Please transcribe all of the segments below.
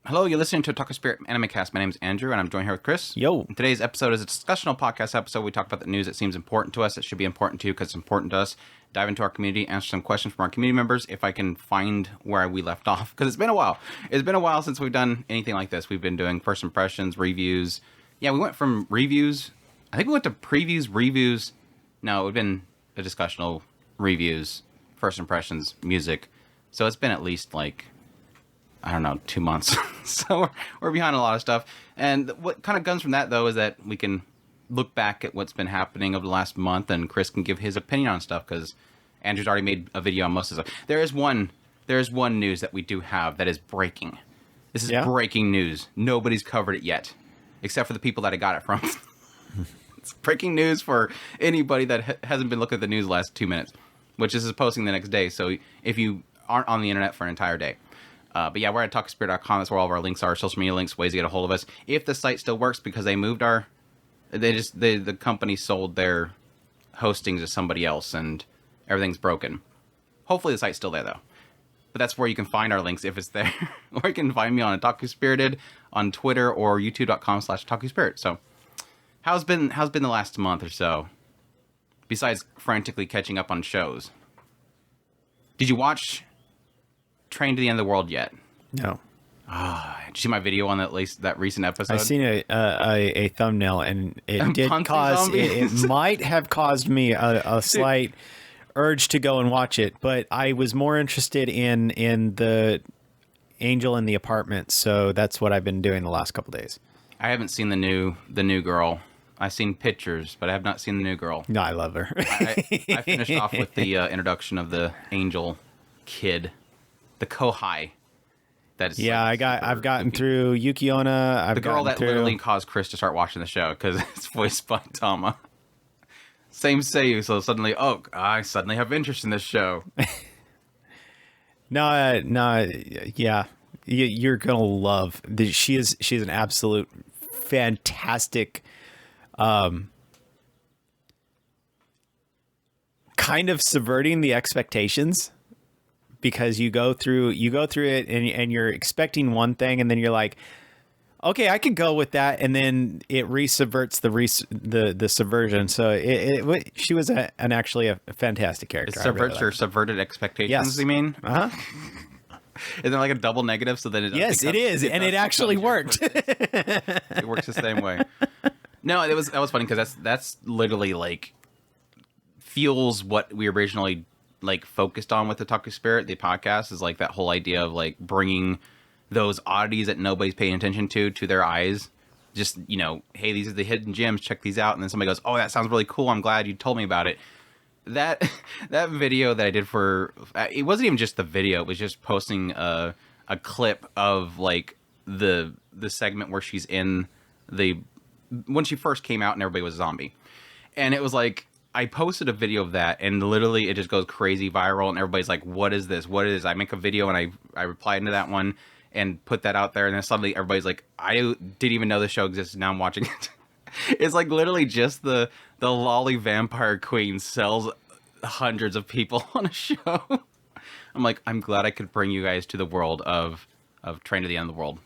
Hello, you're listening to Otaku Spirit Animecast. My name is Andrew, and I'm joined here with Chris. Yo. Today's episode is a discussional podcast episode. We talk about the news that seems important to us. It should be important to you because it's important to us. Dive into our community, answer some questions from our community members if I can find where we left off, because it's been a while. It's been a while since we've done anything like this. We've been doing first impressions, reviews. Yeah, we went from reviews. I think we went to previews, reviews. No, it would have been a discussional reviews, first impressions, music. So it's been at least like, I don't know, 2 months. So we're behind a lot of stuff. And what kind of comes from that, though, is that we can look back at what's been happening over the last month, and Chris can give his opinion on stuff, because Andrew's already made a video on most of the stuff. There is one news that we do have that is breaking. This is breaking news. Nobody's covered it yet, except for the people that I got it from. It's breaking news for anybody that hasn't been looking at the news the last 2 minutes, which this is posting the next day. So if you aren't on the internet for an entire day. But yeah, we're at otakuspirit.com. That's where all of our links are, social media links, ways to get a hold of us. If the site still works, because they moved the company sold their hosting to somebody else and everything's broken. Hopefully the site's still there, though. But that's where you can find our links if it's there. Or you can find me on Otaku Spirited on Twitter or youtube.com/OtakuSpirit. So how's been the last month or so? Besides frantically catching up on shows. Did you watch Train to the End of the World yet? No. Did you see my video on that recent episode? I've seen a thumbnail, and it did cause it might have caused me a slight urge to go and watch it, but I was more interested in the Angel in the Apartment, so that's what I've been doing the last couple days. I haven't seen the new girl. I've seen pictures, but I have not seen the new girl. No, I love her. I finished off with the introduction of the Angel kid, the Kohai. That is I've gotten through Yukiona. The girl that literally caused Chris to start watching the show because it's voiced by Tama. Same Seiyu, so suddenly, I suddenly have interest in this show. Yeah, you're gonna love. She's an absolute fantastic. Kind of subverting the expectations, because you go through it and you're expecting one thing, and then you're like, okay, I could go with that, and then it re-subverts the subversion. So she was actually a fantastic character. It subverts your subverted expectations. Yes. You mean? Uh-huh. Is there like a double negative so that it? Yes, it is, and it actually worked. It works the same way. No, that was funny, because that's literally like fuels what we originally like focused on with the Otaku Spirit, the podcast, is like that whole idea of like bringing those oddities that nobody's paying attention to their eyes. Just, hey, these are the hidden gems, check these out. And then somebody goes, oh, that sounds really cool, I'm glad you told me about it. That video that I did it wasn't even just the video, it was just posting a clip of like the segment where she's in when she first came out and everybody was a zombie. And it was like, I posted a video of that, and literally it just goes crazy viral, and everybody's like, what is this? What is this? I make a video, and I replied to that one and put that out there, and then suddenly everybody's like, I didn't even know the show existed, now I'm watching it. It's like literally just the lolly vampire queen sells hundreds of people on a show. I'm like, I'm glad I could bring you guys to the world of Train to the End of the World.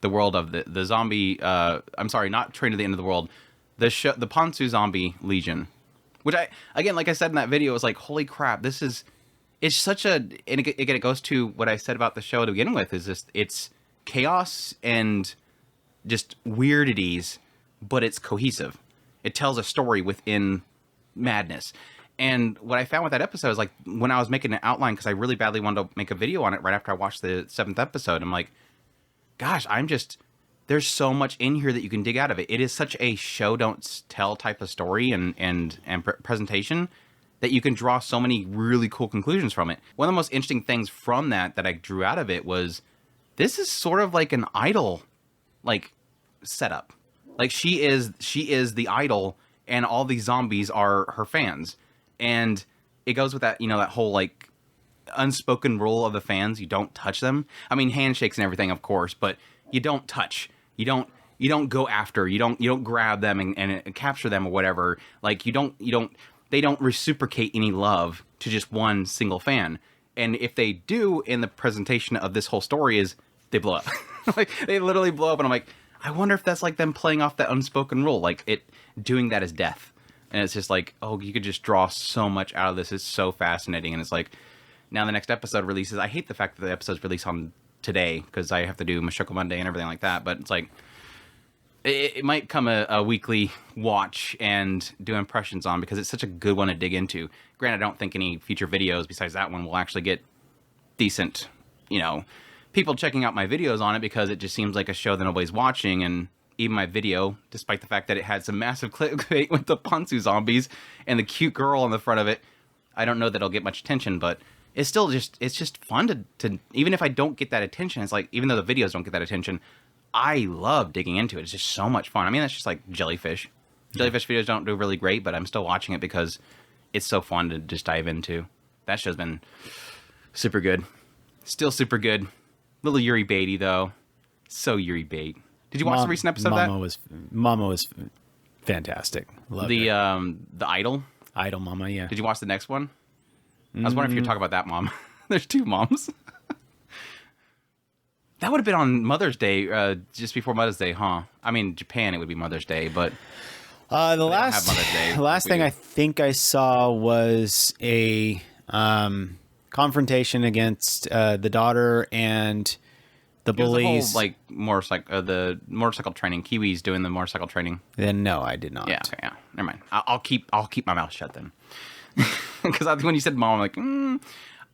The world of the zombie, I'm sorry, not Train to the End of the World, the Ponzu Zombie Legion. Which again, like I said in that video, it was like, holy crap, it's such and again, it goes to what I said about the show to begin with, is just, it's chaos and just weirdities, but it's cohesive. It tells a story within madness. And what I found with that episode is, like, when I was making an outline, because I really badly wanted to make a video on it right after I watched the 7th episode, I'm like, gosh, there's so much in here that you can dig out of it. It is such a show don't tell type of story and presentation that you can draw so many really cool conclusions from it. One of the most interesting things from that I drew out of it was, this is sort of like an idol like setup. Like she is the idol, and all these zombies are her fans. And it goes with that, that whole like unspoken rule of the fans. You don't touch them. I mean, handshakes and everything, of course, but you don't touch. You don't go after. You don't grab them and capture them or whatever. Like they don't reciprocate any love to just one single fan. And if they do, in the presentation of this whole story, is they blow up. Like they literally blow up, and I'm like, I wonder if that's like them playing off that unspoken rule, like it doing that is death. And it's just like, oh, you could just draw so much out of this. It's so fascinating. And it's like, now the next episode releases. I hate the fact that the episodes release on today because I have to do Mushoku Monday and everything like that. But it's like, it might come a weekly watch and do impressions on because it's such a good one to dig into. Granted, I don't think any future videos besides that one will actually get decent, people checking out my videos on it because it just seems like a show that nobody's watching. And even my video, despite the fact that it had some massive clickbait with the Ponzu zombies and the cute girl on the front of it, I don't know that it'll get much attention, but it's still just fun to even if I don't get that attention, it's like, even though the videos don't get that attention, I love digging into it. It's just so much fun. I mean, that's just like Jellyfish. Jellyfish videos don't do really great, but I'm still watching it because it's so fun to just dive into. That show's been super good. Still super good. Little Yuri baity though. So Yuri bait. Did you watch the recent episode of that? Mama was fantastic. Loved the her. The Idol? Idol Mama, yeah. Did you watch the next one? I was wondering if you're talking about that mom. There's two moms. That would have been on Mother's Day, just before Mother's Day, huh? I mean, Japan, it would be Mother's Day, but the last thing I think I saw was a confrontation against the daughter and the bullies. The whole, the motorcycle training. Kiwi's doing the motorcycle training. Then no, I did not. Yeah, okay, yeah. Never mind. I'll keep my mouth shut then. Because when you said mom, I'm like,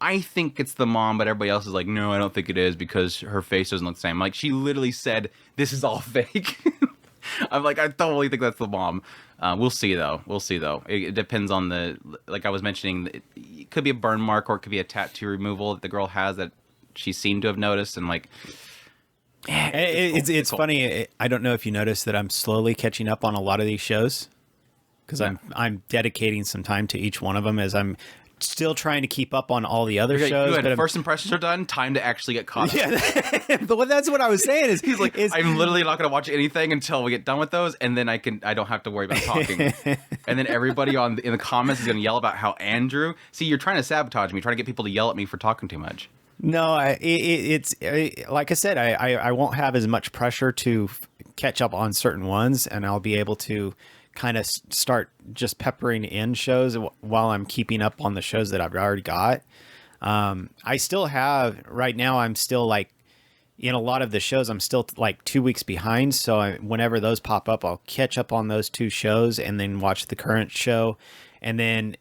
I think it's the mom, but everybody else is like, no, I don't think it is because her face doesn't look the same. Like, she literally said, this is all fake. I'm like, I totally think that's the mom. We'll see, though. It depends on like I was mentioning, it could be a burn mark or it could be a tattoo removal that the girl has that she seemed to have noticed. And like, yeah, it's cool. Funny. I don't know if you noticed that I'm slowly catching up on a lot of these shows because I'm dedicating some time to each one of them as I'm still trying to keep up on all the other shows. But first impressions are done. Time to actually get caught up. Yeah, but that's what I was saying. He's like, I'm literally not going to watch anything until we get done with those, and then I don't have to worry about talking. And then everybody in the comments is going to yell about how Andrew. See, you're trying to sabotage me, trying to get people to yell at me for talking too much. No, it's like I said, I won't have as much pressure to catch up on certain ones, and I'll be able to kind of start just peppering in shows while I'm keeping up on the shows that I've already got. I still have right now. I'm still like in a lot of the shows. I'm still like 2 weeks behind. So whenever those pop up, I'll catch up on those two shows and then watch the current show. And then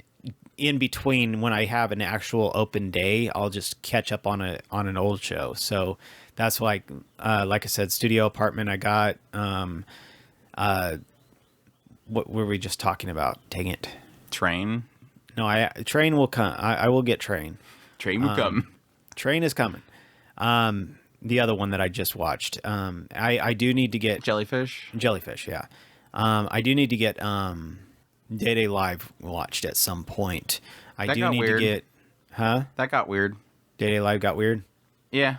in between, when I have an actual open day, I'll just catch up on an old show. So that's like I said, Studio Apartment. I got. What were we just talking about? Dang it. Train? No, Train will come. I will get Train. Train will come. Train is coming. The other one that I just watched. I do need to get... Jellyfish, yeah. I do need to get Dedede Live watched at some point. I do need to get... Huh? That got weird. Dedede Live got weird? Yeah.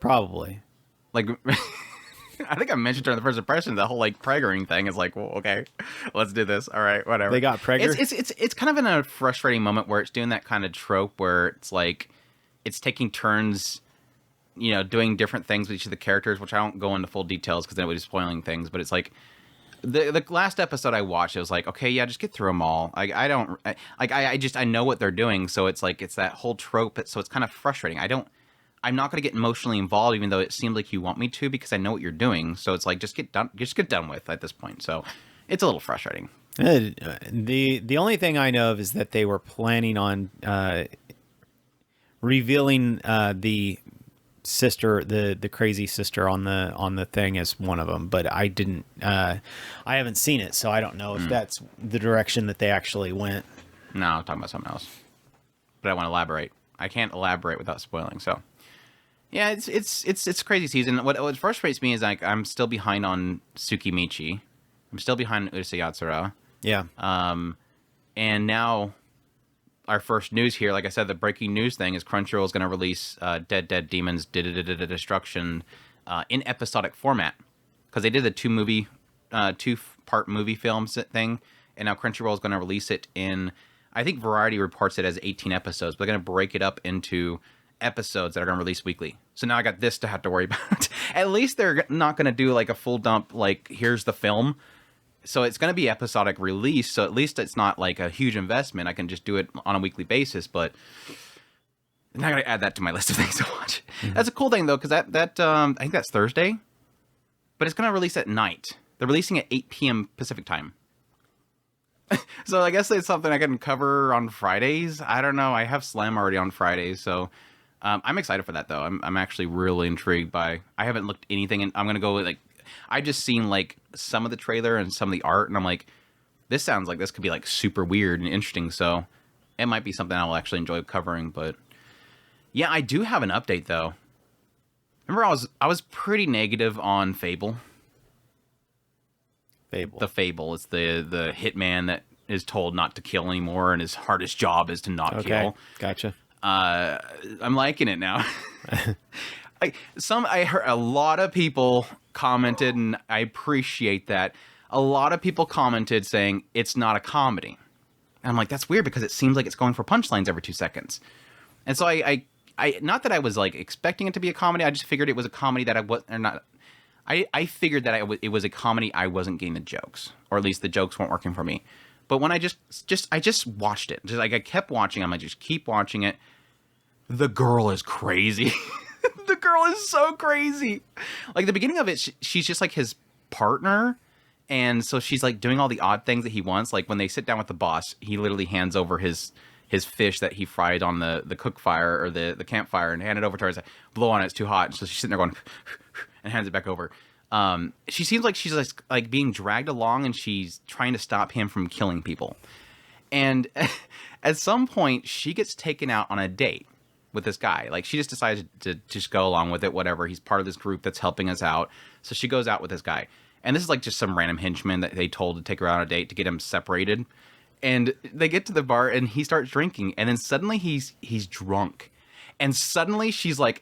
Probably. Like... I think I mentioned during the first impression the whole like preggering thing is like, well, okay, let's do this. All right, whatever. They got pregger. It's kind of in a frustrating moment where it's doing that kind of trope where it's like it's taking turns, doing different things with each of the characters, which I don't go into full details because then it would be spoiling things. But it's like the last episode I watched, it was like, okay, yeah, just get through them all. I know what they're doing, so it's like it's that whole trope. So it's kind of frustrating. I'm not going to get emotionally involved, even though it seems like you want me to, because I know what you're doing. So it's like, just get done with at this point. So it's a little frustrating. The only thing I know of is that they were planning on revealing the sister, the crazy sister on the thing as one of them, but I didn't. I haven't seen it, so I don't know if that's the direction that they actually went. No, I'm talking about something else. But I want to elaborate. I can't elaborate without spoiling. So. Yeah, it's a crazy season. What frustrates me is like I'm still behind on Tsukimichi. I'm still behind on Urusei Yatsura. Yeah. And now our first news here, like I said, the breaking news thing is Crunchyroll is going to release Dead Demons Dedede Destruction in episodic format because they did the two-part movie films thing, and now Crunchyroll is going to release it in. I think Variety reports it as 18 episodes, but they're going to break it up into episodes that are going to release weekly. So now I got this to have to worry about. At least they're not going to do like a full dump, like here's the film. So it's going to be episodic release. So at least it's not like a huge investment. I can just do it on a weekly basis, but now I got to add that to my list of things to watch. Mm-hmm. That's a cool thing though, because that I think that's Thursday, but it's going to release at night. They're releasing at 8 p.m. Pacific time. So I guess it's something I can cover on Fridays. I don't know. I have Slam already on Fridays, so I'm excited for that though. I'm actually really intrigued by. I haven't looked anything, and I'm gonna go like I just seen like some of the trailer and some of the art, and I'm like, this sounds like this could be like super weird and interesting. So it might be something I'll actually enjoy covering. But yeah, I do have an update though. Remember, I was pretty negative on Fable. The Fable. It's the hitman that is told not to kill anymore, and his hardest job is to not kill. Gotcha. I'm liking it now. I heard a lot of people commented, and I appreciate that. A lot of people commented saying it's not a comedy. And I'm like, that's weird because it seems like it's going for punchlines every 2 seconds. And so I not that I was like expecting it to be a comedy. I just figured it was a comedy that I was or not. I figured that it was a comedy. I wasn't getting the jokes, or at least the jokes weren't working for me. But when I just watched it, just like I kept watching, I'm like, just keep watching it. The girl is crazy. The girl is so crazy. Like the beginning of it, she's just like his partner, and so she's like doing all the odd things that he wants. Like when they sit down with the boss, he literally hands over his fish that he fried on the cook fire or the campfire and hand it over to her. He's like, blow on it, it's too hot. And so she's sitting there going and hands it back over. She seems like she's like being dragged along, and she's trying to stop him from killing people. And at some point, she gets taken out on a date with this guy. Like she just decides to just go along with it, whatever. He's part of this group that's helping us out. So she goes out with this guy. And this is like just some random henchman that they told to take her out on a date to get him separated. And they get to the bar and he starts drinking. And then suddenly he's drunk. And suddenly she's like,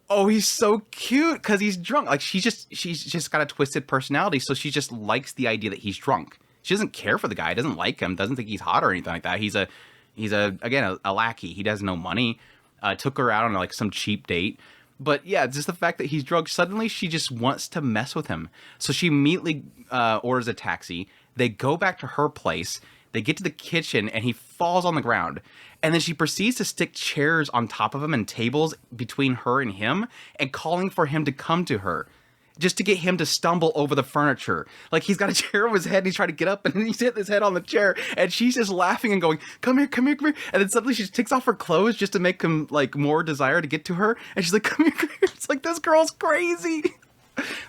oh, he's so cute because he's drunk. Like she's just got a twisted personality. So she just likes the idea that he's drunk. She doesn't care for the guy. Doesn't like him. Doesn't think he's hot or anything like that. He's a lackey. He has no money. Took her out on like some cheap date. But yeah, just the fact that he's drunk, suddenly she just wants to mess with him. So she immediately orders a taxi. They go back to her place. They get to the kitchen and he falls on the ground. And then she proceeds to stick chairs on top of him and tables between her and him and calling for him to come to her just to get him to stumble over the furniture. Like he's got a chair over his head and he's trying to get up and he's hitting his head on the chair and she's just laughing and going, come here, come here, come here. And then suddenly she just takes off her clothes just to make him like more desire to get to her. And she's like, come here, come here. It's like, this girl's crazy.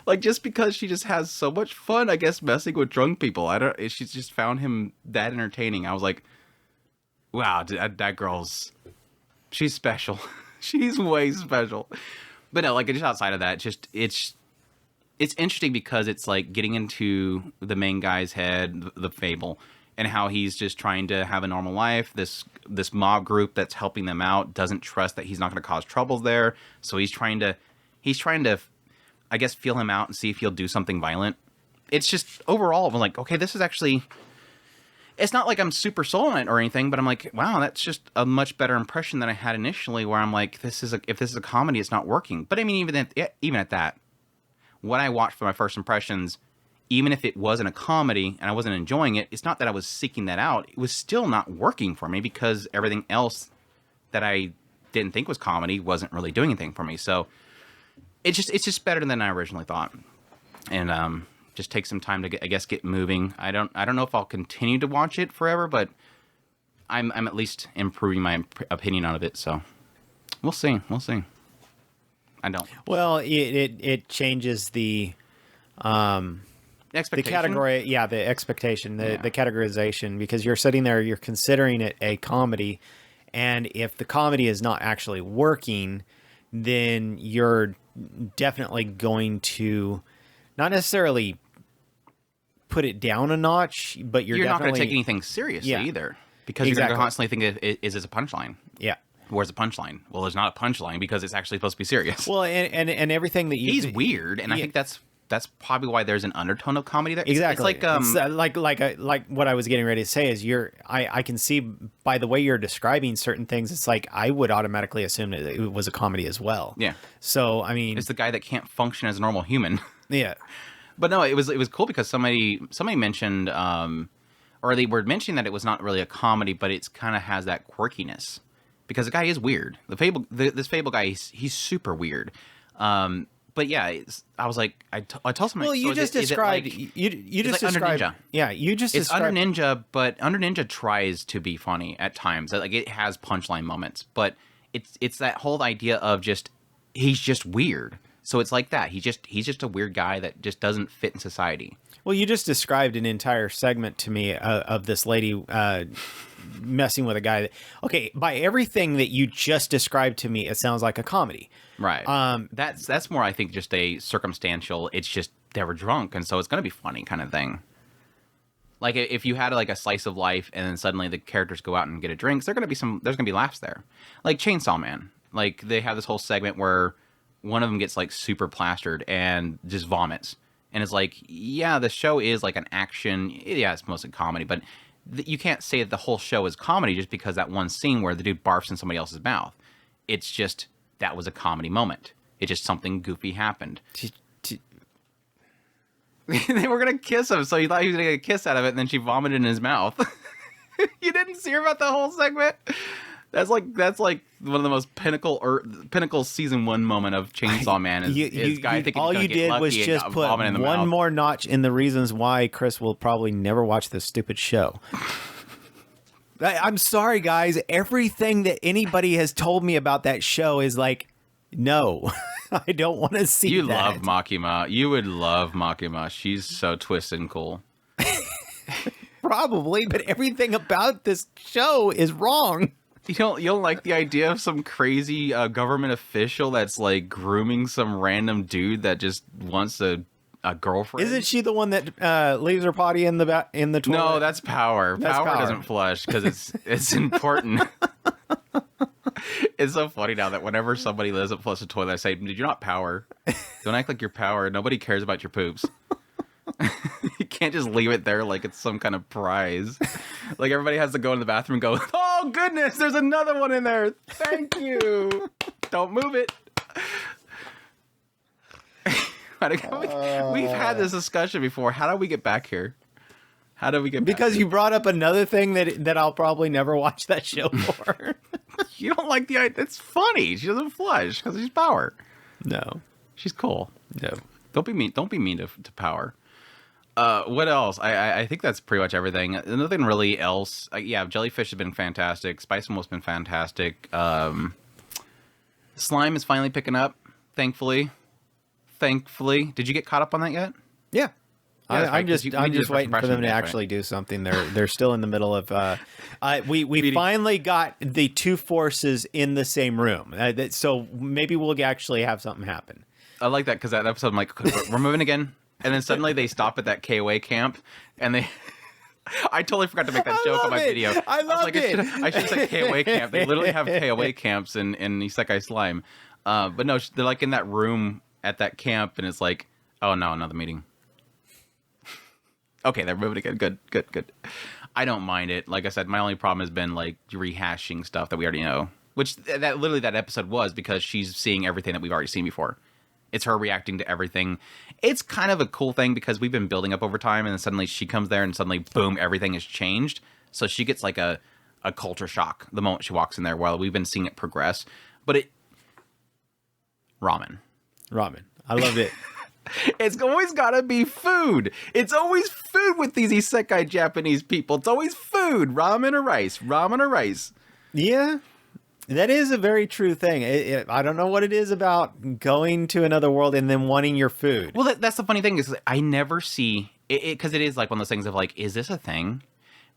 Like just because she just has so much fun, I guess, messing with drunk people. She's just found him that entertaining. I was like, wow, that girl's, she's special. She's way special. But no, like just outside of that, just it's interesting because it's like getting into the main guy's head, the Fable, and how he's just trying to have a normal life. This mob group that's helping them out doesn't trust that he's not going to cause troubles there, so he's trying to, I guess, feel him out and see if he'll do something violent. It's just overall, I'm like, okay, this is actually. It's not like I'm super sold on it or anything, but I'm like, wow, that's just a much better impression than I had initially. Where I'm like, if this is a comedy, it's not working. But I mean, even at that. What I watched for my first impressions, even if it wasn't a comedy and I wasn't enjoying it, it's not that I was seeking that out. It was still not working for me because everything else that I didn't think was comedy wasn't really doing anything for me. So it's just better than I originally thought. And just take some time to get moving. I don't know if I'll continue to watch it forever, but I'm at least improving my opinion on it. So we'll see. I don't. Well, it changes the expectation. The category, yeah, the expectation, the categorization, because you're sitting there, you're considering it a comedy, and if the comedy is not actually working, then you're definitely going to not necessarily put it down a notch, but you're not going to take anything seriously either, because you're going to constantly think, is this a punchline? Yeah. Where's the punchline? Well, there's not a punchline because it's actually supposed to be serious. Well, and everything that you... He's weird, and I think that's that's probably why there's an undertone of comedy there. Exactly. It's like what I was getting ready to say is I can see by the way you're describing certain things, it's like I would automatically assume that it was a comedy as well. Yeah. So I mean, it's the guy that can't function as a normal human. Yeah. But no, it was cool because somebody mentioned, or they were mentioning that it was not really a comedy, but it's kind of has that quirkiness because the guy is weird. This Fable guy, he's super weird. But yeah, I was like, I told somebody. Well, you just described. You just described. Under Ninja. Yeah, you just described. Under Ninja, but Under Ninja tries to be funny at times. Like it has punchline moments, but it's that whole idea of just he's just weird. So it's like that. He's just a weird guy that just doesn't fit in society. Well, you just described an entire segment to me of this lady messing with a guy. Okay, by everything that you just described to me, it sounds like a comedy. Right. That's more, I think, just a circumstantial. It's just they were drunk, and so it's going to be funny kind of thing. Like if you had like a slice of life, and then suddenly the characters go out and get a drink, there's going to be laughs there. Like Chainsaw Man. Like they have this whole segment where one of them gets like super plastered and just vomits. And it's like, yeah, the show is like an action. Yeah, it's mostly comedy, but you can't say that the whole show is comedy just because that one scene where the dude barfs in somebody else's mouth. It's just, that was a comedy moment. It's just something goofy happened. They were going to kiss him, so he thought he was going to get a kiss out of it, and then she vomited in his mouth. You didn't hear about the whole segment? That's like one of the most pinnacle season 1 moment of Chainsaw Man is guy thinking all you did was just put one more notch in the reasons why Chris will probably never watch this stupid show. I'm sorry, guys. Everything that anybody has told me about that show is like, no, I don't want to see that. You love Makima. You would love Makima. She's so twisted and cool. Probably, but everything about this show is wrong. You don't like the idea of some crazy government official that's like grooming some random dude that just wants a girlfriend? Isn't she the one that leaves her potty in the toilet? No, that's Power. Power doesn't flush because it's important. It's so funny now that whenever somebody doesn't flush the toilet, I say, "Did you not Power? Don't act like you're Power. Nobody cares about your poops." You can't just leave it there like it's some kind of prize. Like everybody has to go in the bathroom and go, "Oh goodness, there's another one in there. Thank you. Don't move it." We've had this discussion before. How do we get back here? How do we get back Because here? You brought up another thing that I'll probably never watch that show for. You don't like the idea. It's funny. She doesn't flush because she's Power. No. She's cool. No. Don't be mean to Power. What else? I think that's pretty much everything. Nothing really else. Yeah, Jellyfish has been fantastic. Spice Almost been fantastic. Slime is finally picking up, thankfully. Did you get caught up on that yet? Yeah. Yeah, I'm just waiting for them to actually do something. They're still in the middle of. We finally got the two forces in the same room, so maybe we'll actually have something happen. I like that because that episode, I'm like, we're moving again, and then suddenly they stop at that KOA camp, and they. I totally forgot to make that joke on my video. I loved it. I should say KOA camp. They literally have KOA camps in Isekai Slime, but no, they're like in that room at that camp, and it's like, oh no, another meeting. Okay, they're moving again. Good. I don't mind it. Like I said, my only problem has been like rehashing stuff that we already know, which that episode was because she's seeing everything that we've already seen before. It's her reacting to everything. It's kind of a cool thing because we've been building up over time, and then suddenly she comes there, and suddenly, boom, everything has changed. So she gets like a culture shock the moment she walks in there, while we've been seeing it progress. But ramen. I loved it. It's always gotta be food. It's always food with these isekai Japanese people. It's always food. Ramen or rice. Yeah. That is a very true thing. I don't know what it is about going to another world and then wanting your food. Well, that's the funny thing is I never see it because it is like one of those things of like, is this a thing?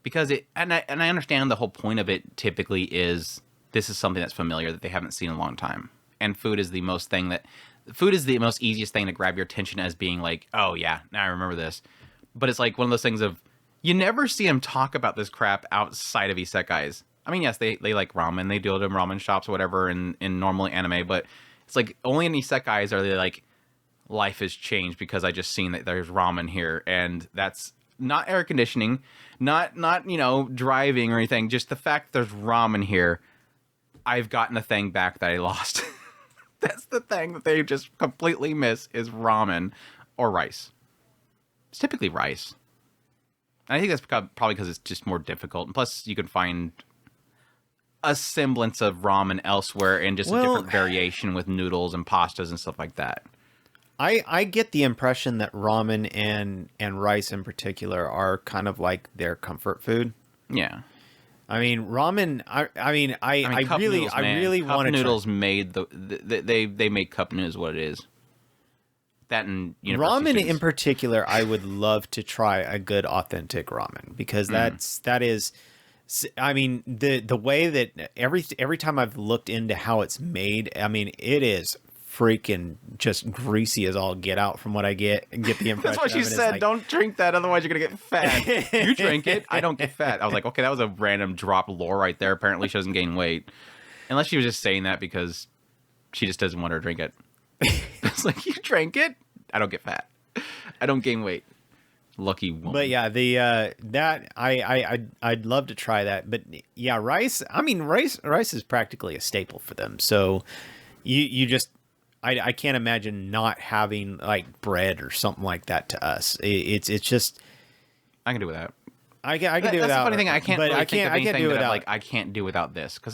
Because I understand the whole point of it typically is this is something that's familiar that they haven't seen in a long time. And food is the most easiest thing to grab your attention as being like, oh yeah, now I remember this. But it's like one of those things of you never see them talk about this crap outside of isekais. I mean, yes, they like ramen. They do it in ramen shops or whatever in normally anime. But it's like only in isekais are they like, life has changed because I just seen that there's ramen here, and that's not air conditioning, not driving or anything. Just the fact there's ramen here, I've gotten a thing back that I lost. That's the thing that they just completely miss is ramen or rice. It's typically rice. And I think that's probably because it's just more difficult. And plus, you can find a semblance of ramen elsewhere in just a different variation with noodles and pastas and stuff like that. I get the impression that ramen and rice in particular are kind of like their comfort food. Yeah. I mean, ramen. I really want to. Noodles made they make cup noodles what it is. That and ramen students. in particular, I would love to try a good authentic ramen because that is. I mean, the way that every time I've looked into how it's made, I mean, it is freaking just greasy as all get out from what I get the impression. That's what she said. Like, don't drink that, otherwise you're gonna get fat. You drink it, I don't get fat. I was like, okay, that was a random drop lore right there. Apparently she doesn't gain weight. Unless she was just saying that because she just doesn't want her to drink it. It's like, you drank it, I don't get fat. I don't gain weight. Lucky woman. But yeah, I'd love to try that. But yeah, rice, I mean, rice is practically a staple for them. So you just I can't imagine not having like bread or something like that to us. It's just I can do without. I can do that's without. That's the funny thing. I can't. But really I can't. Think of I can't do without. Like I can't do without this because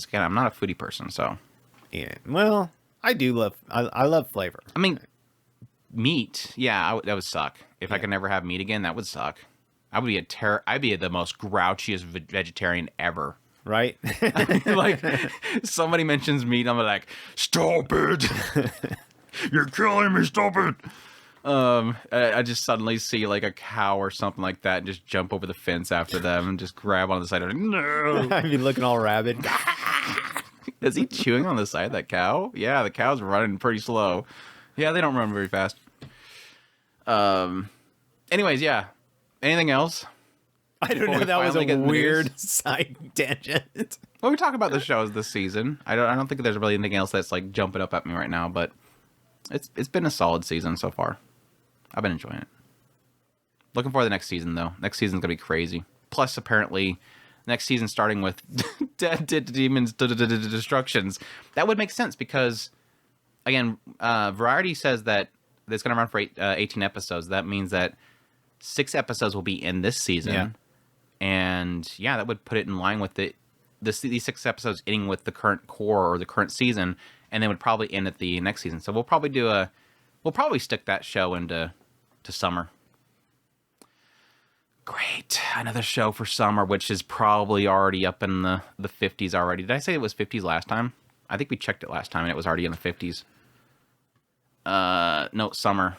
again I'm not a foodie person. So yeah. Well, I do love. I love flavor. I mean, meat. Yeah, that would suck. If I could never have meat again, that would suck. I'd be the most grouchiest vegetarian ever. Right? Like, somebody mentions meat, I'm like, stop it! You're killing me, stop it! I just suddenly see like a cow or something like that and just jump over the fence after them and just grab on the side of it. No! I'd be looking all rabid. Is he chewing on the side of that cow? Yeah, the cow's running pretty slow. Yeah, they don't run very fast. Anyways, yeah. Anything else? I don't know. That was a weird side tangent. Well, we talk about the shows this season. I don't think there's really anything else that's like jumping up at me right now, but it's been a solid season so far. I've been enjoying it. Looking forward to the next season though. Next season's gonna be crazy. Plus, apparently, next season starting with Demons Destructions. That would make sense because, again, Variety says that it's gonna run for 18 episodes. That means that 6 episodes will be in this season. Yeah. And yeah, that would put it in line with these 6 episodes ending with the current core or the current season, and then would probably end at the next season. So we'll probably stick that show into summer. Great, another show for summer, which is probably already up in the 50s already. Did I say it was 50s last time? I think we checked it last time, and it was already in the 50s. No, summer.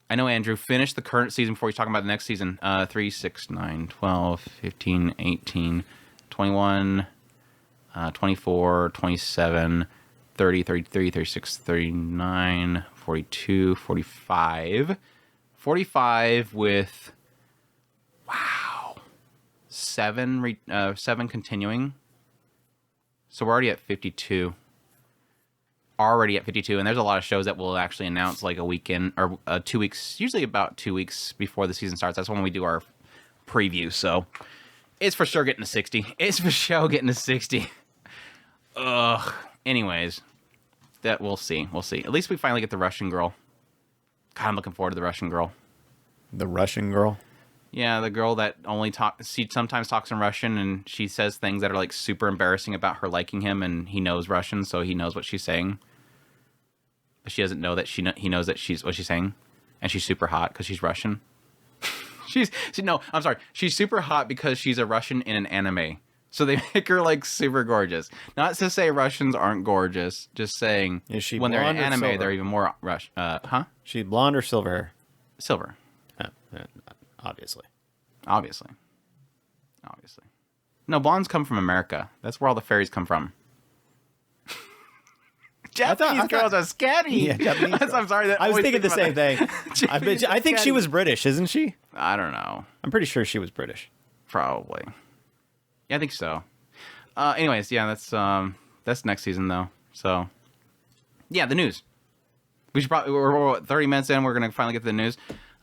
I know, Andrew, finish the current season before he's talking about the next season. 3, 6, 9, 12, 15, 18, 21, 24, 27, 30, 33, 36, 39, 42, 45. 45 with, wow, 7 continuing. So we're already at 52. Already at 52, and there's a lot of shows that we'll actually announce like a weekend or 2 weeks, usually about 2 weeks before the season starts. That's when we do our preview. So it's for sure getting to 60. It's for sure getting to 60. Ugh. Anyways, that we'll see. We'll see. At least we finally get the Russian girl. God, I'm looking forward to the Russian girl. The Russian girl? Yeah, the girl that she sometimes talks in Russian, and she says things that are like super embarrassing about her liking him, and he knows Russian, so he knows what she's saying. But she doesn't know that he knows that what she's saying, and she's super hot because she's Russian. She's super hot because she's a Russian in an anime. So they make her like super gorgeous. Not to say Russians aren't gorgeous, just saying is she when they're in anime, silver? they're even more Russian. Huh? She blonde or silver hair? Silver. Obviously. No, blondes come from America. That's where all the fairies come from. Japanese girls are scatty. Yeah, Japanese girls. I'm sorry. I was thinking the same thing. I think she was British, isn't she? I don't know. I'm pretty sure she was British. Probably. Yeah, I think so. Anyways, yeah, that's next season though. So, yeah, the news. We should probably, we're 30 minutes in. We're going to finally get to the news.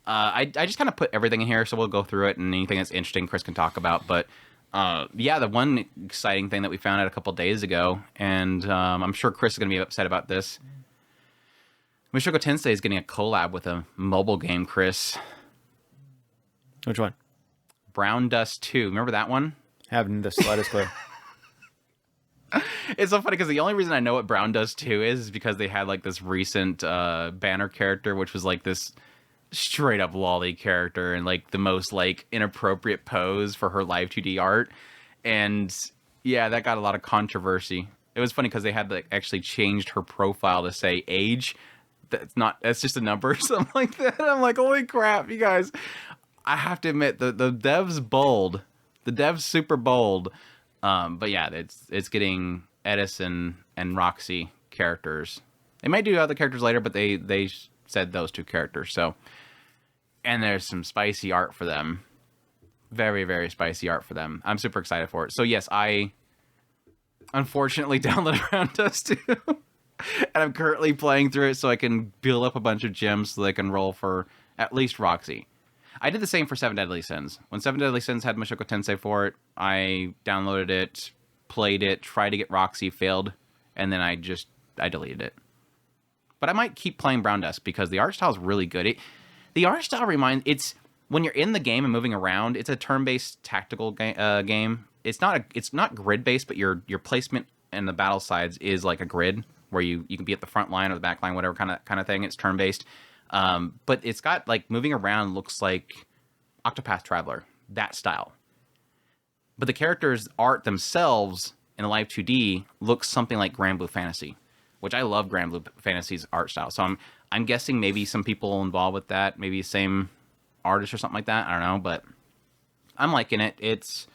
I just kind of put everything in here, so we'll go through it, and anything that's interesting Chris can talk about. But yeah, the one exciting thing that we found out a couple days ago, and I'm sure Chris is going to be upset about this. Mushoku Tensei is getting a collab with a mobile game, Chris. Which one? Brown Dust 2. Remember that one? Having the slightest clue. It's so funny because the only reason I know what Brown Dust 2 is because they had like this recent banner character, which was like this straight up lolly character and like the most like inappropriate pose for her live 2D art. And yeah, that got a lot of controversy. It was funny because they had like actually changed her profile to say age. That's just a number or something like that. I'm like, holy crap, you guys. I have to admit the dev's bold. The dev's super bold. But yeah, it's getting Edison and Roxy characters. They might do other characters later, but they said those two characters. So, and there's some spicy art for them. Very, very spicy art for them. I'm super excited for it. So yes, I unfortunately downloaded Brown Dust 2. And I'm currently playing through it so I can build up a bunch of gems so they can roll for at least Roxy. I did the same for Seven Deadly Sins. When Seven Deadly Sins had Mushoku Tensei for it, I downloaded it, played it, tried to get Roxy, failed, and then I deleted it. But I might keep playing Brown Dust because the art style is really good. The art style it's when you're in the game and moving around, it's a turn-based tactical game. It's not grid-based, but your placement and the battle sides is like a grid where you can be at the front line or the back line, whatever kind of thing. It's turn-based. But it's got, like, moving around looks like Octopath Traveler, that style. But the characters' art themselves in the live 2D looks something like Grand Blue Fantasy, which I love Grand Blue Fantasy's art style. So I'm guessing maybe some people involved with that, maybe the same artist or something like that. I don't know, but I'm liking it. It's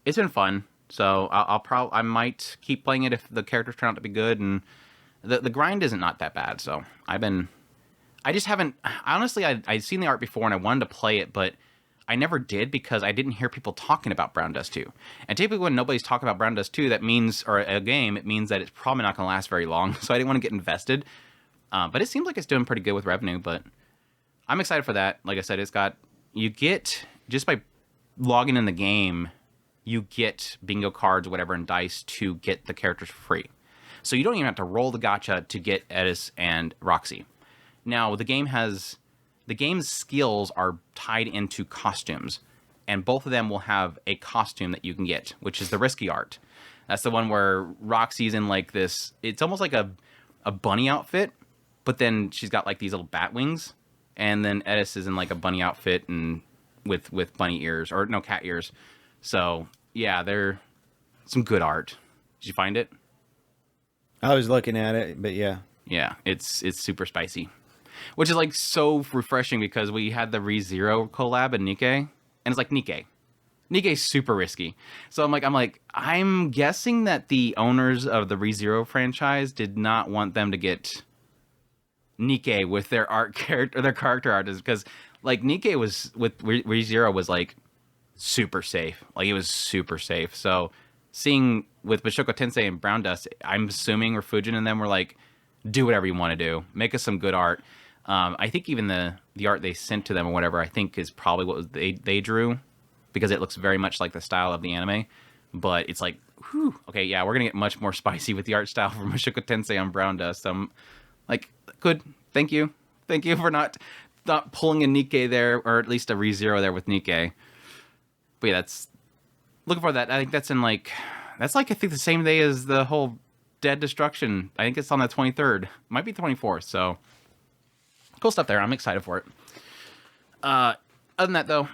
been fun. So I might keep playing it if the characters turn out to be good, and the grind isn't not that bad. So I just haven't, honestly, I'd seen the art before and I wanted to play it, but I never did because I didn't hear people talking about Brown Dust 2. And typically when nobody's talking about Brown Dust 2, that means, or a game, it means that it's probably not going to last very long. So I didn't want to get invested. But it seems like it's doing pretty good with revenue, but I'm excited for that. Like I said, you get, just by logging in the game, you get bingo cards, whatever, and dice to get the characters for free. So you don't even have to roll the gacha to get Edis and Roxy. Now, the game's skills are tied into costumes, and both of them will have a costume that you can get, which is the risky art. That's the one where Roxy's in like this, it's almost like a bunny outfit, but then she's got like these little bat wings, and then Edis is in like a bunny outfit and with bunny ears, or no, cat ears. So, yeah, they're some good art. Did you find it? I was looking at it, but yeah. Yeah, it's super spicy. Which is like so refreshing because we had the ReZero collab and Nikke, and it's like Nikke's super risky. So I'm guessing that the owners of the ReZero franchise did not want them to get Nikke with their character artists, because like Nikke was with ReZero was like super safe. Like it was super safe. So seeing with Mushoku Tensei and Brown Dust, I'm assuming Refugin and them were like, do whatever you want to do. Make us some good art. I think even the art they sent to them or whatever, I think is probably what they drew, because it looks very much like the style of the anime. But it's like, whew, okay, yeah, we're going to get much more spicy with the art style for Mushoku Tensei on Brown Dust. I'm like, good, thank you. Thank you for not pulling a Nikke there, or at least a ReZero there with Nikke. But yeah, looking for that. I think that's I think the same day as the whole Dead Destruction. I think it's on the 23rd. Might be 24th, so cool stuff there. I'm excited for it. Other than that, though,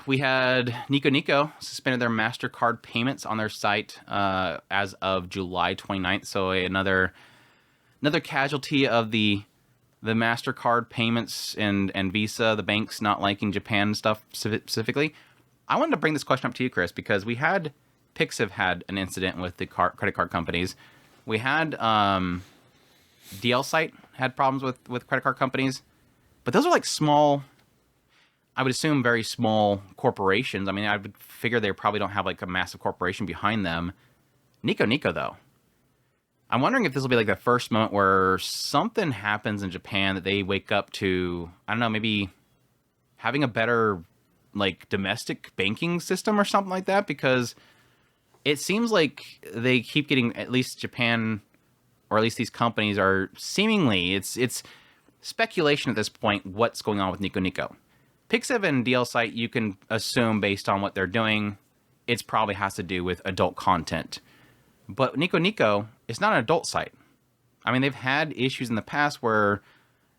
we had NicoNico suspended their Mastercard payments on their site as of July 29th. So another casualty of the Mastercard payments and Visa, the banks not liking Japan stuff specifically. I wanted to bring this question up to you, Chris, because we had Pixiv had an incident with the credit card companies. We had DL Site had problems with credit card companies, but those are like small, I would assume very small corporations. I mean, I would figure they probably don't have like a massive corporation behind them. NicoNico, though. I'm wondering if this will be like the first moment where something happens in Japan that they wake up to, I don't know, maybe having a better like domestic banking system or something like that, because it seems like they keep getting, at least Japan, or at least these companies are seemingly, it's speculation at this point what's going on with NicoNico. Pixiv and DL site, you can assume based on what they're doing, it's probably has to do with adult content. But NicoNico is not an adult site. I mean, they've had issues in the past where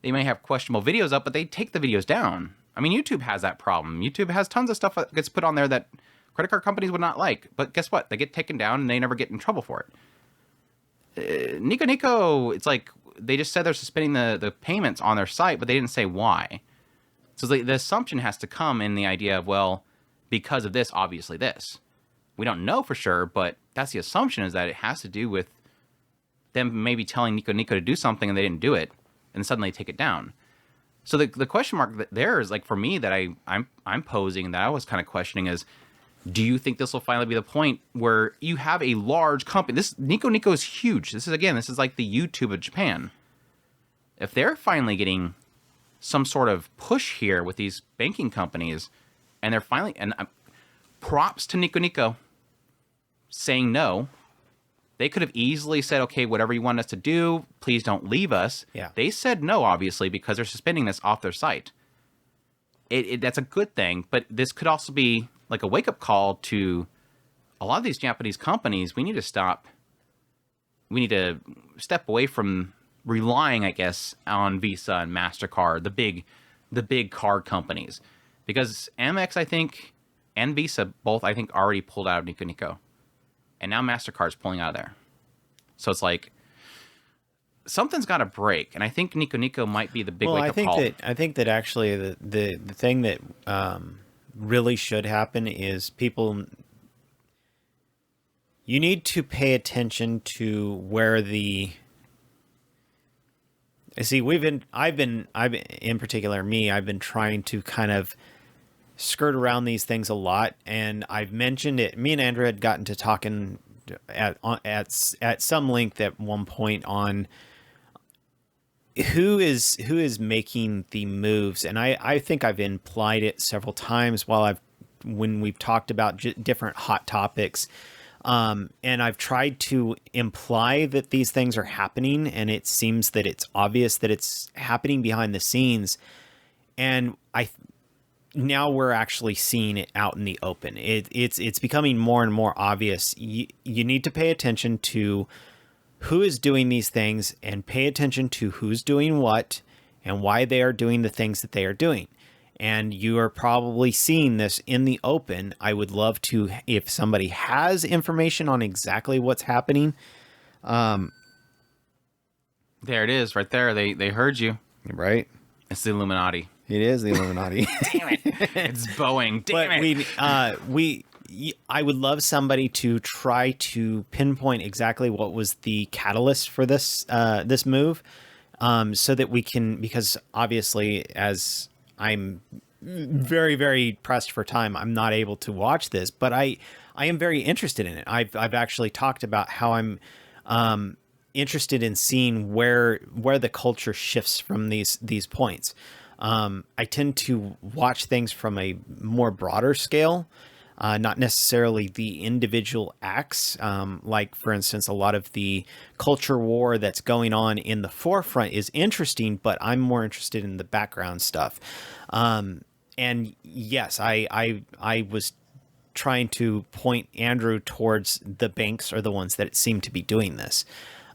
they may have questionable videos up, but they take the videos down. I mean, YouTube has that problem. YouTube has tons of stuff that gets put on there that credit card companies would not like. But guess what? They get taken down and they never get in trouble for it. NicoNico, it's like they just said they're suspending the payments on their site, but they didn't say why. So the assumption has to come in the idea of, well, because of this, obviously this. We don't know for sure, but that's the assumption, is that it has to do with them maybe telling NicoNico to do something and they didn't do it, and suddenly take it down. So the question mark there is, like, for me, that I'm posing and that I was kind of questioning is, do you think this will finally be the point where you have a large company? This NicoNico is huge. This is like the YouTube of Japan. If they're finally getting some sort of push here with these banking companies, and they're finally, and props to NicoNico saying no. They could have easily said, okay, whatever you want us to do, please don't leave us. Yeah. They said no, obviously, because they're suspending this off their site. That's a good thing, but this could also be like a wake-up call to a lot of these Japanese companies. We need to stop. We need to step away from relying, I guess, on Visa and Mastercard, the big card companies, because Amex, I think, and Visa both, I think, already pulled out of NicoNico, and now Mastercard's pulling out of there. So it's like something's got to break, and I think NicoNico might be the big wake-up call. I think that actually the thing that really should happen is people. You need to pay attention to where the. See, I've been in particular, I've been trying to kind of skirt around these things a lot, and I've mentioned it. Me and Andrew had gotten to talking at some length at one point on who is making the moves, and I think I've implied it several times when we've talked about different hot topics. And I've tried to imply that these things are happening, and it seems that it's obvious that it's happening behind the scenes. And now we're actually seeing it out in the open. It's becoming more and more obvious. You need to pay attention to who is doing these things, and pay attention to who's doing what and why they are doing the things that they are doing. And you are probably seeing this in the open. I would love to, if somebody has information on exactly what's happening. There it is, right there. They heard you. Right. It's the Illuminati. It is the Illuminati. Damn it. It's Boeing. Damn it. I would love somebody to try to pinpoint exactly what was the catalyst for this move, so that we can, because obviously, as I'm very, very pressed for time, I'm not able to watch this, but I am very interested in it. I've actually talked about how I'm interested in seeing where the culture shifts from these points. I tend to watch things from a more broader scale, not necessarily the individual acts. Like, for instance, a lot of the culture war that's going on in the forefront is interesting, but I'm more interested in the background stuff. And yes, I was trying to point Andrew towards the banks are the ones that seem to be doing this.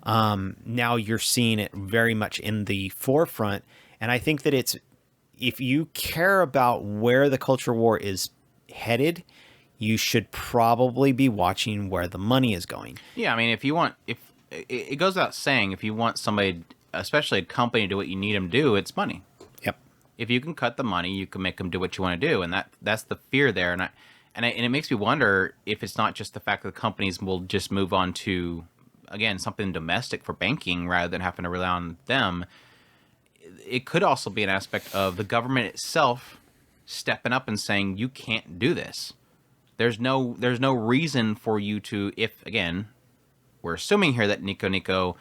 Now you're seeing it very much in the forefront. And I think that if you care about where the culture war is headed, you should probably be watching where the money is going. Yeah, I mean, if it goes without saying, if you want somebody, especially a company, to do what you need them to do, it's money. Yep. If you can cut the money, you can make them do what you want to do, and that's the fear there. And it makes me wonder if it's not just the fact that the companies will just move on to, again, something domestic for banking rather than having to rely on them. It could also be an aspect of the government itself stepping up and saying, you can't do this. There's no reason for you to, if, again, we're assuming here that NicoNico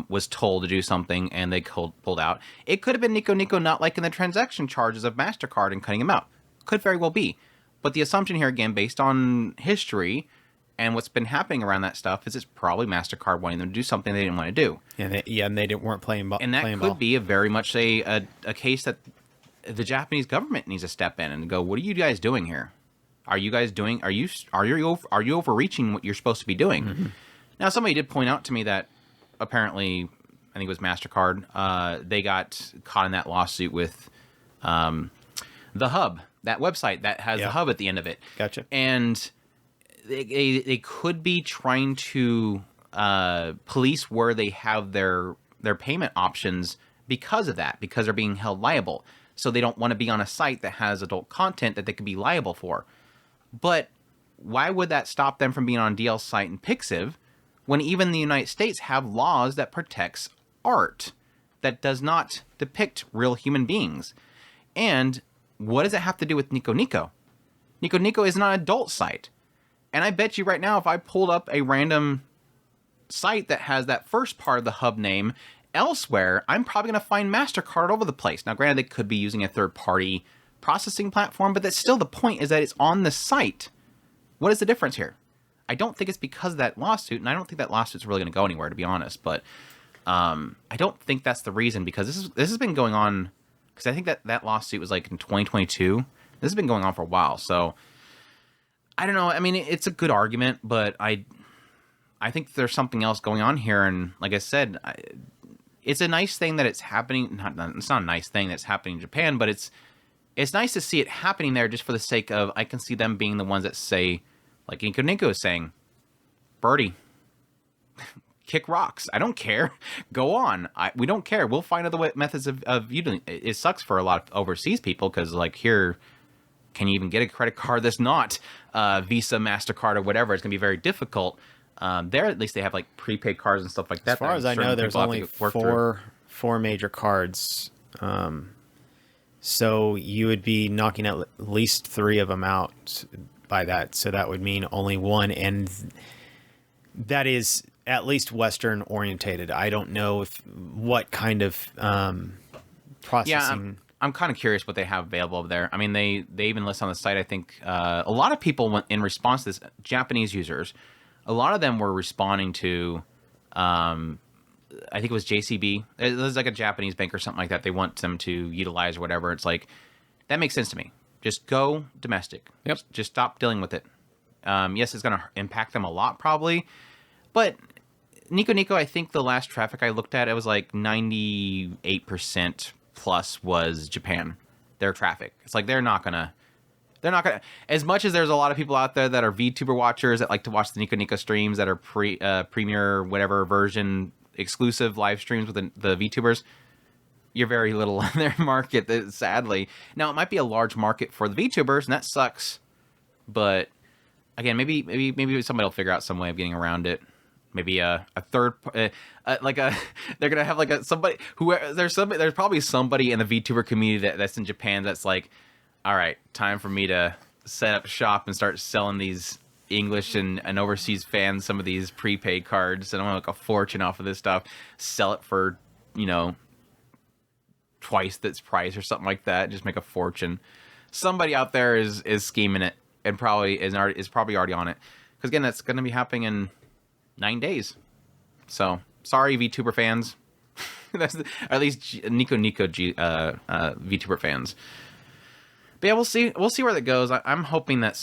was told to do something and they pulled out. It could have been NicoNico not liking the transaction charges of MasterCard and cutting them out. Could very well be. But the assumption here, again, based on history and what's been happening around that stuff, is it's probably MasterCard wanting them to do something they didn't want to do. And they weren't playing ball. And that could be a very much a case that the Japanese government needs to step in and go, what are you guys doing here? Are you overreaching what you're supposed to be doing? Mm-hmm. Now, somebody did point out to me that apparently, I think it was MasterCard, they got caught in that lawsuit with the Hub, that website that has the Hub at the end of it. Gotcha. And they could be trying to police where they have their payment options because of that, because they're being held liable. So they don't want to be on a site that has adult content that they could be liable for. But why would that stop them from being on DL's site in Pixiv when even the United States have laws that protects art that does not depict real human beings? And what does it have to do with NicoNico? NicoNico is not an adult site. And I bet you right now, if I pulled up a random site that has that first part of the Hub name elsewhere, I'm probably going to find MasterCard all over the place. Now, granted, they could be using a third-party processing platform, but that's still the point, is that it's on the site. What is the difference here? I don't think it's because of that lawsuit, and I don't think that lawsuit's really going to go anywhere, to be honest. But I don't think that's the reason, because this has been going on. Because I think that lawsuit was like in 2022. This has been going on for a while, so I don't know. I mean, it's a good argument, but I think there's something else going on here. And like I said, it's a nice thing that it's happening. It's not a nice thing that's happening in Japan, but it's nice to see it happening there, just for the sake of, I can see them being the ones that say, like NicoNico is saying, Birdie, kick rocks. I don't care. Go on. We don't care. We'll find other methods of you doing it. It sucks for a lot of overseas people, because like here, can you even get a credit card that's not Visa, MasterCard, or whatever? It's going to be very difficult. There, at least they have like prepaid cards and stuff like that. As far as I know, there's only four major cards. So you would be knocking at least 3 of them out by that. So that would mean only one. And that is at least Western orientated. I don't know what kind of processing. Yeah, I'm kind of curious what they have available over there. I mean, they even list on the site, I think, a lot of people went in response to this, Japanese users, a lot of them were responding to, I think it was JCB. It was like a Japanese bank or something like that. They want them to utilize or whatever. It's like, that makes sense to me. Just go domestic. Yep. Just stop dealing with it. Yes, it's going to impact them a lot probably, but NicoNico, I think the last traffic I looked at, it was like 98% plus was Japan, their traffic. It's like they're not gonna, as much as there's a lot of people out there that are VTuber watchers that like to watch the NicoNico streams that are premier whatever version exclusive live streams with the VTubers, you're very little in their market, sadly. Now, it might be a large market for the VTubers, and that sucks, but again, maybe somebody will figure out some way of getting around it. Maybe a third, they're gonna have like somebody who there's probably somebody in the VTuber community that's in Japan that's like, all right, time for me to set up shop and start selling these English and overseas fans some of these prepaid cards, and I'm gonna make a fortune off of this stuff. Sell it for, twice its price or something like that. Just make a fortune. Somebody out there is scheming it and probably is already on it, because again, that's gonna be happening in 9 days. So sorry, VTuber fans. That's at least NicoNico VTuber fans. But yeah, we'll see where that goes. I'm hoping that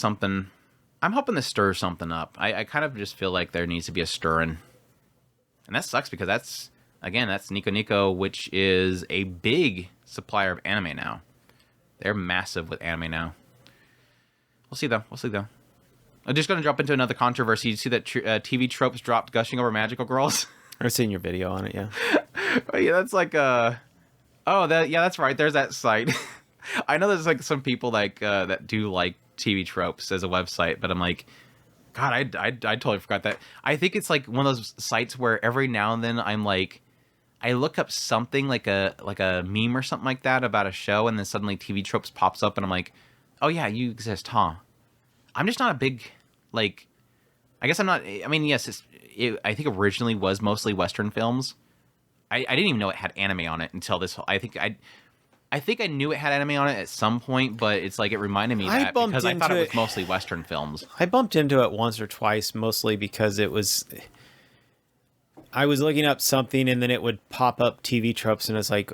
I'm hoping this stirs something up. I kind of just feel like there needs to be a stirring. And that sucks, because that's NicoNico, which is a big supplier of anime now. They're massive with anime now. We'll see though. I'm just going to jump into another controversy. You see that TV Trops dropped Gushing over Magical Girls? I've seen your video on it, yeah. Yeah, that's like that's right. There's that site. I know there's like some people like that do like TV Tropes as a website, but I'm like, God, I totally forgot that. I think it's like one of those sites where every now and then I'm like, I look up something like a meme or something like that about a show, and then suddenly TV Tropes pops up, and I'm like, oh yeah, you exist, huh? I'm just not a big, like, I guess I'm not, I mean, yes, I think originally was mostly Western films. I didn't even know it had anime on it until this. I think I knew it had anime on it at some point, but it's like it reminded me that because I thought it was mostly Western films. I bumped into it once or twice, mostly because it was. I was looking up something, and then it would pop up TV tropes, and it's like,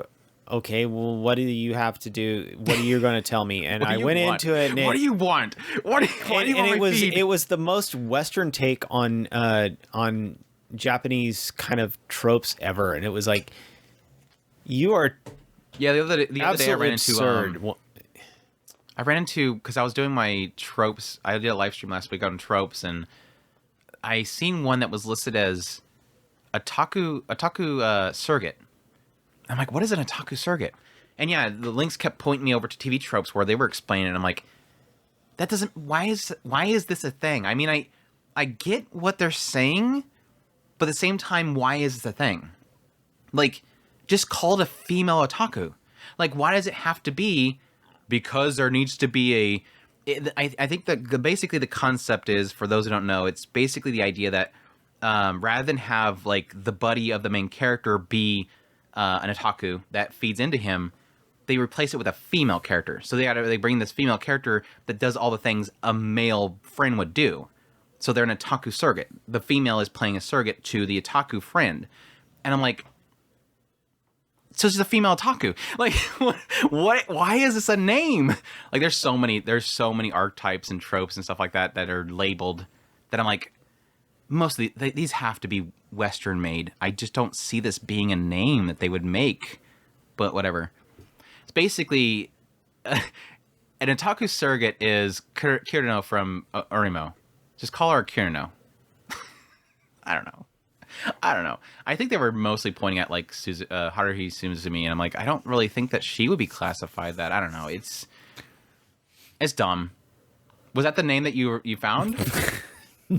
okay, well, what do you have to do? What are you going to tell me? And I went into it. And what do you want? What do you want? It was the most Western take on Japanese kind of tropes ever, and it was like, you are. Yeah, the other day I ran absurd. into because I was doing my tropes. I did a live stream last week on tropes, and I seen one that was listed as otaku surrogate. I'm like, what is an otaku surrogate? And yeah, the links kept pointing me over to TV tropes where they were explaining it. I'm like, that doesn't. Why is this a thing? I mean, I get what they're saying, but at the same time, why is this a thing? Like, just call it a female otaku. Like, why does it have to be? Because there needs to be I think that basically the concept is, for those who don't know, it's basically the idea that rather than have like the buddy of the main character be an otaku that feeds into him, they replace it with a female character. So they bring this female character that does all the things a male friend would do. So they're an otaku surrogate. The female is playing a surrogate to the otaku friend, and I'm like, so she's a female otaku. Like, what? Why is this a name? Like, there's so many archetypes and tropes and stuff like that that are labeled that I'm like, mostly these have to be Western made. I just don't see this being a name that they would make. But whatever. It's basically an otaku surrogate is Kirino from Urimo. Just call her Kirino. I don't know. I think they were mostly pointing at like Haruhi Suzumi, and I'm like, I don't really think that she would be classified that. I don't know. It's dumb. Was that the name that you found?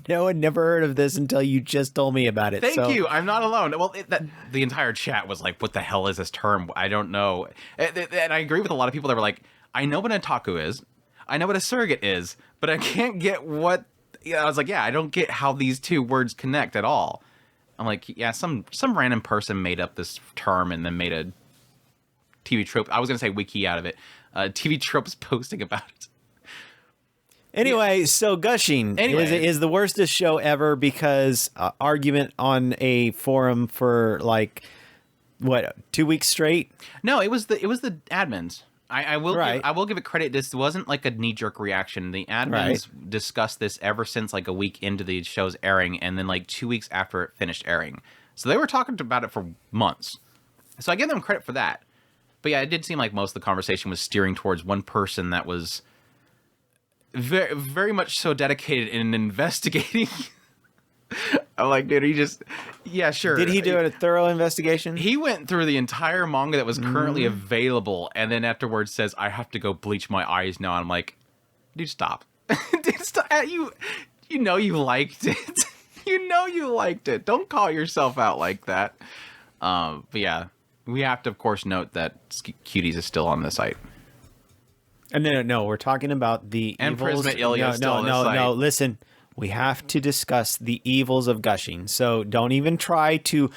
No, I'd never heard of this until you just told me about it. Thank you. I'm not alone. Well, the entire chat was like, what the hell is this term? I don't know. And I agree with a lot of people that were like, I know what an otaku is. I know what a surrogate is, but I can't get what... I was like, yeah, I don't get how these two words connect at all. I'm like, yeah, some random person made up this term and then made a TV trope. I was going to say wiki out of it. TV tropes posting about it. Anyway, so Gushing is the worstest show ever because argument on a forum for like, what, 2 weeks straight? No, it was the admins. I will give it credit. This wasn't like a knee-jerk reaction. The admins discussed this ever since like a week into the show's airing, and then like 2 weeks after it finished airing. So they were talking about it for months. So I give them credit for that. But yeah, it did seem like most of the conversation was steering towards one person that was very, very much so dedicated in investigating. I'm like, dude, yeah, sure. Did he do a thorough investigation? He went through the entire manga that was currently available, and then afterwards says, I have to go bleach my eyes now. And I'm like, dude, stop. Dude, stop. You know you liked it. You know you liked it. Don't call yourself out like that. But yeah, we have to, of course, note that Cuties is still on the site. No, we're talking about the and evils. Prisma Ilya is still on the site. No, listen. We have to discuss the evils of gushing. So don't even try to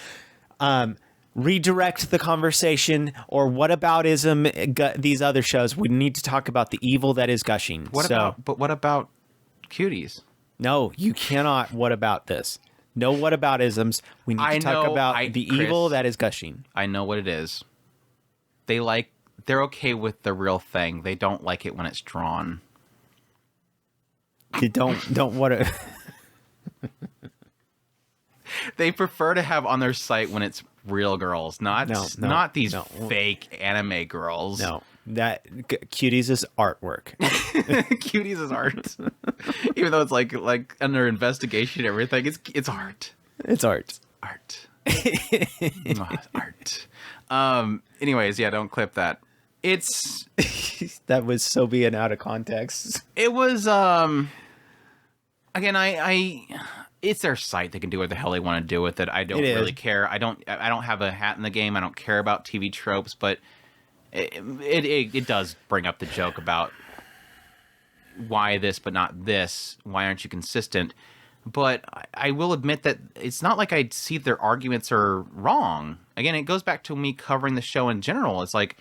redirect the conversation or whataboutism these other shows. We need to talk about the evil that is gushing. What about Cuties? No, you cannot what about this. No whataboutisms. We need to talk about the evil that is gushing. I know what it is. They're okay with the real thing. They don't like it when it's drawn. You don't want to. They prefer to have on their site when it's real girls, not these fake anime girls. No, that Cuties is artwork. Cuties is art, even though it's like under investigation and everything. It's art. It's art. Art. Art. Anyways, yeah, don't clip that. It's that was so being out of context. It was again, it's their site. They can do what the hell they want to do with it. I don't really care. I don't have a hat in the game. I don't care about TV tropes, but it does bring up the joke about why this but not this. Why aren't you consistent? But I will admit that it's not like I see their arguments are wrong. Again, it goes back to me covering the show in general. It's like,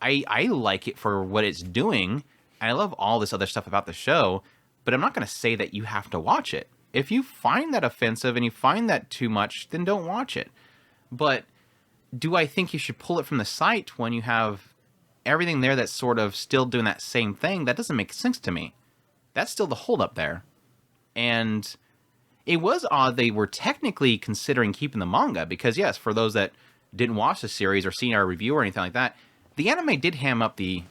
I like it for what it's doing, and I love all this other stuff about the show, but I'm not going to say that you have to watch it. If you find that offensive and you find that too much, then don't watch it. But do I think you should pull it from the site when you have everything there that's sort of still doing that same thing? That doesn't make sense to me. That's still the holdup there. And it was odd they were technically considering keeping the manga, because yes, for those that didn't watch the series or seen our review or anything like that, the anime did ham up the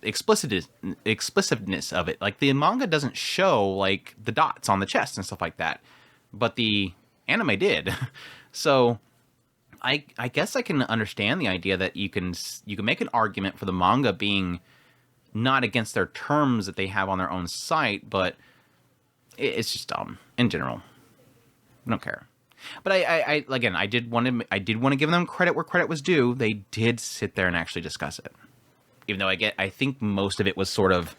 explicitness of it. Like, the manga doesn't show like the dots on the chest and stuff like that, but the anime did. So I guess I can understand the idea that you can make an argument for the manga being not against their terms that they have on their own site, but it's just dumb in general. I don't care. But I again, I did want to give them credit where credit was due. They did sit there and actually discuss it. Even though I think most of it was sort of,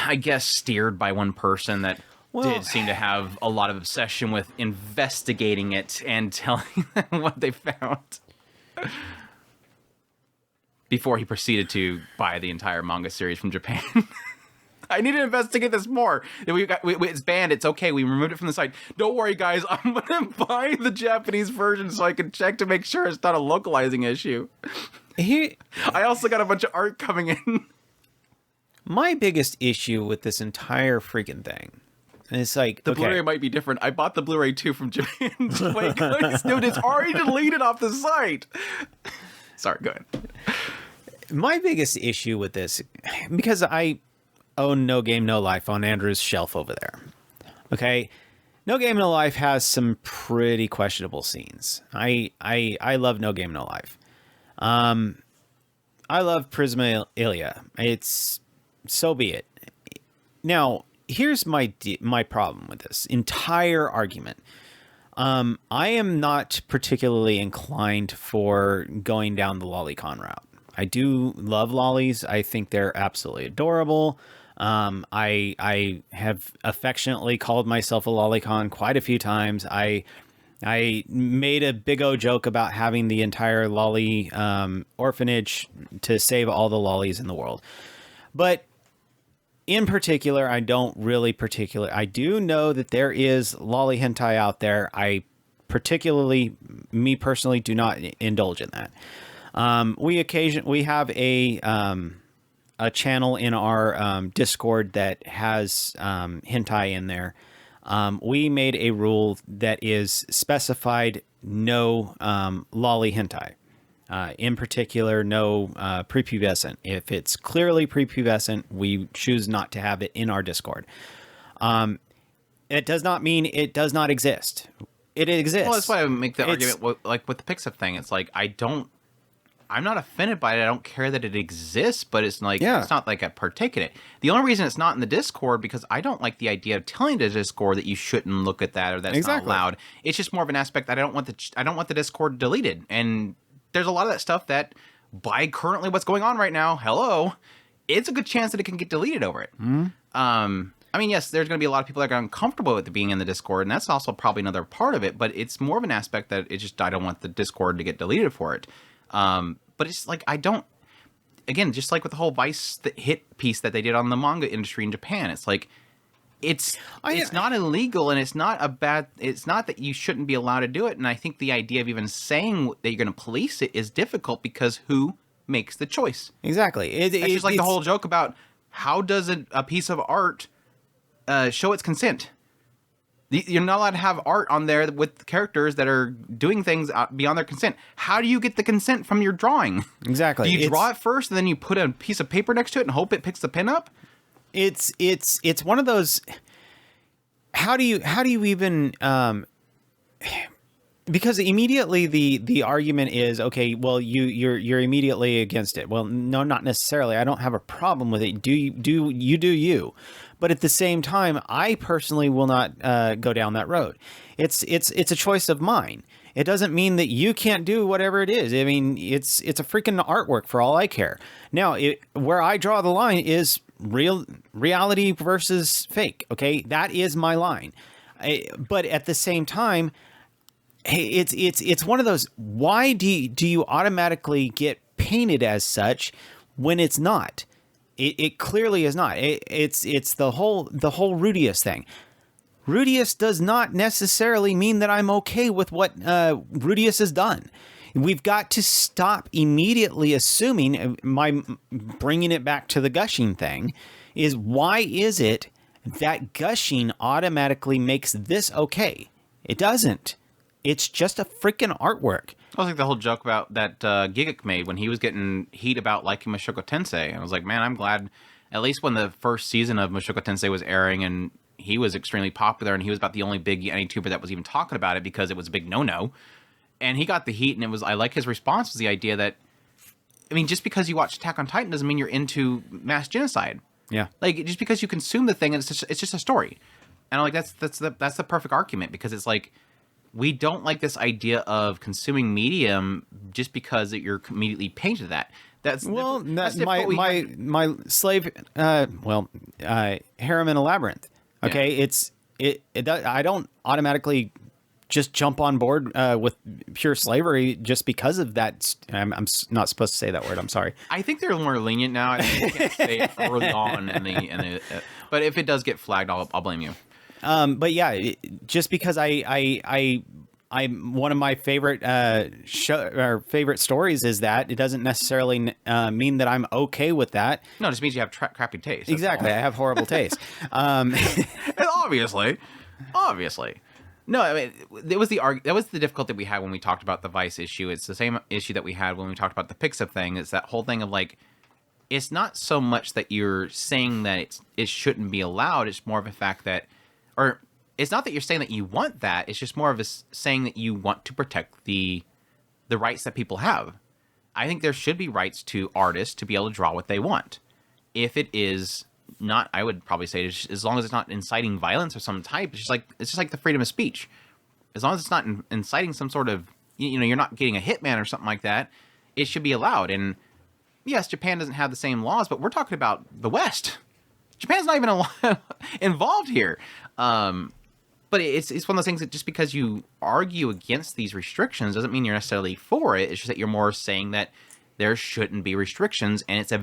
I guess, steered by one person that did seem to have a lot of obsession with investigating it and telling them what they found before he proceeded to buy the entire manga series from Japan. I need to investigate this more. It's banned. It's okay. We removed it from the site. Don't worry, guys. I'm going to buy the Japanese version so I can check to make sure it's not a localizing issue. I also got a bunch of art coming in. My biggest issue with this entire freaking thing, and it's like, the Blu-ray might be different. I bought the Blu-ray too from Japan. Wait, guys, dude, it's already deleted off the site. Sorry, go ahead. My biggest issue with this, because I own No Game No Life on Andrew's shelf over there. Okay, No Game No Life has some pretty questionable scenes. I love No Game No Life. I love Prisma Ilia. It's so be it. Now, here's my problem with this entire argument. I am not particularly inclined for going down the lolicon route. I do love lollies. I think they're absolutely adorable. I have affectionately called myself a lolicon quite a few times. I made a big O joke about having the entire lolly orphanage to save all the lollies in the world. But in particular, I do know that there is lolly hentai out there. I particularly, me personally, do not indulge in that. We have a channel in our Discord that has hentai in there. We made a rule that is specified no lolly hentai. In particular, no prepubescent. If it's clearly prepubescent, we choose not to have it in our Discord. It does not mean it does not exist. It exists. Well, that's why I make the argument, like with the Pixip thing. It's like, I'm not offended by it. I don't care that it exists, but it's like, It's not like I partake in it. The only reason it's not in the Discord, because I don't like the idea of telling the Discord that you shouldn't look at that or that's not allowed. It's just more of an aspect that I don't want the Discord deleted. And there's a lot of that stuff that, by currently what's going on right now, it's a good chance that it can get deleted over it. Mm-hmm. I mean, yes, there's going to be a lot of people that are uncomfortable with it being in the Discord, and that's also probably another part of it, but it's more of an aspect that I don't want the Discord to get deleted for it. But it's like, again, just like with the whole Vice hit piece that they did on the manga industry in Japan, it's like, it's not illegal, and it's not that you shouldn't be allowed to do it. And I think the idea of even saying that you're going to police it is difficult, because who makes the choice? Exactly. It's just like the whole joke about, how does a piece of art show its consent? You're not allowed to have art on there with characters that are doing things beyond their consent. How do you get the consent from your drawing? Exactly. Do you draw it first, and then you put a piece of paper next to it and hope it picks the pin up? It's one of those. How do you even? Because immediately the argument is, okay, well, you're immediately against it. Well, no, not necessarily. I don't have a problem with it. Do you? But at the same time, I personally will not go down that road. It's a choice of mine. It doesn't mean that you can't do whatever it is. I mean, it's a freaking artwork for all I care. Now, where I draw the line is reality versus fake. Okay, that is my line. But at the same time, it's one of those. Why do you automatically get painted as such when it's not? It clearly is not. It's the whole Rudius thing. Rudius does not necessarily mean that I'm okay with what Rudius has done. We've got to stop immediately assuming, bringing it back to the gushing thing, is why is it that gushing automatically makes this okay? It doesn't. It's just a freaking artwork. I was like the whole joke about that Gigak made when he was getting heat about liking Mushoku Tensei. I was like, man, I'm glad at least when the first season of Mushoku Tensei was airing and he was extremely popular and he was about the only big YouTuber that was even talking about it because it was a big no-no. And he got the heat, and I like his response was the idea that, I mean, just because you watch Attack on Titan doesn't mean you're into mass genocide. Yeah. Like, just because you consume the thing, it's just a story. And I'm like, that's the perfect argument, because it's like, we don't like this idea of consuming medium just because you're immediately painted to that. My slave, harem in a labyrinth. Okay, yeah. I don't automatically just jump on board with pure slavery just because of that. I'm not supposed to say that word. I'm sorry. I think they're more lenient now. I think you can't say it early on, but if it does get flagged, I'll blame you. But yeah, just because I'm one of my favorite favorite stories is that it doesn't necessarily mean that I'm okay with that. No, it just means you have crappy taste. Exactly, I have horrible taste. Obviously. No, I mean, that was the difficulty we had when we talked about the Vice issue. It's the same issue that we had when we talked about the Pixar thing. It's that whole thing of like, it's not so much that you're saying that it shouldn't be allowed. It's more of a fact that, or it's not that you're saying that you want that. It's just more of a saying that you want to protect the rights that people have. I think there should be rights to artists to be able to draw what they want. If it is not, I would probably say, as long as it's not inciting violence of some type, it's just like the freedom of speech. As long as it's not inciting some sort of, you're not getting a hitman or something like that, it should be allowed. And yes, Japan doesn't have the same laws, but we're talking about the West. Japan's not even involved here. But it's one of those things that just because you argue against these restrictions doesn't mean you're necessarily for it. It's just that you're more saying that there shouldn't be restrictions, and it's a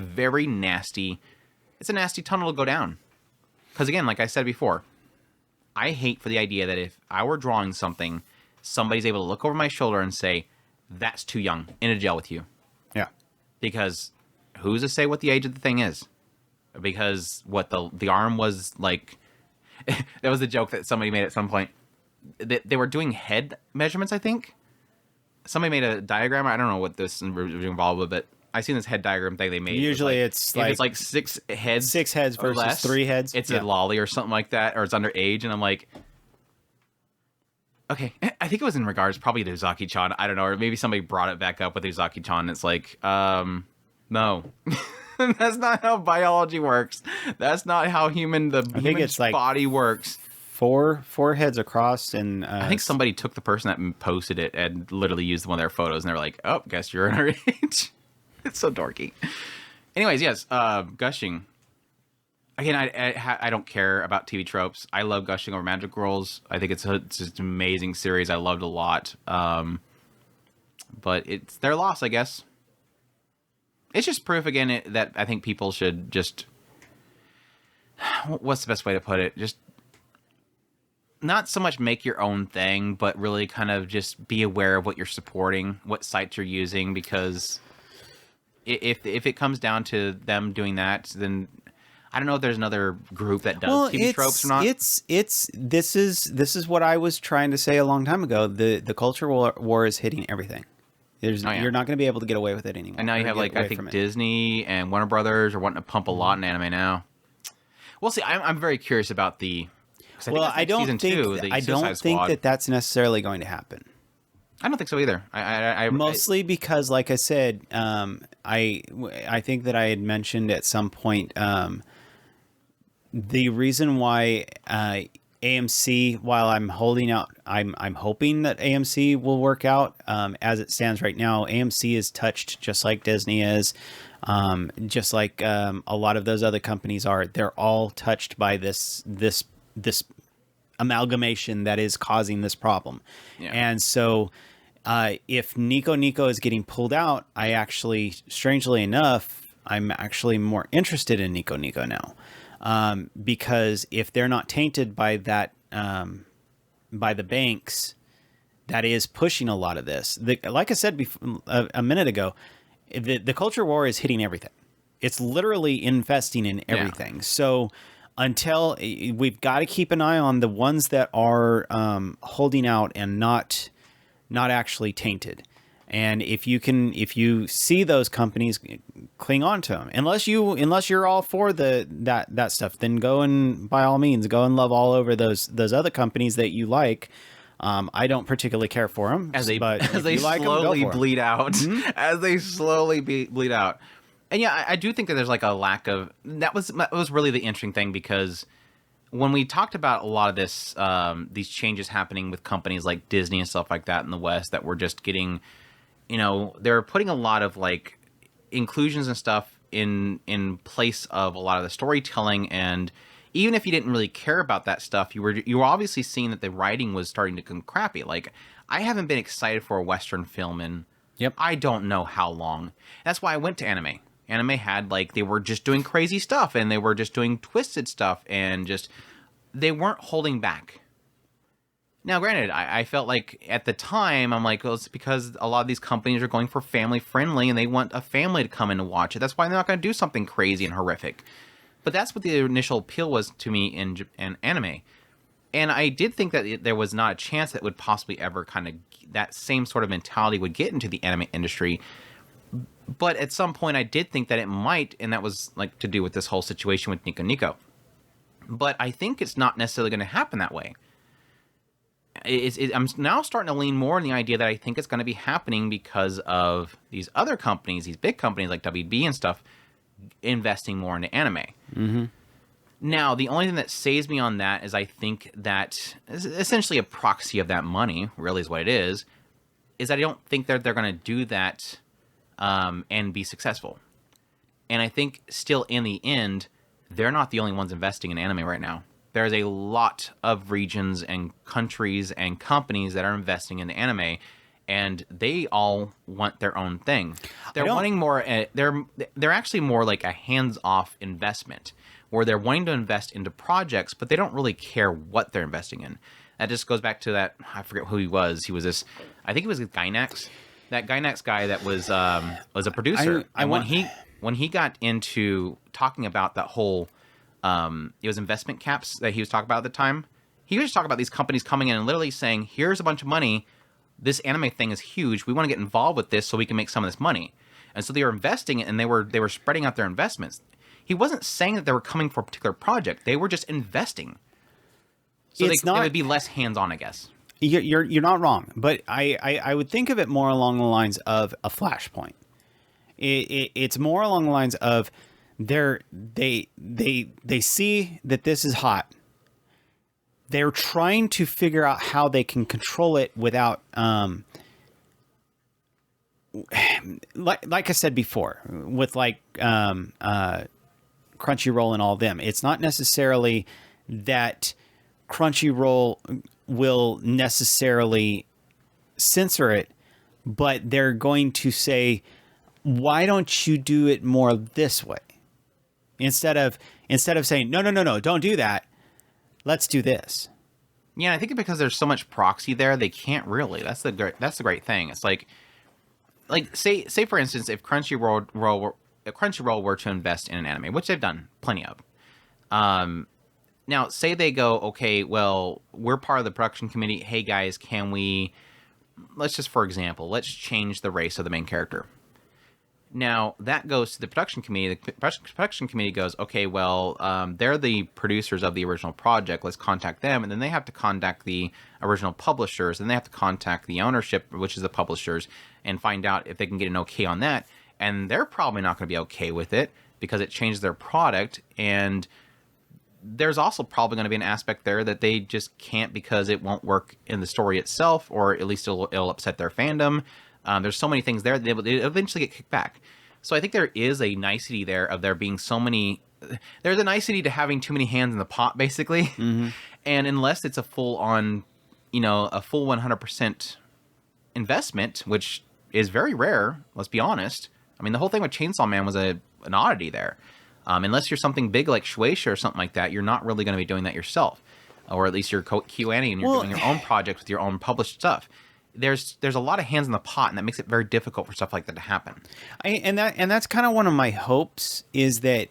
nasty tunnel to go down. Because again, like I said before, I hate for the idea that if I were drawing something, somebody's able to look over my shoulder and say, that's too young, into jail with you. Yeah. Because who's to say what the age of the thing is? Because what the arm was like... That was the joke that somebody made at some point. They were doing head measurements, I think. Somebody made a diagram. I don't know what this was involved with, but I seen this head diagram thing they made. Usually it's like 6 heads. 6 heads versus less, 3 heads. It's a lolly or something like that, or it's underage. And I'm like, okay, I think it was in regards probably to Uzaki-chan. I don't know, or maybe somebody brought it back up with Uzaki-chan. It's like, no. That's not how biology works. That's not how the human body works. 4 heads across, and I think somebody took the person that posted it and literally used one of their photos, and they were like, "Oh, guess you're in our age." It's so dorky. Anyways, yes, Gushing. Again, I don't care about TV tropes. I love Gushing over Magic Girls. I think it's just an amazing series. I loved a lot. But it's their loss, I guess. It's just proof, again, that I think people should just... What's the best way to put it? Just not so much make your own thing, but really kind of just be aware of what you're supporting, what sites you're using, because if it comes down to them doing that, then I don't know if there's another group that does TV tropes or not. This is what I was trying to say a long time ago. The culture war is hitting everything. You're not going to be able to get away with it anymore. And now you have, like, I think Disney and Warner Brothers are wanting to pump a lot in anime now. We'll see. I'm very curious about the... I don't think that that's necessarily going to happen. I don't think so either. Mostly because, like I said, I think that I had mentioned at some point the reason why AMC, while I'm holding out, I'm hoping that AMC will work out. As it stands right now, AMC is touched just like Disney is, just like a lot of those other companies are. They're all touched by this amalgamation that is causing this problem. Yeah. And so if NicoNico is getting pulled out, I actually, strangely enough, I'm actually more interested in NicoNico now. Because if they're not tainted by that, by the banks, that is pushing a lot of this. Like I said a minute ago, the culture war is hitting everything. It's literally infesting in everything. Yeah. So until we've got to keep an eye on the ones that are holding out and not actually tainted. And if you see those companies, cling on to them. Unless you're all for that stuff, then go and by all means go and love all over those other companies that you like. I don't particularly care for them as they slowly bleed out. Mm-hmm. As they slowly bleed out. And yeah, I do think that there's like a lack of that was really the interesting thing, because when we talked about a lot of this these changes happening with companies like Disney and stuff like that in the West that were just getting, they're putting a lot of like inclusions and stuff in place of a lot of the storytelling, and even if you didn't really care about that stuff, you were obviously seeing that the writing was starting to come crappy. Like, I haven't been excited for a Western film in I don't know how long. That's why I went to anime. Anime had they were just doing crazy stuff, and they were just doing twisted stuff, and just they weren't holding back. Now, granted, I felt like at the time, I'm like, well, it's because a lot of these companies are going for family friendly and they want a family to come in and watch it. That's why they're not going to do something crazy and horrific. But that's what the initial appeal was to me in anime. And I did think that there was not a chance that would possibly ever that same sort of mentality would get into the anime industry. But at some point, I did think that it might, and that was to do with this whole situation with NicoNico. But I think it's not necessarily going to happen that way. I'm now starting to lean more on the idea that I think it's going to be happening because of these other companies, these big companies like WB and stuff, investing more into anime. Mm-hmm. Now, the only thing that saves me on that is I think that essentially a proxy of that money, really is what it is I don't think that they're going to do that and be successful. And I think still in the end, they're not the only ones investing in anime right now. There's a lot of regions and countries and companies that are investing in anime, and they all want their own thing. They're wanting more. They're actually more like a hands-off investment, where they're wanting to invest into projects, but they don't really care what they're investing in. That just goes back to that. I forget who he was. He was this. I think it was Gainax. That Gainax guy that was a producer. When he got into talking about that whole. It was investment caps that he was talking about at the time. He was just talking about these companies coming in and literally saying, here's a bunch of money. This anime thing is huge. We want to get involved with this so we can make some of this money. And so they were investing, and they were spreading out their investments. He wasn't saying that they were coming for a particular project. They were just investing. So they would be less hands-on, I guess. You're not wrong, but I would think of it more along the lines of a flashpoint. It's more along the lines of they see that this is hot. They're trying to figure out how they can control it without, like I said before, with Crunchyroll and all them. It's not necessarily that Crunchyroll will necessarily censor it, but they're going to say, why don't you do it more this way? Instead of saying, no, don't do that. Let's do this. Yeah, I think because there's so much proxy there, they can't really. That's the great thing. It's like say for instance, if Crunchyroll were to invest in an anime, which they've done plenty of. Now, say they go, okay, well, we're part of the production committee. Hey guys, let's change the race of the main character. Now, that goes to the production committee. The production committee goes, okay, well, they're the producers of the original project. Let's contact them. And then they have to contact the original publishers. And they have to contact the ownership, which is the publishers, and find out if they can get an okay on that. And they're probably not going to be okay with it because it changes their product. And there's also probably going to be an aspect there that they just can't because it won't work in the story itself, or at least it'll upset their fandom. There's so many things there that they eventually get kicked back. So I think there is a nicety there of there being so many. There's a nicety to having too many hands in the pot, basically. Mm-hmm. And unless it's a full 100% investment, which is very rare, let's be honest. I mean, the whole thing with Chainsaw Man was an oddity there. Unless you're something big like Shueisha or something like that, you're not really going to be doing that yourself. Or at least you're QAning and you're doing your own projects with your own published stuff. There's a lot of hands in the pot, and that makes it very difficult for stuff like that to happen. And that's kind of one of my hopes, is that,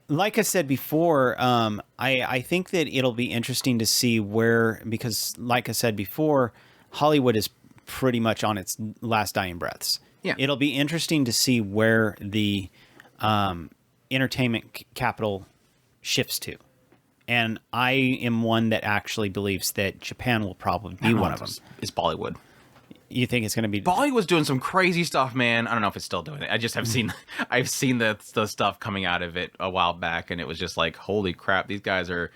like I said before, I think that it'll be interesting to see where, because like I said before, Hollywood is pretty much on its last dying breaths. Yeah. It'll be interesting to see where the entertainment capital shifts to. And I am one that actually believes that Japan will probably be one of them. It's Bollywood. You think it's going to be... Bollywood's doing some crazy stuff, man. I don't know if it's still doing it. I just have seen... I've seen the stuff coming out of it a while back, and it was just like, holy crap, these guys are...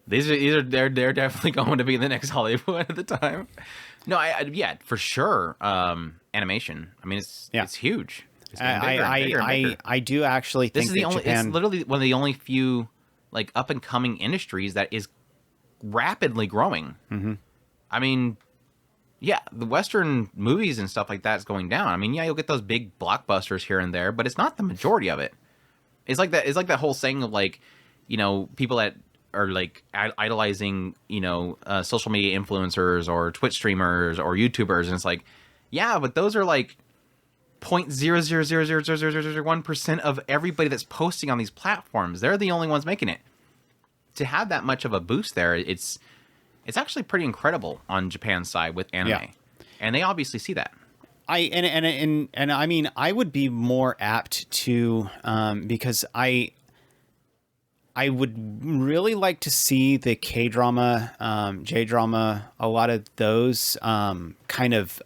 They're definitely going to be the next Hollywood at the time. No, yeah, for sure. Animation. I mean, it's huge. It's bigger and bigger. I do actually think it's literally one of the only few like up and coming industries that is rapidly growing. Mm-hmm. I mean, yeah, the Western movies and stuff like that is going down. I mean, yeah, you'll get those big blockbusters here and there, but it's not the majority of it. It's like that. It's like that whole saying of like, people that are like idolizing, social media influencers or Twitch streamers or YouTubers, and it's like, yeah, but those are like 0.0000001% of everybody that's posting on these platforms. They're the only ones making it. To have that much of a boost there, it's actually pretty incredible on Japan's side with anime, and they obviously see that. I mean, I would be more apt to because I would really like to see the K-drama, J-drama, a lot of those kind of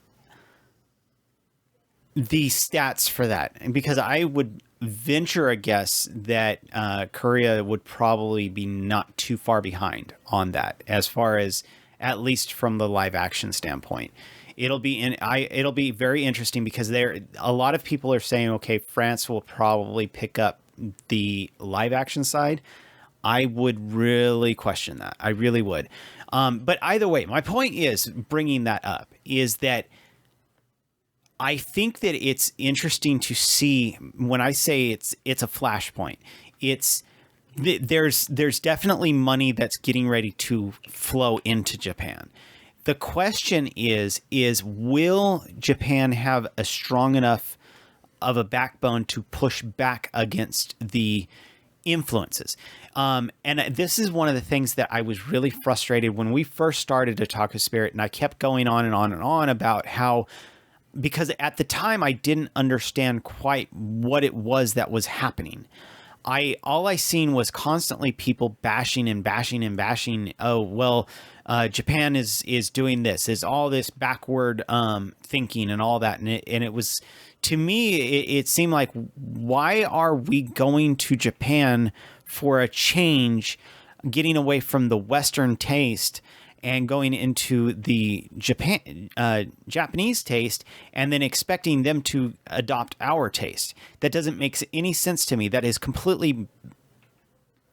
the stats for that. And because I would venture a guess that Korea would probably be not too far behind on that, as far as at least from the live action standpoint. It'll be very interesting because a lot of people are saying, okay, France will probably pick up the live action side. I would really question that. I really would. But either way, my point is bringing that up is that I think that it's interesting to see when I say it's a flashpoint. There's definitely money that's getting ready to flow into Japan. The question is will Japan have a strong enough of a backbone to push back against the influences? And this is one of the things that I was really frustrated when we first started Otaku Spirit, and I kept going on and on and on about how, because at the time I didn't understand quite what it was that was happening. All I seen was constantly people bashing and bashing and bashing. Oh, well, Japan is doing this, is all this backward thinking and all that. And it was, to me, it seemed like, why are we going to Japan for a change, getting away from the Western taste and going into the Japanese taste, and then expecting them to adopt our taste? That doesn't make any sense to me. That is completely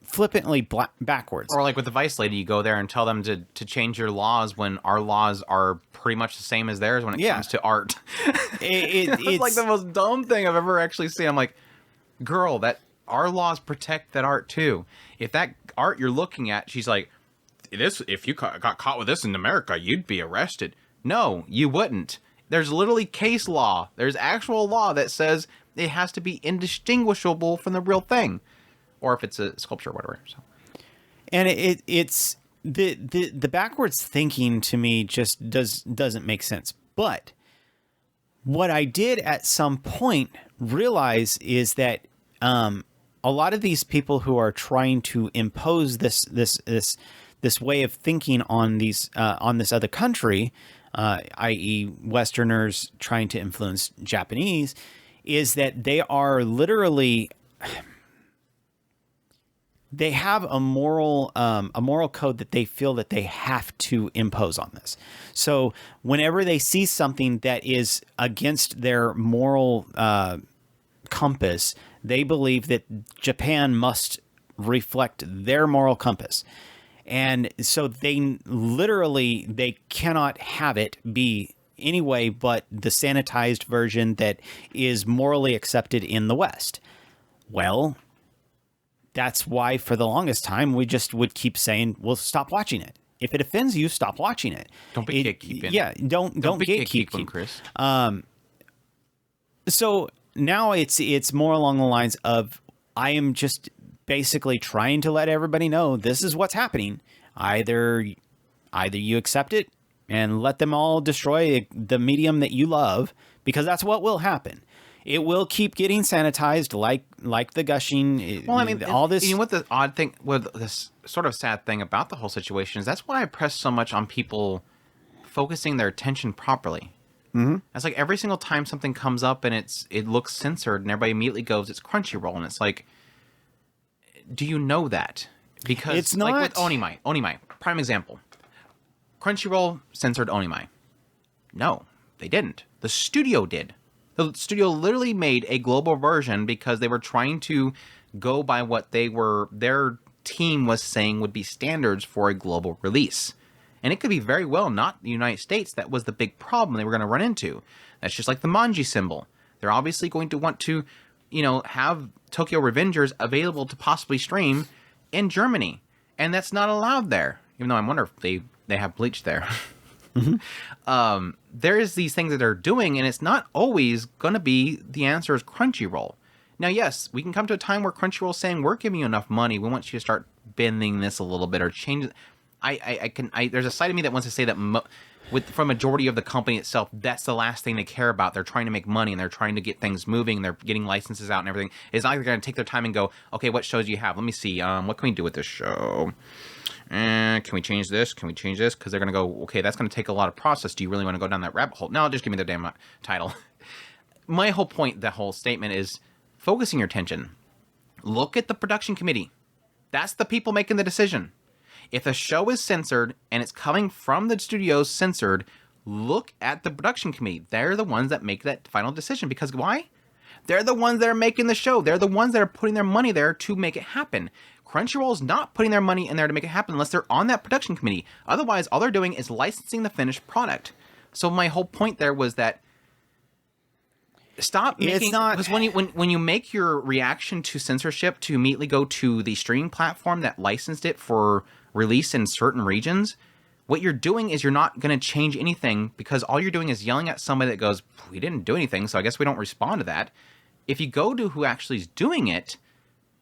flippantly backwards. Or like with the Vice Lady, you go there and tell them to change your laws when our laws are pretty much the same as theirs when it comes to art. It's like the most dumb thing I've ever actually seen. I'm like, girl, that our laws protect that art too. If that art you're looking at, she's like, if you got caught with this in America, you'd be arrested. No, you wouldn't. There's literally case law. There's actual law that says it has to be indistinguishable from the real thing, or if it's a sculpture or whatever. So, and it's the backwards thinking to me just doesn't make sense. But what I did at some point realize is that a lot of these people who are trying to impose this way of thinking on this other country, i.e. Westerners trying to influence Japanese, is that they are literally they have a moral code that they feel that they have to impose on this. So whenever they see something that is against their moral compass, they believe that Japan must reflect their moral compass. And so they cannot have it be any way but the sanitized version that is morally accepted in the West. Well, that's why for the longest time we just would keep saying, well, stop watching it. If it offends you, stop watching it. Don't be gatekeeping. Yeah, don't be gatekeeping, Chris. So now it's more along the lines of, I am just basically trying to let everybody know this is what's happening. Either you accept it and let them all destroy the medium that you love, because that's what will happen. It will keep getting sanitized, like the gushing. Well, I mean, all this. You know what the odd thing, with this sort of sad thing about the whole situation is, that's why I press so much on people focusing their attention properly. Mm-hmm. It's like every single time something comes up and it looks censored, and everybody immediately goes, "It's Crunchyroll," and it's like, do you know that? Because it's not. Like with Onimai, prime example. Crunchyroll censored Onimai. No, they didn't. The studio did. The studio literally made a global version because they were trying to go by what their team was saying would be standards for a global release. And it could be very well not the United States that was the big problem they were going to run into. That's just like the manji symbol. They're obviously going to want to, have Tokyo Revengers available to possibly stream in Germany. And that's not allowed there. Even though I wonder if they have Bleach there. Mm-hmm. There is these things that they're doing, and it's not always going to be the answer is Crunchyroll. Now, yes, we can come to a time where Crunchyroll's saying, we're giving you enough money, we want you to start bending this a little bit or change it. There's a side of me that wants to say that for majority of the company itself, that's the last thing they care about. They're trying to make money, and they're trying to get things moving, and they're getting licenses out and everything. It's not like they're going to take their time and go, okay, what shows do you have? Let me see. What can we do with this show? Can we change this? Can we change this? Because they're going to go, okay, that's going to take a lot of process. Do you really want to go down that rabbit hole? No, just give me the damn title. My whole point, that whole statement is focusing your attention. Look at the production committee. That's the people making the decision. If a show is censored and it's coming from the studios censored, look at the production committee. They're the ones that make that final decision. Because why? They're the ones that are making the show. They're the ones that are putting their money there to make it happen. Crunchyroll is not putting their money in there to make it happen unless they're on that production committee. Otherwise, all they're doing is licensing the finished product. So my whole point there was that stop making... It's not... Because when you make your reaction to censorship to immediately go to the streaming platform that licensed it for release in certain regions, what you're doing is you're not going to change anything, because all you're doing is yelling at somebody that goes, we didn't do anything, so I guess we don't respond to that. If you go to who actually is doing it,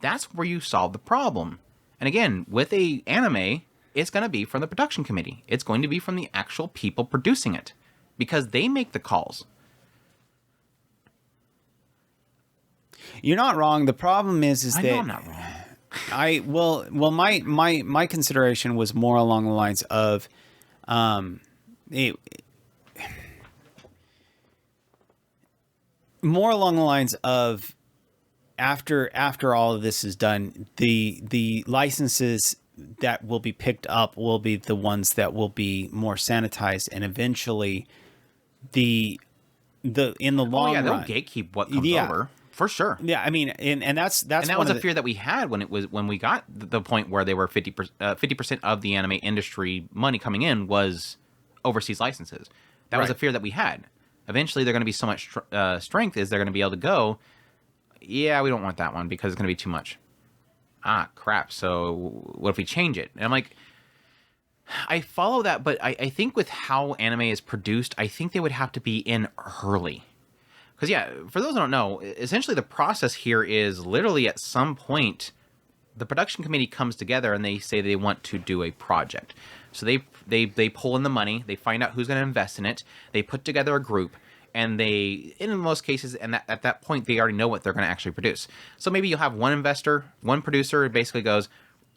that's where you solve the problem. And again, with a anime, it's going to be from the production committee. It's going to be from the actual people producing it, because they make the calls. You're not wrong. The problem is I that know I'm not wrong. My consideration was more along the lines of, after all of this is done, the licenses that will be picked up will be the ones that will be more sanitized, and eventually in the long run, they'll gatekeep what comes over. For sure. Yeah, I mean, and that was a fear that we had when we got the point where they were 50% of the anime industry money coming in was overseas licenses. That was a fear that we had. Eventually, they're going to be so much strength is they're going to be able to go, yeah, we don't want that one because it's going to be too much. Ah, crap. So what if we change it? And I'm like, I follow that, but I think with how anime is produced, I think they would have to be in early. Because, yeah, for those who don't know, essentially the process here is literally at some point, the production committee comes together and they say they want to do a project. So they pull in the money, they find out who's going to invest in it, they put together a group, and in most cases, and at that point, they already know what they're going to actually produce. So maybe you'll have one investor, one producer, who basically goes,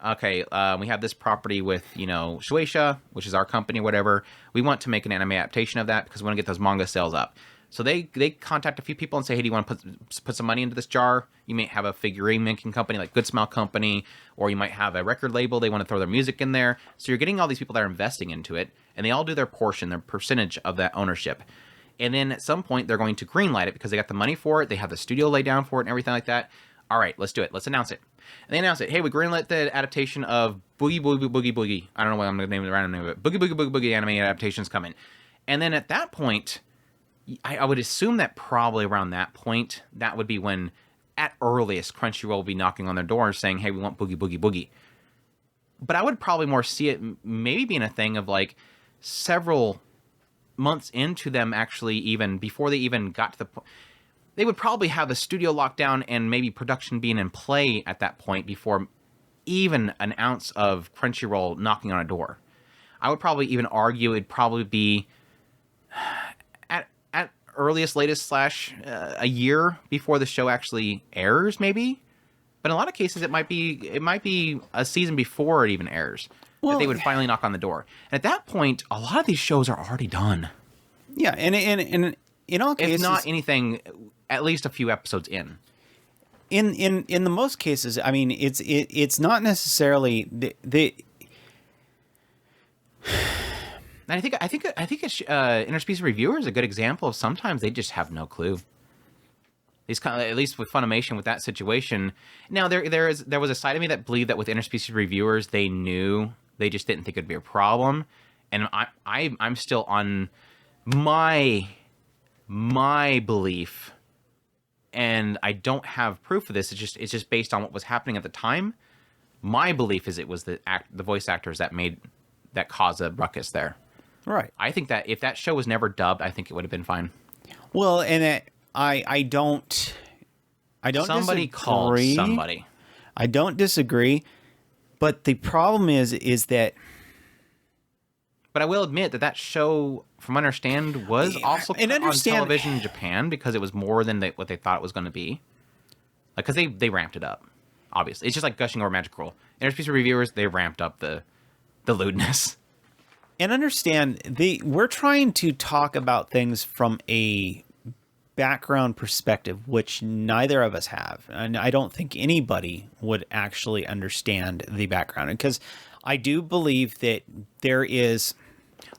okay, we have this property with, Shueisha, which is our company, whatever. We want to make an anime adaptation of that because we want to get those manga sales up. So they contact a few people and say, hey, do you want to put some money into this jar? You may have a figurine making company like Good Smile Company, or you might have a record label. They want to throw their music in there. So you're getting all these people that are investing into it, and they all do their portion, their percentage of that ownership. And then at some point, they're going to greenlight it because they got the money for it. They have the studio laid down for it and everything like that. All right, let's do it. Let's announce it. And they announce it. Hey, we greenlit the adaptation of Boogie Boogie Boogie Boogie. I don't know what I'm going to name the random name of it. Boogie Boogie Boogie Boogie anime adaptation's coming. And then at that point, I would assume that probably around that point, that would be when, at earliest, Crunchyroll will be knocking on their door saying, hey, we want Boogie Boogie Boogie. But I would probably more see it maybe being a thing of like several months into them actually, even before they even got to the point, they would probably have the studio locked down and maybe production being in play at that point before even an ounce of Crunchyroll knocking on a door. I would probably even argue it'd probably be at earliest, latest / a year before the show actually airs, maybe. But in a lot of cases, it might be a season before it even airs that they would finally knock on the door. And at that point, a lot of these shows are already done. Yeah, and in all cases, if not anything, at least a few episodes in. In the most cases, I mean, it's not necessarily the And I think interspecies reviewer is a good example of sometimes they just have no clue. These kind of, at least with Funimation with that situation. Now there was a side of me that believed that with interspecies reviewers they knew, they just didn't think it'd be a problem, and I'm still on my belief, and I don't have proof of this. It's just based on what was happening at the time. My belief is it was the voice actors that caused a ruckus there. Right. I think that if that show was never dubbed, I think it would have been fine. Well, and I don't somebody disagree. called somebody. I don't disagree, but the problem is that. But I will admit that show, from what I understand, was also on television in Japan because it was more than what they thought it was going to be. Like, because they ramped it up. Obviously, it's just like Gushing or Magical. Interspecies reviewers, they ramped up the lewdness. And understand, we're trying to talk about things from a background perspective, which neither of us have. And I don't think anybody would actually understand the background. Because I do believe that there is...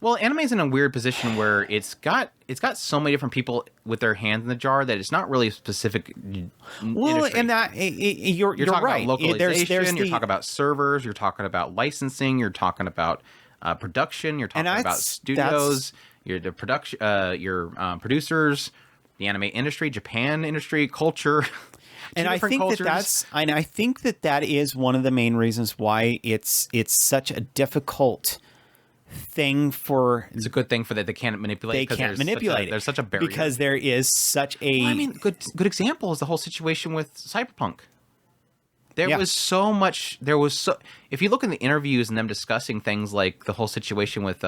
Well, anime is in a weird position where it's got so many different people with their hands in the jar that it's not really a specific industry. And that you're talking right. About localization, you're the... talking about servers, you're talking about licensing, you're talking about production, you're talking about studios, your producers, the anime industry, Japan industry, culture. And I think that is one of the main reasons why it's such a difficult thing for. It's a good thing for that they can't manipulate. There's such a barrier because there is such a. Well, I mean, good example is the whole situation with Cyberpunk. There was so much. If you look in the interviews and them discussing things like the whole situation with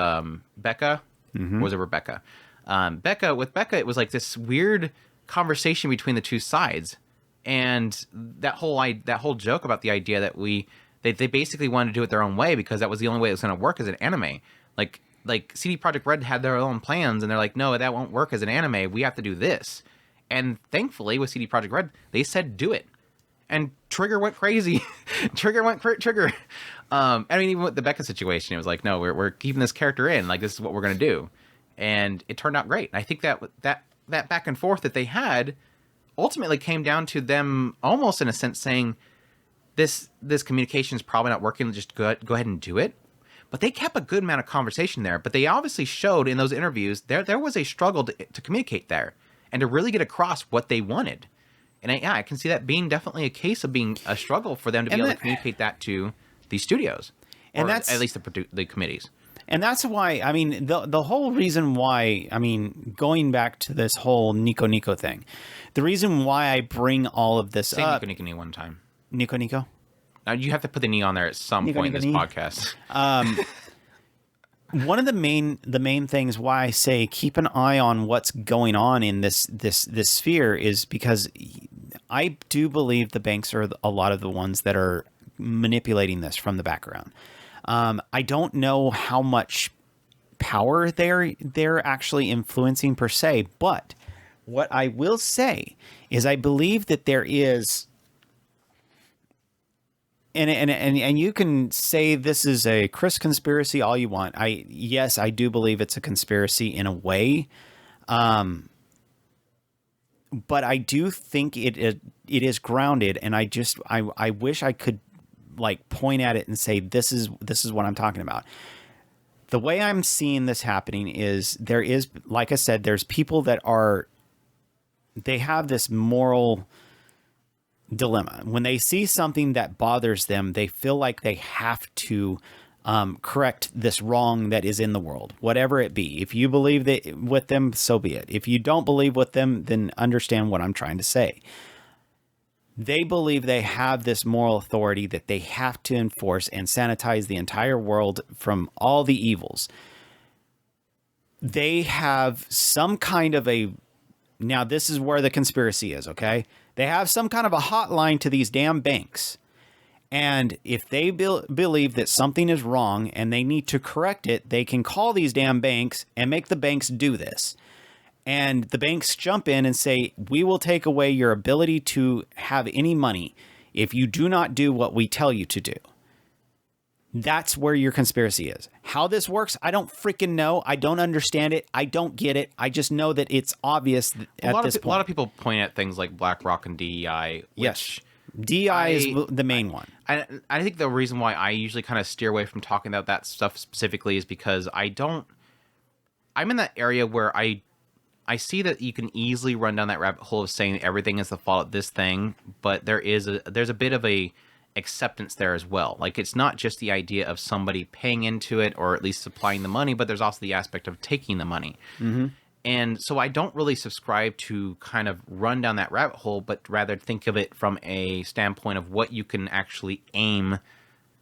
Becca, or was it Rebecca? With Becca, it was like this weird conversation between the two sides, and that whole joke about the idea that they basically wanted to do it their own way because that was the only way it was going to work as an anime. Like CD Projekt Red had their own plans, and they're like, no, that won't work as an anime. We have to do this. And thankfully, with CD Projekt Red, they said do it. And Trigger went crazy. Trigger. I mean, even with the Becca situation, it was like, no, we're keeping this character in. Like, this is what we're going to do. And it turned out great. And I think that back and forth that they had ultimately came down to them almost in a sense saying, this communication is probably not working. Just go ahead and do it. But they kept a good amount of conversation there. But they obviously showed in those interviews there was a struggle to communicate there and to really get across what they wanted. And I can see that being definitely a case of being a struggle for them to be able to communicate that to these studios, and that's at least the committees. And that's why, I mean, the whole reason why, I mean, going back to this whole NicoNico thing, the reason why I bring all of this up. Say NicoNico one time. NicoNico? Now, you have to put the knee on there at some point in this podcast. One of the main things why I say keep an eye on what's going on in this sphere is because I do believe the banks are a lot of the ones that are manipulating this from the background. I don't know how much power they're actually influencing per se, but What I will say is I believe that there is, and you can say this is a Chris conspiracy all you want. Yes, I do believe it's a conspiracy in a way. But I do think it is grounded, and I wish I could like point at it and say this is what I'm talking about. The way I'm seeing this happening is there is, like I said, there's people that they have this moral dilemma. When they see something that bothers them, they feel like they have to correct this wrong that is in the world, whatever it be. If you believe that with them, so be it. If you don't believe with them, then understand what I'm trying to say. They believe they have this moral authority that they have to enforce and sanitize the entire world from all the evils. They have some kind of now this is where the conspiracy is, okay? They have some kind of a hotline to these damn banks. And if they believe that something is wrong and they need to correct it, they can call these damn banks and make the banks do this. And the banks jump in and say, we will take away your ability to have any money if you do not do what we tell you to do. That's where your conspiracy is. How this works, I don't freaking know. I don't understand it. I don't get it. I just know that it's obvious at this point. A lot of people point at things like BlackRock and DEI. Yes. DEI is the main one. I think the reason why I usually kind of steer away from talking about that stuff specifically is because I'm in that area where I see that you can easily run down that rabbit hole of saying everything is the fault of this thing, but there's a bit of a acceptance there as well. Like, it's not just the idea of somebody paying into it or at least supplying the money, but there's also the aspect of taking the money. Mm-hmm. And so I don't really subscribe to kind of run down that rabbit hole, but rather think of it from a standpoint of what you can actually aim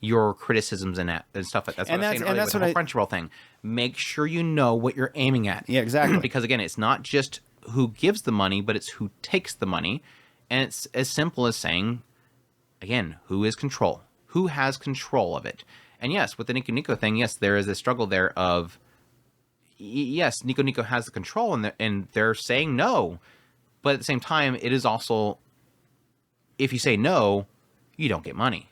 your criticisms in at and stuff. That's what I was saying earlier with the whole Crunchyroll thing. Make sure you know what you're aiming at. Yeah, exactly. Because again, it's not just who gives the money, but it's who takes the money. And it's as simple as saying, again, who is control? Who has control of it? And yes, with the NicoNico thing, yes, there is a struggle there of, yes, NicoNico has the control and they're saying no. But at the same time, it is also, if you say no, you don't get money.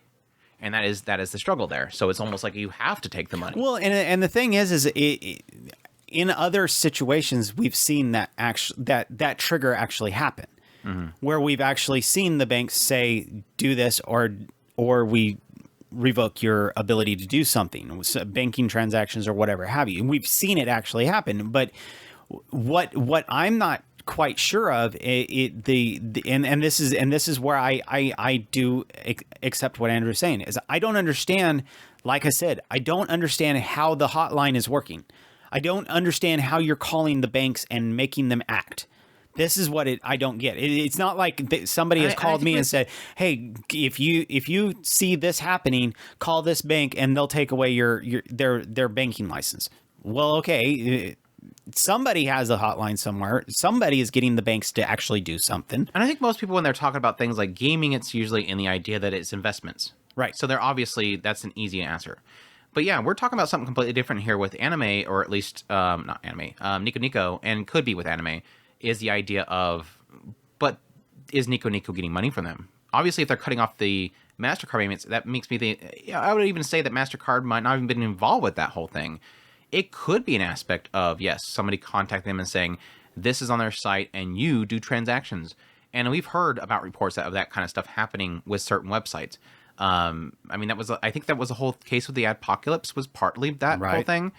And that is the struggle there. So it's almost like you have to take the money. Well, and the thing is in other situations, we've seen that that trigger actually happen, where we've actually seen the banks say, do this or we revoke your ability to do something, banking transactions or whatever have you. And we've seen it actually happen. But what I'm not quite sure of and this is where I do accept what Andrew's saying is I don't understand. Like I said, I don't understand how the hotline is working. I don't understand how you're calling the banks and making them act. This is what I don't get. It's not like somebody has called me and said, "Hey, if you see this happening, call this bank and they'll take away their banking license." Well, okay. Somebody has a hotline somewhere. Somebody is getting the banks to actually do something. And I think most people, when they're talking about things like gaming, it's usually in the idea that it's investments. Right. So that's an easy answer. But yeah, we're talking about something completely different here with anime, or at least not anime, NicoNico, and could be with anime, is the idea of, but is NicoNico getting money from them? Obviously, if they're cutting off the Mastercard payments, that makes me think, I would even say that Mastercard might not have been involved with that whole thing. It could be an aspect of, yes, somebody contact them and saying, this is on their site and you do transactions. And we've heard about reports of that kind of stuff happening with certain websites. I mean, I think that was the whole case with the Adpocalypse, was partly that whole thing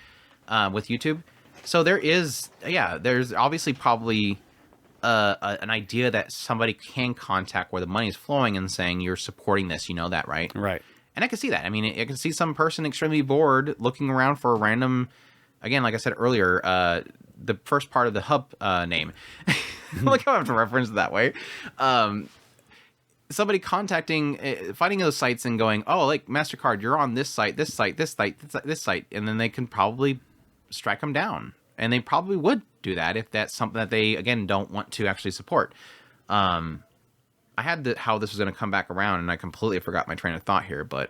with YouTube. So there's obviously probably an idea that somebody can contact where the money is flowing and saying, you're supporting this, you know that, right? Right. And I can see that. I mean, I can see some person extremely bored looking around for a random, again, like I said earlier, the first part of the hub name. Like how I have to reference it that way. Somebody finding those sites and going, oh, like Mastercard, you're on this site, this site, this site, this site. And then they can probably strike them down. And they probably would do that if that's something that they, again, don't want to actually support. I had how this was going to come back around, and I completely forgot my train of thought here. But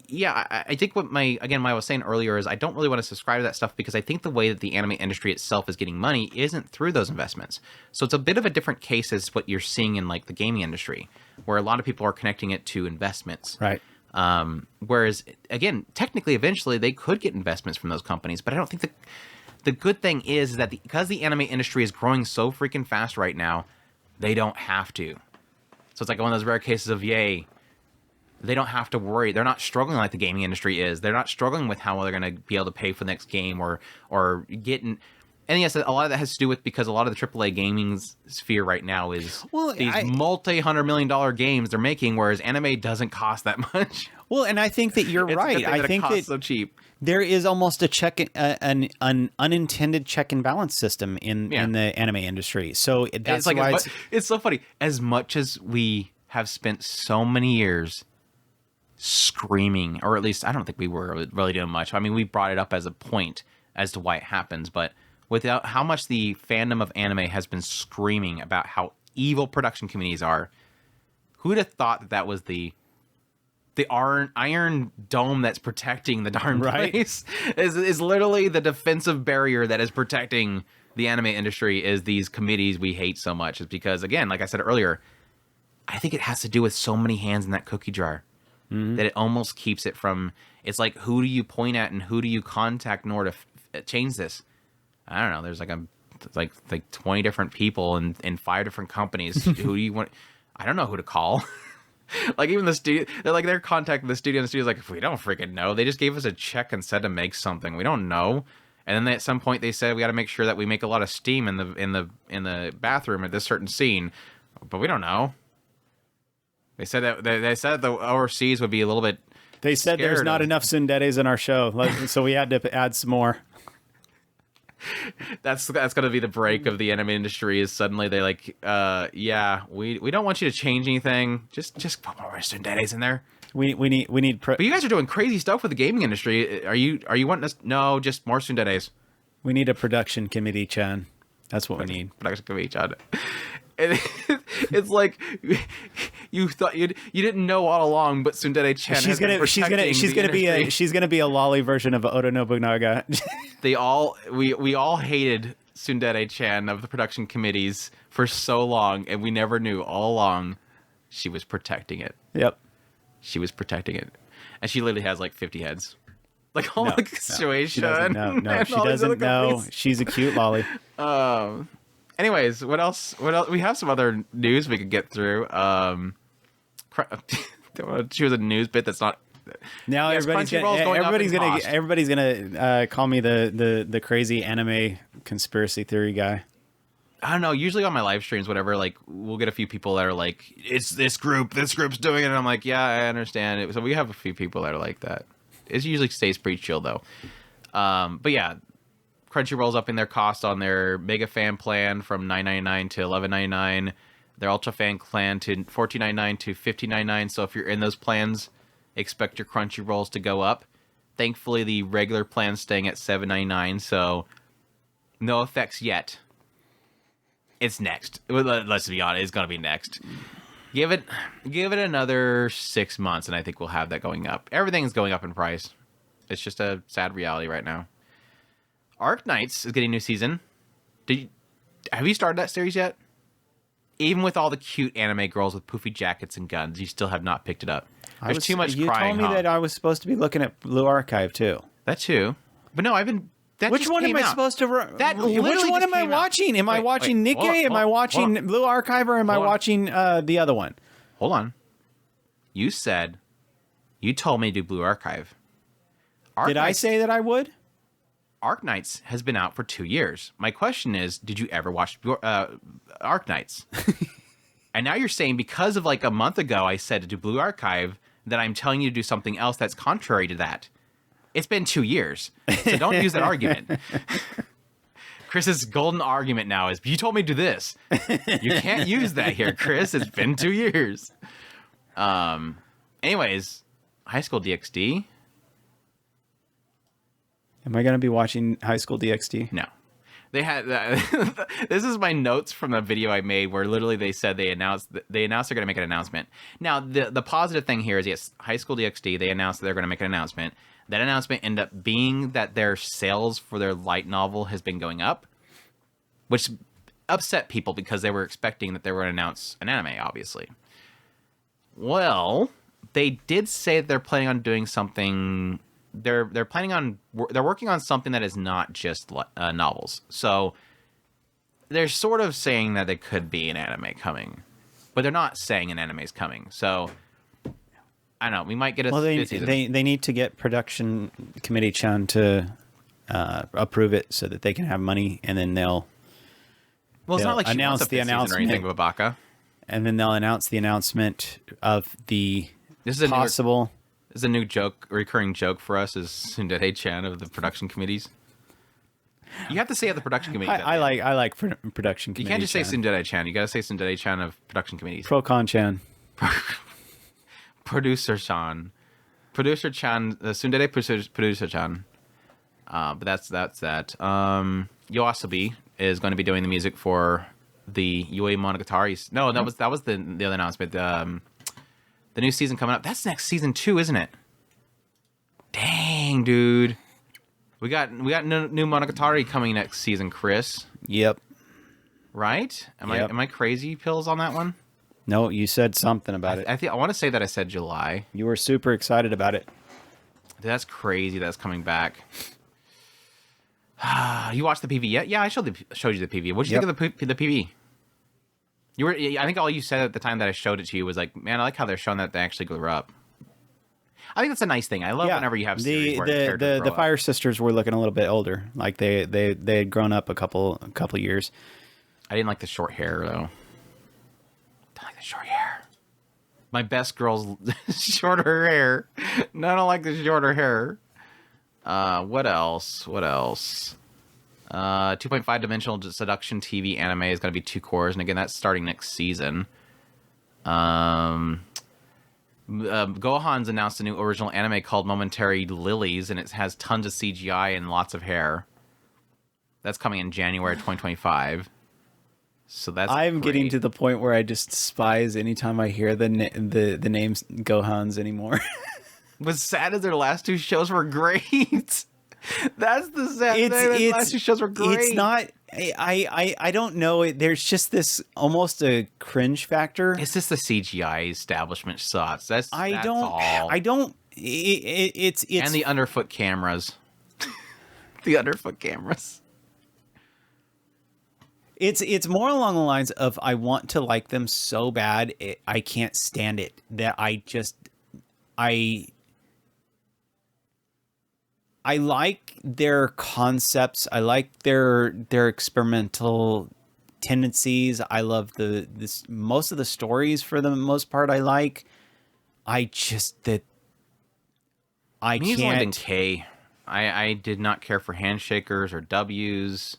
yeah, I think what I was saying earlier is I don't really want to subscribe to that stuff because I think the way that the anime industry itself is getting money isn't through those investments. So it's a bit of a different case as what you're seeing in like the gaming industry, where a lot of people are connecting it to investments. Right. Whereas again, technically, eventually they could get investments from those companies, but I don't think the good thing is that because the anime industry is growing so freaking fast right now, they don't have to. So it's like one of those rare cases of yay. They don't have to worry. They're not struggling like the gaming industry is. They're not struggling with how they're going to be able to pay for the next game or getting. And yes, a lot of that has to do with because a lot of the AAA gaming sphere right now is these multi-$100 million games they're making, whereas anime doesn't cost that much. Well, and I think that you're right. I think that so cheap. There is almost a an unintended check and balance system in the anime industry. So that's why it's so funny. As much as we have spent so many years screaming, or at least I don't think we were really doing much. I mean, we brought it up as a point as to why it happens, but without how much the fandom of anime has been screaming about how evil production communities are, who'd have thought that was the iron dome that's protecting the darn place is literally the defensive barrier that is protecting the anime industry is these committees we hate so much. Is because, again, like I said earlier, I think it has to do with so many hands in that cookie jar. That it almost keeps it from. It's like, who do you point at and who do you contact in order to change this? I don't know. There's like 20 different people in 5 different companies. Who do you want? I don't know who to call. Like even the studio, they're contacting the studio, and the studio's like, if we don't freaking know, they just gave us a check and said to make something. We don't know. And then at some point they said we got to make sure that we make a lot of steam in the bathroom at this certain scene, but we don't know. They said that the overseas would be a little bit. They said there's not enough tsunderes in our show, so we had to add some more. That's going to be the break of the anime industry. Is suddenly they like, we don't want you to change anything. Just put more tsunderes in there. We need. But you guys are doing crazy stuff with the gaming industry. Are you wanting us? No, just more tsunderes. We need a production committee, Chan. That's what we need. Production committee, Chan. It's like you thought you didn't know all along, but Tsundere Chan she's gonna be a lolly version of Oda Nobunaga. We all hated Tsundere Chan of the production committees for so long, and we never knew all along she was protecting it. Yep, she was protecting it, and she literally has like 50 heads. Like whole situation. No, she doesn't know. She's a cute lolly. Anyways, what else? We have some other news we could get through. She was a news bit that's not. Now everybody's gonna call me the crazy anime conspiracy theory guy. I don't know. Usually on my live streams, whatever, like we'll get a few people that are like, "It's this group's doing it," and I'm like, "Yeah, I understand it." So we have a few people that are like that. It usually stays pretty chill though. But yeah. Crunchyroll's upping their cost on their Mega Fan plan from $9.99 to $11.99. Their Ultra Fan plan to $14.99 to $15.99. So if you're in those plans, expect your Crunchyrolls to go up. Thankfully, the regular plan's staying at $7.99. So no effects yet. It's next. Let's be honest, it's gonna be next. Give it another 6 months, and I think we'll have that going up. Everything's going up in price. It's just a sad reality right now. Arknights is getting a new season. Have you started that series yet? Even with all the cute anime girls with poofy jackets and guns, you still have not picked it up. There's too much crying. You told me that I was supposed to be looking at Blue Archive too. That too. But no, I've been. Which one am I supposed to? Which one am I watching? Am I watching Nikkei? Am I watching Blue Archive? Or am I watching the other one? Hold on. You told me to do Blue Archive. Did I say that I would? Arknights has been out for 2 years. My question is, did you ever watch Arknights? And now you're saying because of like a month ago I said to do Blue Archive that I'm telling you to do something else that's contrary to that. It's been 2 years, so don't use that argument. Chris's golden argument now is, you told me to do this. You can't use that here, Chris. It's been 2 years. Anyways, Highschool DxD. Am I going to be watching Highschool DxD? No. They had this is my notes from a video I made where literally they said they announced they're going to make an announcement. Now the positive thing here is yes, Highschool DxD, they announced that they're going to make an announcement. That announcement ended up being that their sales for their light novel has been going up, which upset people because they were expecting that they were going to announce an anime, obviously. Well, they did say that they're planning on doing something. They're working on something that is not just novels. So they're sort of saying that there could be an anime coming, but they're not saying an anime is coming. So I don't know. We might get a. Well, they need to get production committee Chan to approve it so that they can have money, and then they'll. Well, it's not like she announce wants the announcement or anything with Baka. And then they'll announce the announcement of the This is possible. This is a new joke, recurring joke for us as Dedede-chan of the production committees. You have to say at the production committee. I like production committee. You can't just say Dedede-chan. You got to say Dedede-chan of production committees. Pro-con-chan. Producer-chan. Producer-chan. Tsundere producer-chan. But that's that. Yoasobi is going to be doing the music for the Yui Monogatari. No, that was the other announcement. The new season coming up. That's next season 2, isn't it? Dang, dude. We got new Monogatari coming next season, Chris. Yep. Right? Am I crazy pills on that one? No, you said something about it. I want to say that I said July. You were super excited about it. Dude, that's crazy. That's coming back. You watched the PV yet? Yeah, I showed you the PV. What did you think of the PV? I think all you said at the time that I showed it to you was like, man, I like how they're showing that they actually grew up. I think that's a nice thing. I love whenever you have series where the Fire Sisters were looking a little bit older, like they had grown up a couple years. I didn't like the short hair though. I like the short hair. My best girl's shorter hair. No, I don't like the shorter hair. What else? 2.5 dimensional seduction TV anime is going to be 2 cores, and again, that's starting next season. Gohand's announced a new original anime called Momentary Lilies, and it has tons of CGI and lots of hair. That's coming in January 2025. So that's I'm great. getting to the point where I just despise anytime I hear the names Gohan's anymore. What's sad is their last 2 shows were great. That's the sad thing. The last 2 shows were great. It's not. I don't know. There's just this almost a cringe factor. It's just the CGI establishment shots. That's all. I don't. It's and the underfoot cameras. The underfoot cameras. It's more along the lines of I want to like them so bad I can't stand it that I like their concepts. I like their experimental tendencies. I love most of the stories for the most part. I like. I can't. K. I did not care for handshakers or W's,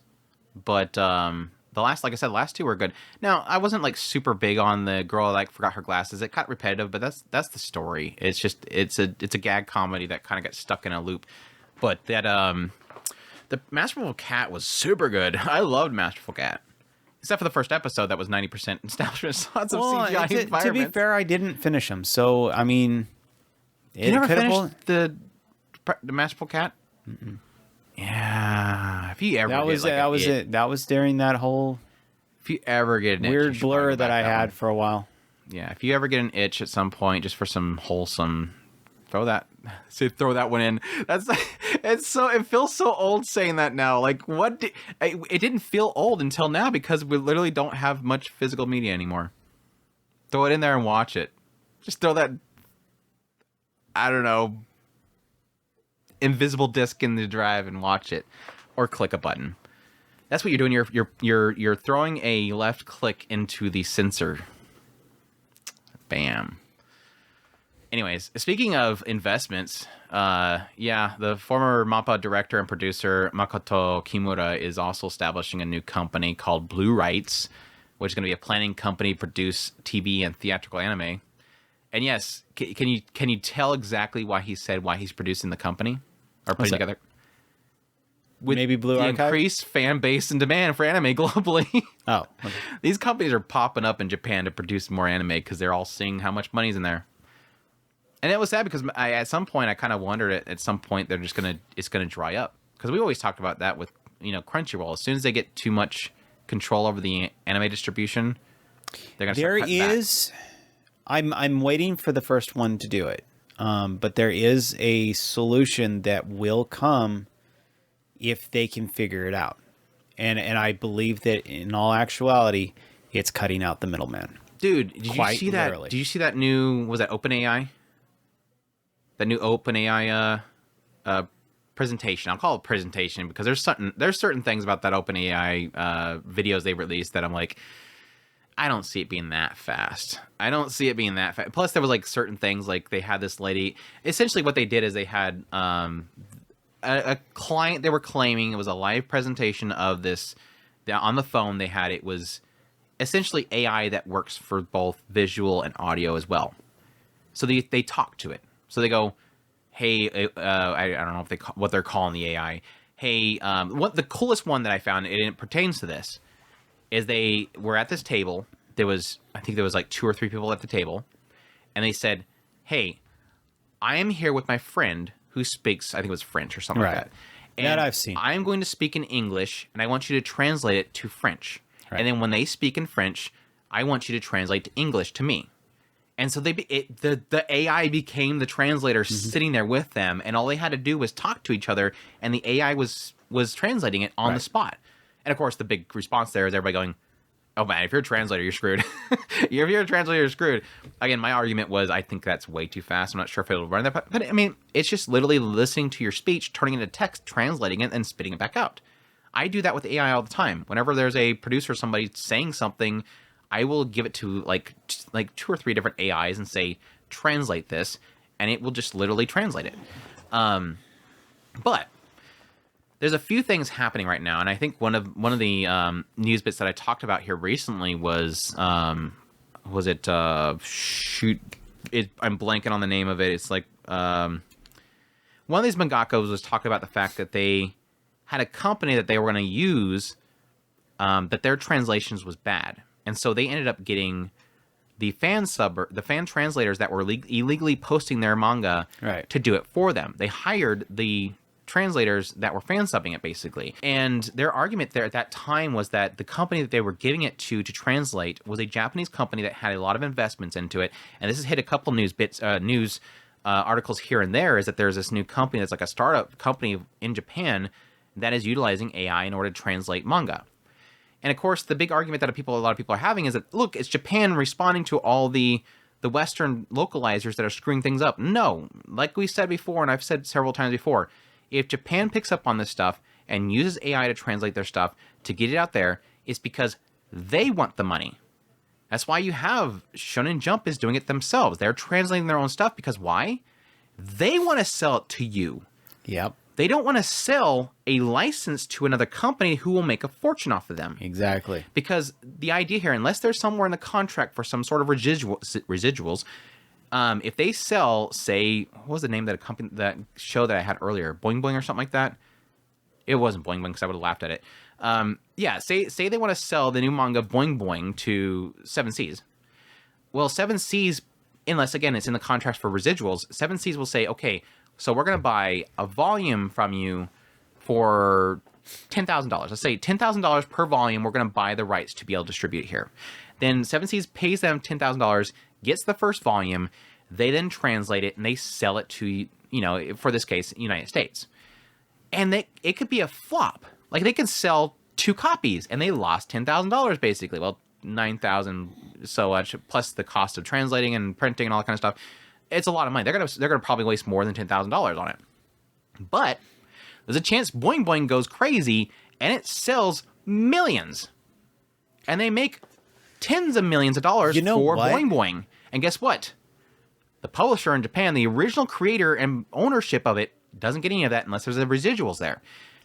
but the last 2 were good. Now I wasn't like super big on the girl that forgot her glasses. It got repetitive, but that's the story. It's just it's a gag comedy that kind of got stuck in a loop. But that the Masterful Cat was super good. I loved Masterful Cat, except for the first episode that was 90% establishment shots of CGI environments. To be fair, I didn't finish them, so I mean, you never finished the Masterful Cat? Mm-mm. Yeah, if you ever that was during that whole if you ever get an weird blur that I had for a while. Yeah, if you ever get an itch at some point, just for some wholesome. Throw that one in. It feels so old saying that now. Like it didn't feel old until now because we literally don't have much physical media anymore. Throw it in there and watch it. Just throw that, I don't know, invisible disc in the drive and watch it, or click a button. That's what you're doing. You're throwing a left click into the sensor. Bam. Anyways, speaking of investments, the former MAPPA director and producer Makoto Kimura is also establishing a new company called Blue Rights, which is going to be a planning company, produce TV and theatrical anime. And yes, can you tell exactly why he's producing the company or putting together? maybe Blue the Archive? increased fan base and demand for anime globally. Oh, okay. These companies are popping up in Japan to produce more anime because they're all seeing how much money's in there. And it was sad because at some point I kind of wondered at some point it's gonna dry up, because we always talked about that with Crunchyroll. As soon as they get too much control over the anime distribution, they're gonna start cutting back. I'm waiting for the first one to do it, but there is a solution that will come if they can figure it out. And I believe that in all actuality, it's cutting out the middleman. Dude, did you see that? Literally. Did you see that new? Was that OpenAI? That new OpenAI presentation. I'll call it presentation because there's certain things about that OpenAI videos they released that I'm like, I don't see it being that fast. I don't see it being that fast. Plus, there was like certain things, like they had this lady. Essentially, what they did is they had a client. They were claiming it was a live presentation of this. On the phone, they had it was essentially AI that works for both visual and audio as well. So they talk to it. So they go, hey, I don't know if what they're calling the AI. Hey, what the coolest one that I found, and it pertains to this, is they were at this table. I think there was like 2 or 3 people at the table, and they said, hey, I am here with my friend who speaks, I think it was French or something like that. And that I've seen. I'm going to speak in English, and I want you to translate it to French. Right. And then when they speak in French, I want you to translate to English to me. And so the AI became the translator sitting there with them, and all they had to do was talk to each other, and the AI was translating it on the spot. And of course, the big response there is everybody going, oh man, if you're a translator, you're screwed. If you're a translator, you're screwed. Again, my argument was I think that's way too fast. I'm not sure if it'll run that. But I mean, it's just literally listening to your speech, turning it into text, translating it, and spitting it back out. I do that with AI all the time. Whenever there's a producer or somebody saying something, I will give it to like 2 or 3 different AIs and say, translate this, and it will just literally translate it. But there's a few things happening right now, and I think one of the news bits that I talked about here recently was I'm blanking on the name of it. It's like one of these mangakos was talking about the fact that they had a company that they were going to use, that their translations was bad. And so they ended up getting the fan translators that were illegally posting their manga to do it for them. They hired the translators that were fan subbing it, basically. And their argument there at that time was that the company that they were giving it to translate was a Japanese company that had a lot of investments into it. And this has hit a couple news articles here and there, is that there's this new company that's like a startup company in Japan that is utilizing AI in order to translate manga. And of course, the big argument that a lot of people are having is that, look, it's Japan responding to all the Western localizers that are screwing things up. No, like we said before, and I've said several times before, if Japan picks up on this stuff and uses AI to translate their stuff to get it out there, it's because they want the money. That's why you have Shonen Jump is doing it themselves. They're translating their own stuff because why? They want to sell it to you. Yep. They don't want to sell a license to another company who will make a fortune off of them. Exactly. Because the idea here, unless there's somewhere in the contract for some sort of residuals, if they sell, say, what was the name of that show that I had earlier, Boing Boing or something like that? It wasn't Boing Boing because I would have laughed at it. Say they want to sell the new manga Boing Boing to Seven Seas. Well, Seven Seas, unless again it's in the contract for residuals, Seven Seas will say, okay, so we're going to buy a volume from you for $10,000. Let's say $10,000 per volume. We're going to buy the rights to be able to distribute it here. Then Seven Seas pays them $10,000, gets the first volume. They then translate it and they sell it to, for this case, United States. And it could be a flop. Like they could sell 2 copies and they lost $10,000 basically. Well, $9,000 so much plus the cost of translating and printing and all that kind of stuff. It's a lot of money. They're gonna probably waste more than $10,000 on it. But there's a chance Boing Boing goes crazy and it sells millions, and they make tens of millions of dollars for Boing Boing. And guess what? The publisher in Japan, the original creator and ownership of it, doesn't get any of that unless there's the residuals there.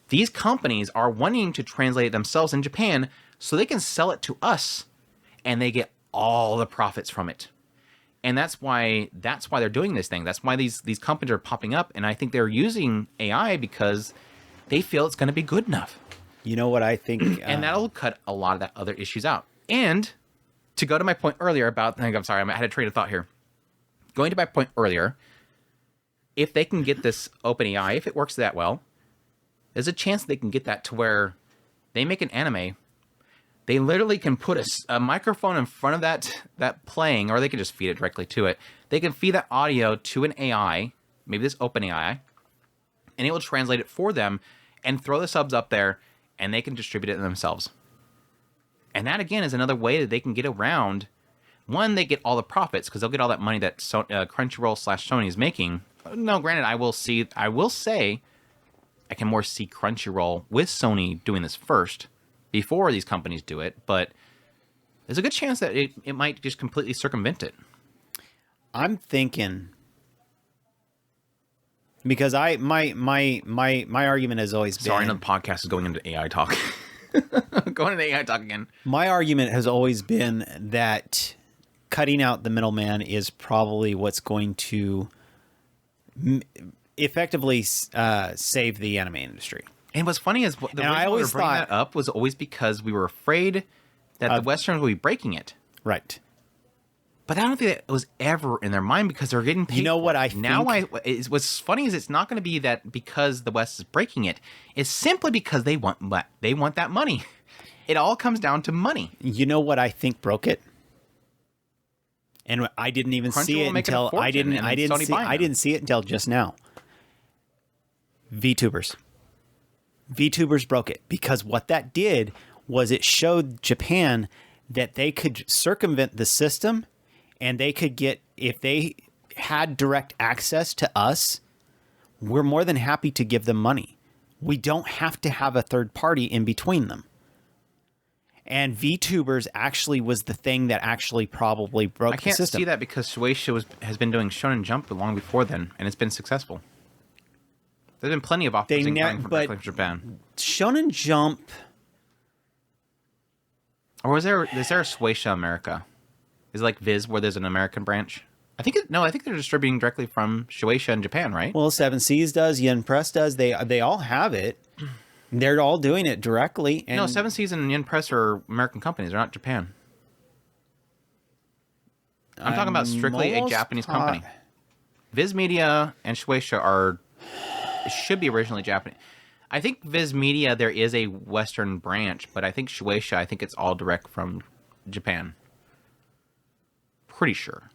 These companies are wanting to translate it themselves in Japan so they can sell it to us, and they get all the profits from it. And that's why they're doing this thing. That's why these companies are popping up. And I think they're using AI because they feel it's going to be good enough. You know what I think? And that'll cut a lot of that other issues out. And to go to my point earlier about, I'm sorry, I had a train of thought here. Going to my point earlier, if they can get this OpenAI, if it works that well, there's a chance they can get that to where they make an anime. They literally can put a microphone in front of that playing, or they can just feed it directly to it. They can feed that audio to an AI, maybe this OpenAI, and it will translate it for them and throw the subs up there, and they can distribute it themselves. And that, again, is another way that they can get around. One, they get all the profits, because they'll get all that money that Crunchyroll / Sony is making. No, granted, I will say, I can more see Crunchyroll with Sony doing this first, before these companies do it, but there's a good chance that it might just completely circumvent it. I'm thinking, because my argument has always been... Sorry, the podcast is going into AI talk. Going into AI talk again. My argument has always been that cutting out the middleman is probably what's going to effectively save the anime industry. And what's funny is the reason I always we were bringing that up was always because we were afraid that the Westerns would be breaking it. Right. But I don't think that was ever in their mind because they're getting paid. You know what I think? Now, what's funny is it's not going to be that because the West is breaking it. It's simply because they want that money. It all comes down to money. You know what I think broke it? And I didn't even see it until I didn't see it until just now. VTubers. VTubers broke it, because what that did was it showed Japan that they could circumvent the system, and they could get, if they had direct access to us, we're more than happy to give them money. We don't have to have a third party in between them. And VTubers actually was the thing that actually probably broke the system. I can't see that because Shueisha has been doing Shonen Jump long before then, and it's been successful. There's been plenty of offers directly from Japan. Shonen Jump... Or is there a Shueisha America? Is it like Viz, where there's an American branch? I think they're distributing directly from Shueisha in Japan, right? Well, Seven Seas does, Yen Press does. They all have it. They're all doing it directly. And... No, Seven Seas and Yen Press are American companies. They're not Japan. I'm talking about strictly a Japanese company. Viz Media and Shueisha should be originally Japanese. I think Viz Media, there is a Western branch, but I think Shueisha, it's all direct from Japan. Pretty sure.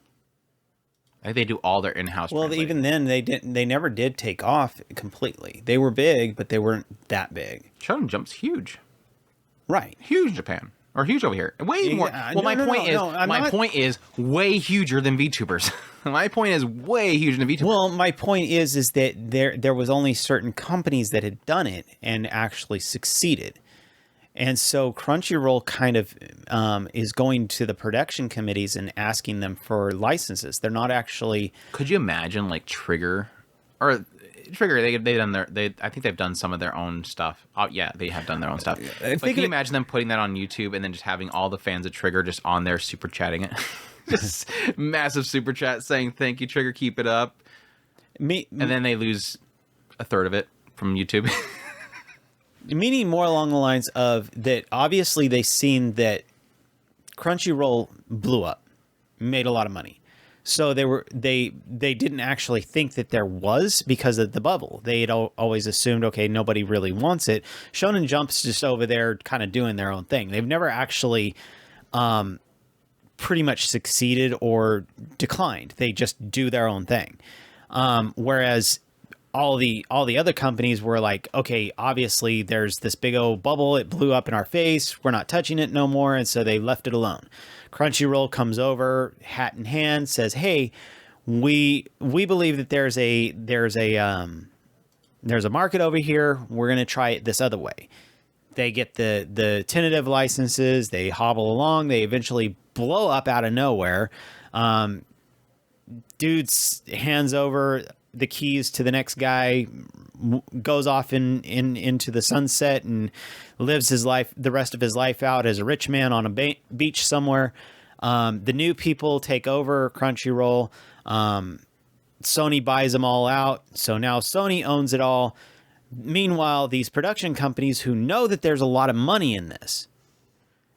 I think they do all their in-house. Well, even then, they never did take off completely. They were big, but they weren't that big. Shonen Jump's huge. Right. Huge in Japan. Or huge over here. Way more. Well, my point is way huger than VTubers. My point is way huger than VTubers. Well, my point is that there was only certain companies that had done it and actually succeeded. And so Crunchyroll kind of is going to the production committees and asking them for licenses. They're not actually... Could you imagine, like, Trigger? Or... Trigger, I think they've done some of their own stuff. Oh, yeah, they have done their own stuff. But can you imagine them putting that on YouTube and then just having all the fans of Trigger just on there super chatting it? Just massive super chat saying, thank you, Trigger, keep it up. And then they lose a third of it from YouTube. Meaning more along the lines of that, obviously they've seen that Crunchyroll blew up, made a lot of money. So they didn't actually think that there was, because of the bubble. They had always assumed, okay, nobody really wants it. Shonen Jump's just over there kind of doing their own thing. They've never actually pretty much succeeded or declined. They just do their own thing. Whereas all the other companies were like, okay, obviously there's this big old bubble. It blew up in our face. We're not touching it no more. And so they left it alone. Crunchyroll comes over, hat in hand, says, "Hey, we believe that there's a market over here. We're going to try it this other way." They get the tentative licenses. They hobble along. They eventually blow up out of nowhere. Dude hands over the keys to the next guy, goes off into the sunset and lives the rest of his life out as a rich man on a beach somewhere. The new people take over Crunchyroll. Sony buys them all out. So now Sony owns it all. Meanwhile, these production companies who know that there's a lot of money in this,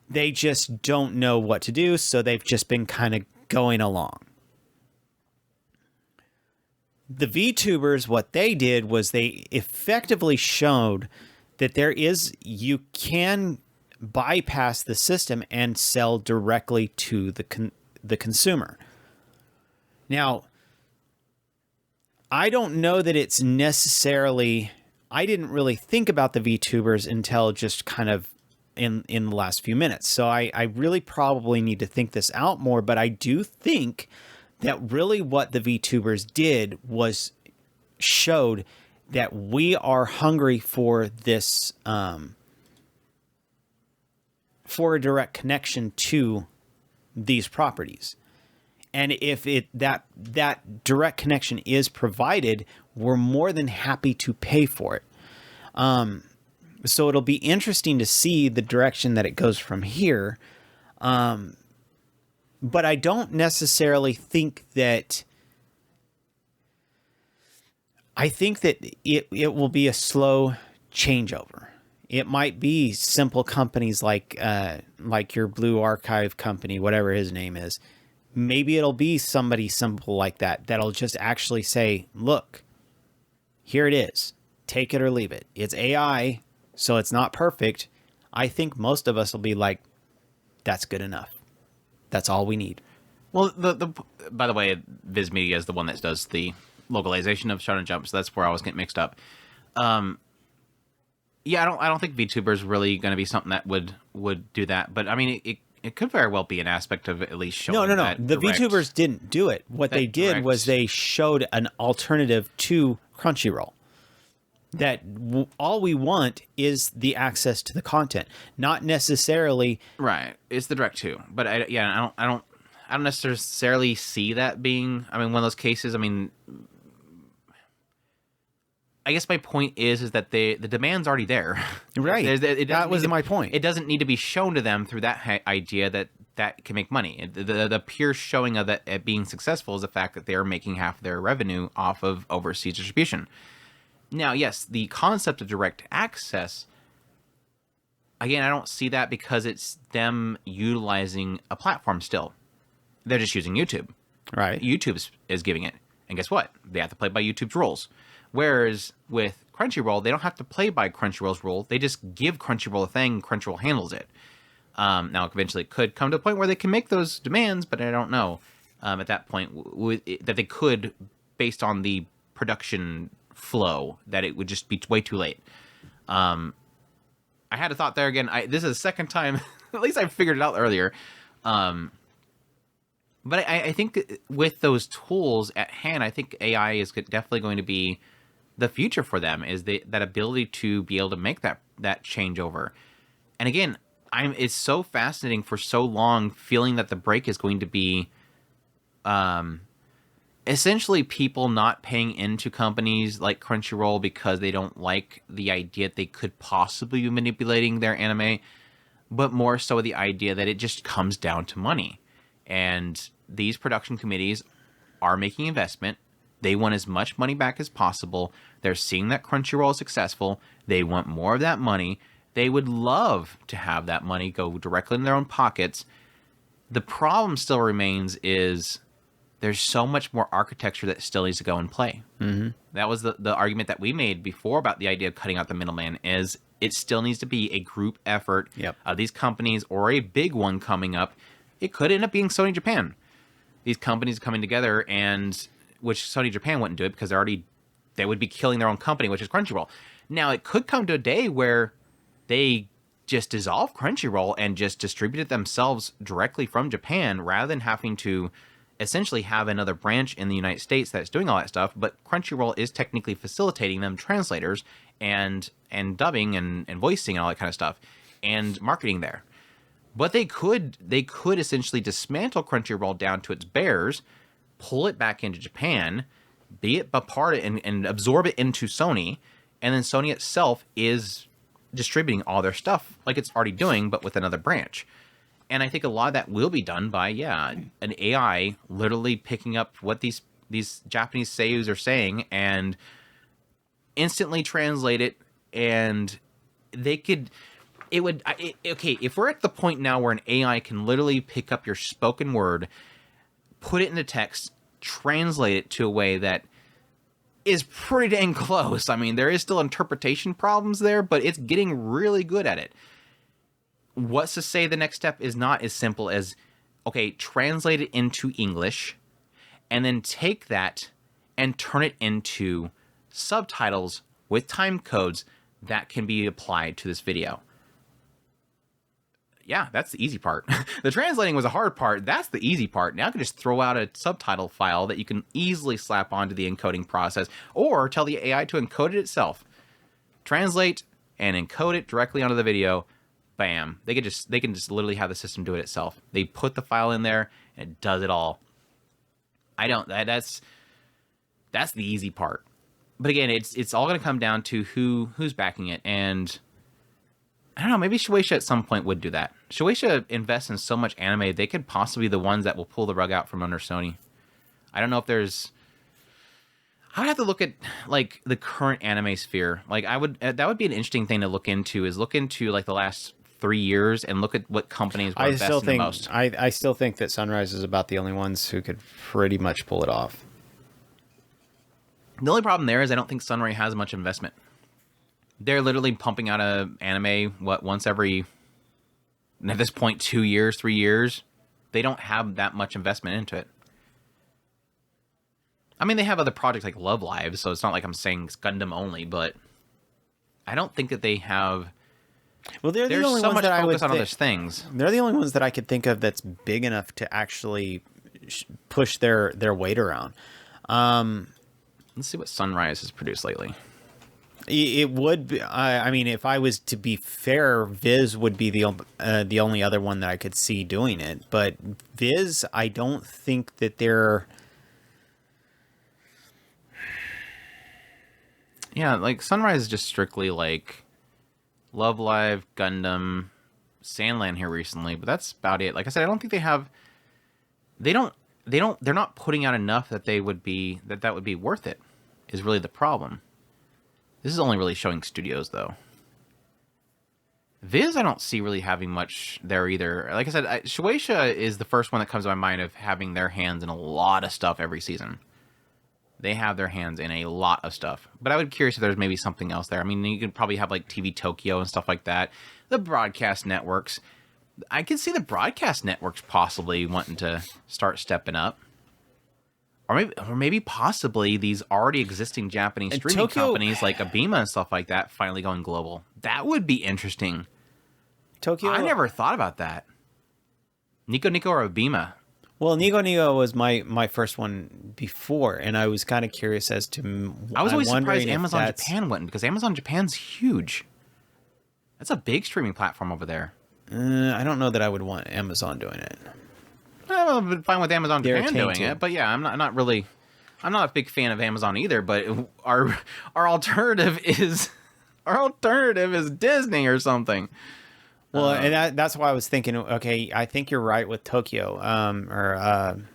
they just don't know what to do, so they've just been kind of going along. The VTubers, what they did was they effectively showed that you can bypass the system and sell directly to the consumer. Now, I don't know that it's necessarily... I didn't really think about the VTubers until just kind of in the last few minutes. So I really probably need to think this out more, but I do think that really what the VTubers did was showed that we are hungry for this, for a direct connection to these properties. And if that direct connection is provided, we're more than happy to pay for it. So it'll be interesting to see the direction that it goes from here. But I don't necessarily think that... I think that it will be a slow changeover. It might be simple companies like your Blue Archive company, whatever his name is. Maybe it'll be somebody simple like that that'll just actually say, look, here it is. Take it or leave it. It's AI, so it's not perfect. I think most of us will be like, that's good enough. That's all we need. Well, by the way, Viz Media is the one that does the localization of Shonen Jump, so that's where I was getting mixed up. Yeah, I don't think VTuber is really going to be something that would do that, but I mean, it could very well be an aspect of at least showing. No. The VTubers didn't do it. What they did was they showed an alternative to Crunchyroll. That all we want is the access to the content, not necessarily right. It's the direct too, but I don't necessarily see that being. I mean, one of those cases. I mean, I guess my point is that the demand's already there. Right. That was my point. It doesn't need to be shown to them through that idea that can make money. The pure showing of it being successful is the fact that they are making half of their revenue off of overseas distribution. Now, yes, the concept of direct access, again, I don't see that because it's them utilizing a platform still. They're just using YouTube. Right. YouTube is giving it. And guess what? They have to play by YouTube's rules. Whereas with Crunchyroll, they don't have to play by Crunchyroll's rule. They just give Crunchyroll a thing. Crunchyroll handles it. Now, eventually it could come to a point where they can make those demands, but I don't know at that point that they could, based on the production flow, that it would just be way too late. I had a thought there again. This is the second time, at least I figured it out earlier. But I think with those tools at hand, I think AI is definitely going to be the future for them, is that ability to be able to make that changeover. And again, it's so fascinating for so long feeling that the break is going to be essentially people not paying into companies like Crunchyroll because they don't like the idea that they could possibly be manipulating their anime, but more so the idea that it just comes down to money. And these production committees are making investment. They want as much money back as possible. They're seeing that Crunchyroll is successful. They want more of that money. They would love to have that money go directly in their own pockets. The problem still remains is there's so much more architecture that still needs to go in play. Mm-hmm. That was the argument that we made before about the idea of cutting out the middleman, is it still needs to be a group effort of these companies, or a big one coming up. It could end up being Sony Japan. These companies coming together, and which Sony Japan wouldn't do it because they would be killing their own company, which is Crunchyroll. Now, it could come to a day where they just dissolve Crunchyroll and just distribute it themselves directly from Japan, rather than having to essentially have another branch in the United States that's doing all that stuff. But Crunchyroll is technically facilitating them translators and dubbing and voicing and all that kind of stuff, and marketing there. But they could essentially dismantle Crunchyroll down to its bears, pull it back into Japan, be it a part of it, and absorb it into Sony, and then Sony itself is distributing all their stuff like it's already doing, but with another branch. And I think a lot of that will be done by, an AI literally picking up what these Japanese seiyus are saying and instantly translate it, and they could. Okay, if we're at the point now where an AI can literally pick up your spoken word, put it into text, translate it to a way that is pretty dang close. I mean, there is still interpretation problems there, but it's getting really good at it. What's to say the next step is not as simple as, okay, translate it into English, and then take that and turn it into subtitles with time codes that can be applied to this video. Yeah, that's the easy part. The translating was a hard part. That's the easy part. Now I can just throw out a subtitle file that you can easily slap onto the encoding process, or tell the AI to encode it itself. Translate and encode it directly onto the video. Bam. They can just literally have the system do it itself. They put the file in there and it does it all. That's the easy part. But again, it's all going to come down to who's backing it, and I don't know, maybe Shueisha at some point would do that. Shueisha invests in so much anime, they could possibly be the ones that will pull the rug out from under Sony. I don't know if there's... I would have to look at, like, the current anime sphere. Like, that would be an interesting thing to look into, like, the last 3 years and look at what companies were investing the most. I still think that Sunrise is about the only ones who could pretty much pull it off. The only problem there is I don't think Sunrise has much investment. They're literally pumping out an anime, once every, at this point, 2 years, 3 years. They don't have that much investment into it. I mean, they have other projects like Love Live, so it's not like I'm saying it's Gundam only, but I don't think that they have... Well, they're the There's only so ones much that I would focus on other things. They're the only ones that I could think of that's big enough to actually push their weight around. Let's see what Sunrise has produced lately. It would be, I mean, if I was to be fair, Viz would be the only other one that I could see doing it. But Viz, I don't think that they're... Yeah, like Sunrise is just strictly like Love Live, Gundam, Sandland here recently, but that's about it. Like I said, I don't think they have... They're not putting out enough that that would be worth it, is really the problem. This is only really showing studios, though. Viz, I don't see really having much there either. Like I said, Shueisha is the first one that comes to my mind of having their hands in a lot of stuff every season. They have their hands in a lot of stuff. But I would be curious if there's maybe something else there. I mean, you could probably have like TV Tokyo and stuff like that. The broadcast networks. I could see the broadcast networks possibly wanting to start stepping up. Or maybe possibly these already existing Japanese streaming companies like Abema and stuff like that finally going global. That would be interesting. Tokyo. I never thought about that. NicoNico or Abema? Well, NicoNico was my first one before, and I was kind of curious as to... I was always surprised Amazon Japan wouldn't, because Amazon Japan's huge. That's a big streaming platform over there. I don't know that I would want Amazon doing it. I'm fine with Amazon Japan doing it, but yeah, I'm not a big fan of Amazon either. But our alternative is Disney or something. Well, and that's why I was thinking. Okay, I think you're right with Tokyo,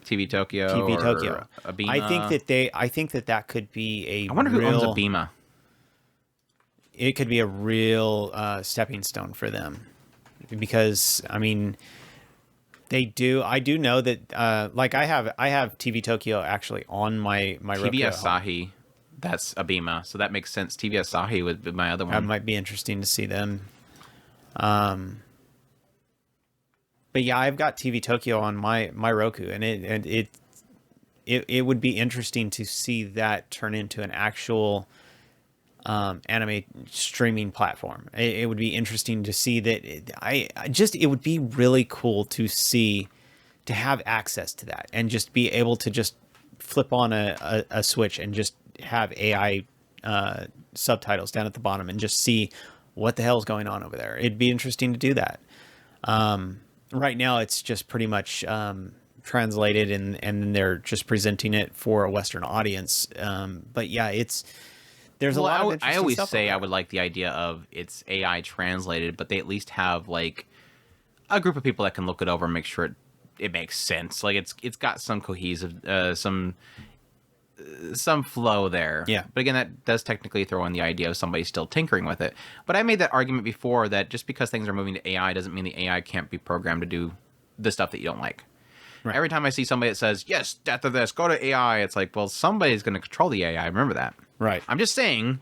TV Tokyo, TV or Tokyo. Abema. I think that could be a. I wonder who owns Abema. It could be a real stepping stone for them, because I mean. I do know that, like I have TV Tokyo actually on my TV Asahi, that's Abema, so that makes sense. TV Asahi would be my other one. That might be interesting to see them. But yeah, I've got TV Tokyo on my Roku, and it would be interesting to see that turn into an actual anime streaming platform. It would be interesting to see that. It would be really cool to have access to that and just be able to just flip on a switch and just have AI subtitles down at the bottom and just see what the hell's going on over there. It'd be interesting to do that. Right now, it's just pretty much translated and they're just presenting it for a Western audience. But yeah, there's a lot of interesting I always stuff say I would like the idea of it's AI translated, but they at least have like a group of people that can look it over and make sure it makes sense. Like it's got some cohesive, some some flow there. Yeah. But again, that does technically throw in the idea of somebody still tinkering with it. But I made that argument before that just because things are moving to AI doesn't mean the AI can't be programmed to do the stuff that you don't like. Right. Every time I see somebody that says, yes, death of this, go to AI, it's like, well, somebody's going to control the AI. Remember that. Right. I'm just saying,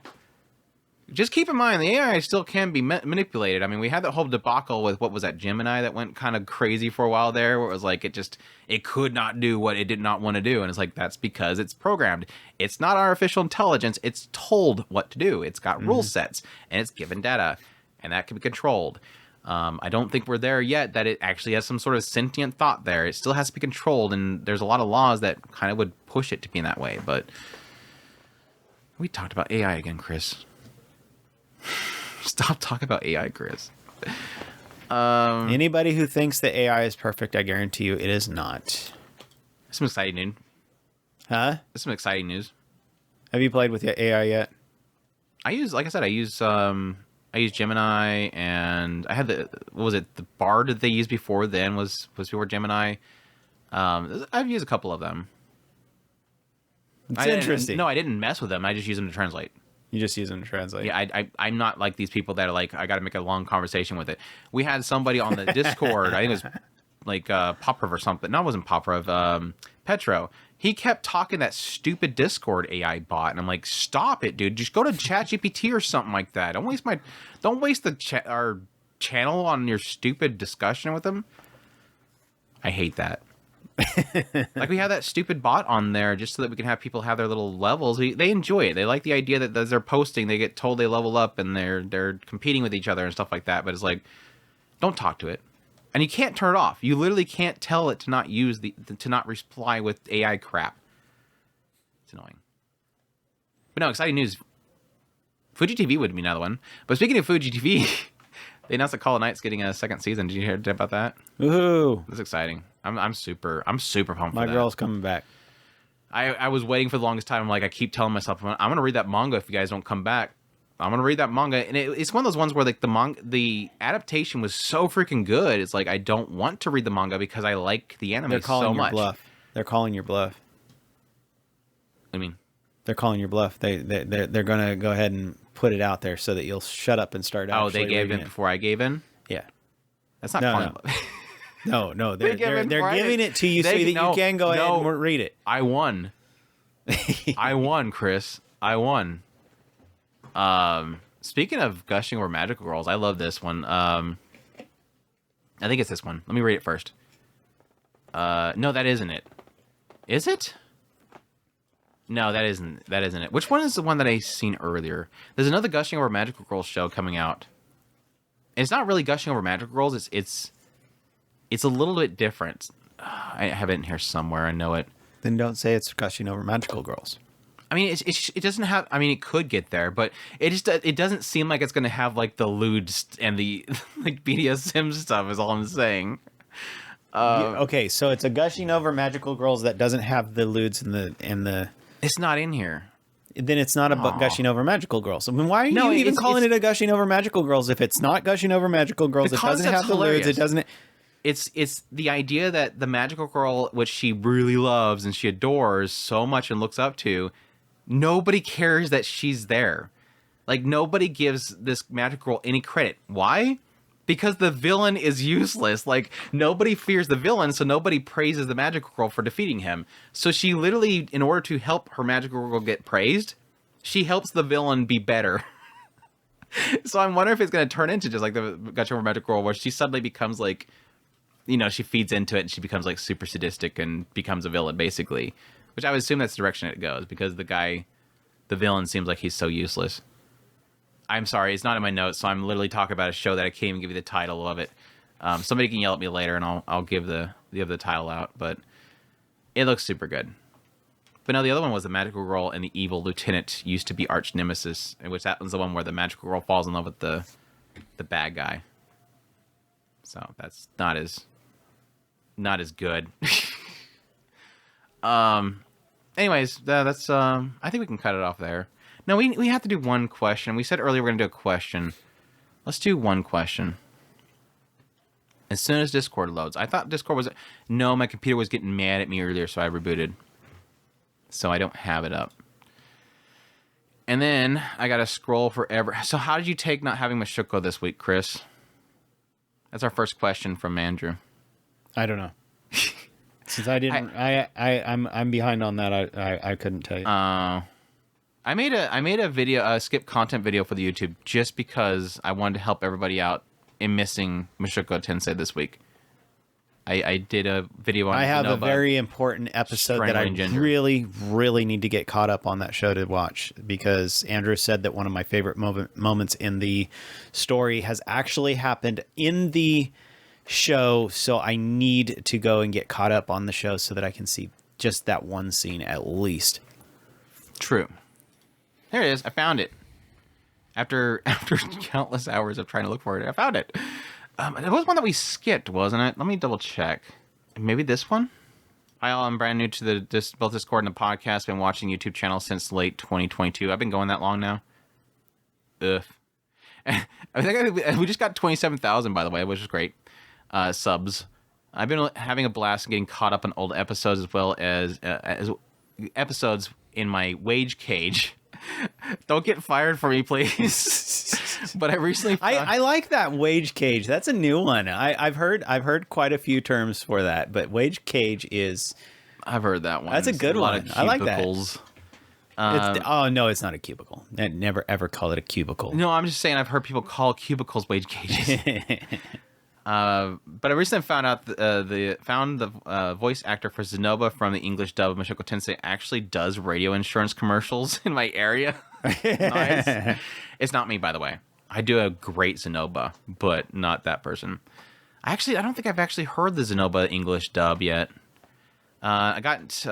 just keep in mind, the AI still can be manipulated. I mean, we had that whole debacle with, what was that, Gemini that went kind of crazy for a while there, where it was like, it could not do what it did not want to do. And it's like, that's because it's programmed. It's not artificial intelligence. It's told what to do. It's got rule sets, and it's given data, and that can be controlled. I don't think we're there yet that it actually has some sort of sentient thought there. It still has to be controlled, and there's a lot of laws that kind of would push it to be in that way. But we talked about AI again, Chris. Stop talking about AI, Chris. Anybody who thinks that AI is perfect, I guarantee you it is not. Some exciting news. Huh? Some exciting news. Have you played with your AI yet? I use Gemini, and I had the Bard that they used before then was before Gemini. I've used a couple of them. It's interesting. No, I didn't mess with them. I just use them to translate. You just use them to translate. Yeah, I'm not like these people that are like, I got to make a long conversation with it. We had somebody on the Discord, I think it was like Poprov or something. No, it wasn't Poprov. Petro. He kept talking that stupid Discord AI bot, and I'm like, stop it, dude. Just go to ChatGPT or something like that. Don't waste our channel on your stupid discussion with them. I hate that. Like, we have that stupid bot on there just so that we can have people have their little levels. They enjoy it. They like the idea that as they're posting, they get told they level up and they're competing with each other and stuff like that. But it's like, don't talk to it. And you can't turn it off. You literally can't tell it to not to not reply with AI crap. It's annoying. But no, exciting news. Fuji TV would be another one. But speaking of Fuji TV, they announced that Collab getting a second season. Did you hear about that? Woohoo! That's exciting. I'm super pumped for that. My girl's coming back. I was waiting for the longest time. I'm like, I keep telling myself, I'm going to read that manga if you guys don't come back. I'm going to read that manga. And it's one of those ones where like the adaptation was so freaking good. It's like, I don't want to read the manga because I like the anime so much. Bluff. They're calling your bluff. What do you mean? They're calling your bluff. They're going to go ahead and put it out there so that you'll shut up and start. Oh, they gave in before I gave in? Yeah. That's not calling. No. They're giving it to you so that you can go ahead and read it. I won. I won, Chris. I won. Speaking of gushing over magical girls, I love this one. I think it's this one. Let me read it first. No, that isn't it. Is it? No, that isn't it. Which one is the one that I seen earlier? There's another gushing over magical girls show coming out. It's not really gushing over magical girls. It's a little bit different. I have it in here somewhere. I know it. Then don't say it's gushing over magical girls. I mean, it doesn't have. I mean, it could get there, but it doesn't seem like it's going to have like the lewd and the like BDSM stuff. Is all I'm saying. Okay, so it's a gushing over magical girls that doesn't have the lewds and the. It's not in here. Then it's not a gushing over magical girls. I mean, why are you even calling it a gushing over magical girls if it's not gushing over magical girls? It doesn't have the lewds. It doesn't. It's the idea that the magical girl, which she really loves and she adores so much and looks up to, nobody cares that she's there. Like, nobody gives this magical girl any credit. Why? Because the villain is useless. Like, nobody fears the villain, so nobody praises the magical girl for defeating him. So she literally, in order to help her magical girl get praised, she helps the villain be better. So I'm wondering if it's going to turn into just like the Gotcha Over Magical Girl, where she suddenly becomes like, you know, she feeds into it and she becomes like super sadistic and becomes a villain, basically. Which I would assume that's the direction it goes, because the villain seems like he's so useless. I'm sorry, it's not in my notes, so I'm literally talking about a show that I can't even give you the title of it. Somebody can yell at me later, and I'll give the title out, but it looks super good. But no, the other one was the magical girl and the evil lieutenant used to be arch nemesis, in which that one's the one where the magical girl falls in love with the bad guy. So that's not as good. Anyways, that's I think we can cut it off there. No, we have to do one question. We said earlier we're going to do a question. Let's do one question. As soon as Discord loads. I thought Discord was... No, my computer was getting mad at me earlier, so I rebooted. so I don't have it up. And then I got to scroll forever. So how did you take not having Mushoku this week, Chris? That's our first question from Andrew. I don't know. Since I didn't, I'm behind on that. I couldn't tell you. I made a video, a skip content video for the YouTube just because I wanted to help everybody out in missing Mushoku Tensei this week. I did a video on. I have a very important episode that I really, really need to get caught up on that show to watch, because Andrew said that one of my favorite moments in the story has actually happened in the show. So I need to go and get caught up on the show so that I can see just that one scene at least. True. There it is. I found it. After countless hours of trying to look for it, I found it. It was one that we skipped, wasn't it? Let me double check. Maybe this one? Hi all, I'm brand new to both Discord and the podcast. Been watching YouTube channel since late 2022. I've been going that long now. Ugh. I think we just got 27,000, by the way, which is great. Subs. I've been having a blast getting caught up on old episodes as well as episodes in my wage cage. Don't get fired for me, please. But I recently I like that wage cage. That's a new one. I've heard quite a few terms for that, but wage cage is. I've heard that one. That's a good one. I like that. Oh no, it's not a cubicle. I never ever call it a cubicle. No, I'm just saying I've heard people call cubicles wage cages. But I recently found out the voice actor for Zenoba from the English dub of Mushoku Tensei actually does radio insurance commercials in my area. Nice. It's not me, by the way. I do a great Zenoba, but not that person. I don't think I've actually heard the Zenoba English dub yet. It got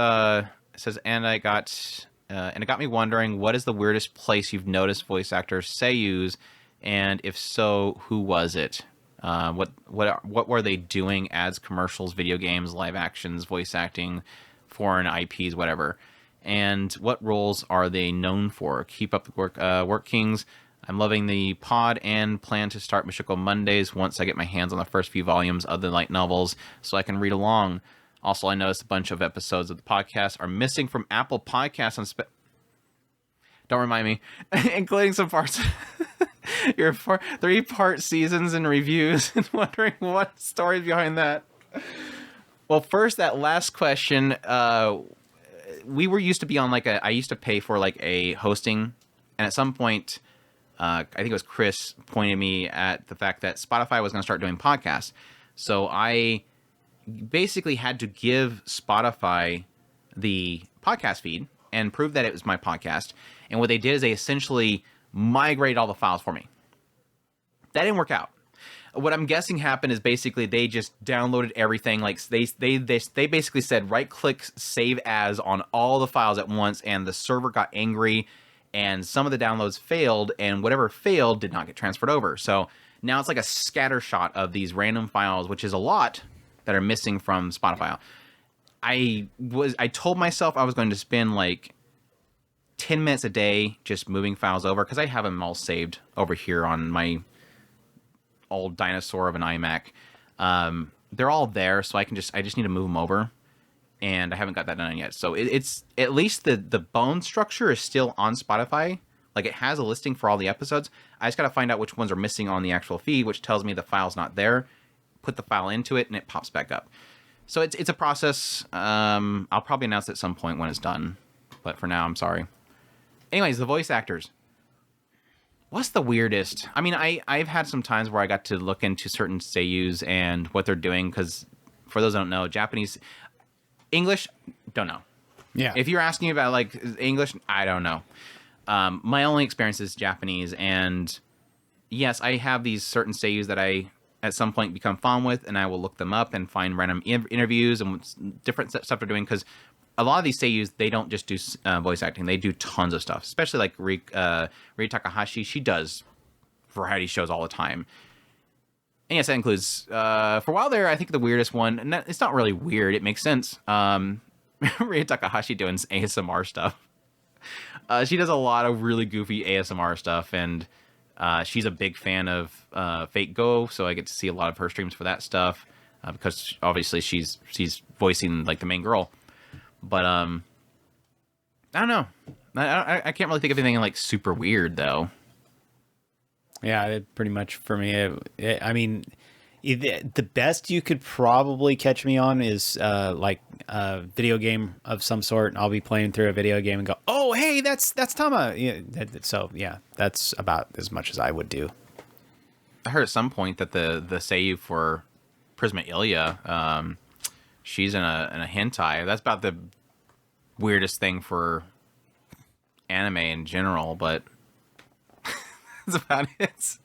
me wondering, what is the weirdest place you've noticed voice actors seiyus, and if so, who was it? What were they doing? Ads, commercials, video games, live actions, voice acting, foreign IPs, whatever. And what roles are they known for? Keep up the work, Kings. I'm loving the pod and plan to start Mushoku Mondays once I get my hands on the first few volumes of the light novels so I can read along. Also, I noticed a bunch of episodes of the podcast are missing from Apple Podcasts on don't remind me, including some parts. Your 3-part seasons and reviews, and wondering what story's behind that. Well, first, that last question, we were used to be on I used to pay for a hosting, and at some point, I think it was Chris pointed me at the fact that Spotify was going to start doing podcasts. So I basically had to give Spotify the podcast feed and prove that it was my podcast. And what they did is they essentially migrate all the files for me. That didn't work out. What I'm guessing happened is basically they just downloaded everything. They basically said right click save as on all the files at once, and the server got angry and some of the downloads failed, and whatever failed did not get transferred over. So now it's like a scatter shot of these random files, which is a lot that are missing from Spotify. I told myself I was going to spend 10 minutes a day just moving files over, because I have them all saved over here on my old dinosaur of an iMac. They're all there, so I just need to move them over, and I haven't got that done yet. So it's at least the bone structure is still on Spotify. It has a listing for all the episodes. I just got to find out which ones are missing on the actual feed, which tells me the file's not there. Put the file into it, and it pops back up. So it's a process. I'll probably announce it at some point when it's done, but for now, I'm sorry. Anyways, the voice actors. What's the weirdest? I mean, I've had some times where I got to look into certain seiyus and what they're doing, because for those who don't know, Japanese, English, don't know. Yeah. If you're asking about English, I don't know. My only experience is Japanese, and yes, I have these certain seiyus that I at some point become fond with, and I will look them up and find random interviews and different stuff they're doing, because a lot of these seiyus, they don't just do voice acting. They do tons of stuff, especially Rie Takahashi. She does variety shows all the time. And yes, that includes, for a while there, I think the weirdest one, and it's not really weird, it makes sense, Rie Takahashi doing ASMR stuff. She does a lot of really goofy ASMR stuff, and she's a big fan of Fate Go, so I get to see a lot of her streams for that stuff, because obviously she's voicing the main girl. But I don't know. I can't really think of anything like super weird though. Yeah, pretty much for me. I mean, the best you could probably catch me on is like a video game of some sort. I'll be playing through a video game and go, "Oh, hey, that's Tama." Yeah, so yeah, that's about as much as I would do. I heard at some point that the seiyuu for Prisma Ilya, she's in a hentai. That's about the weirdest thing for anime in general, but that's about it.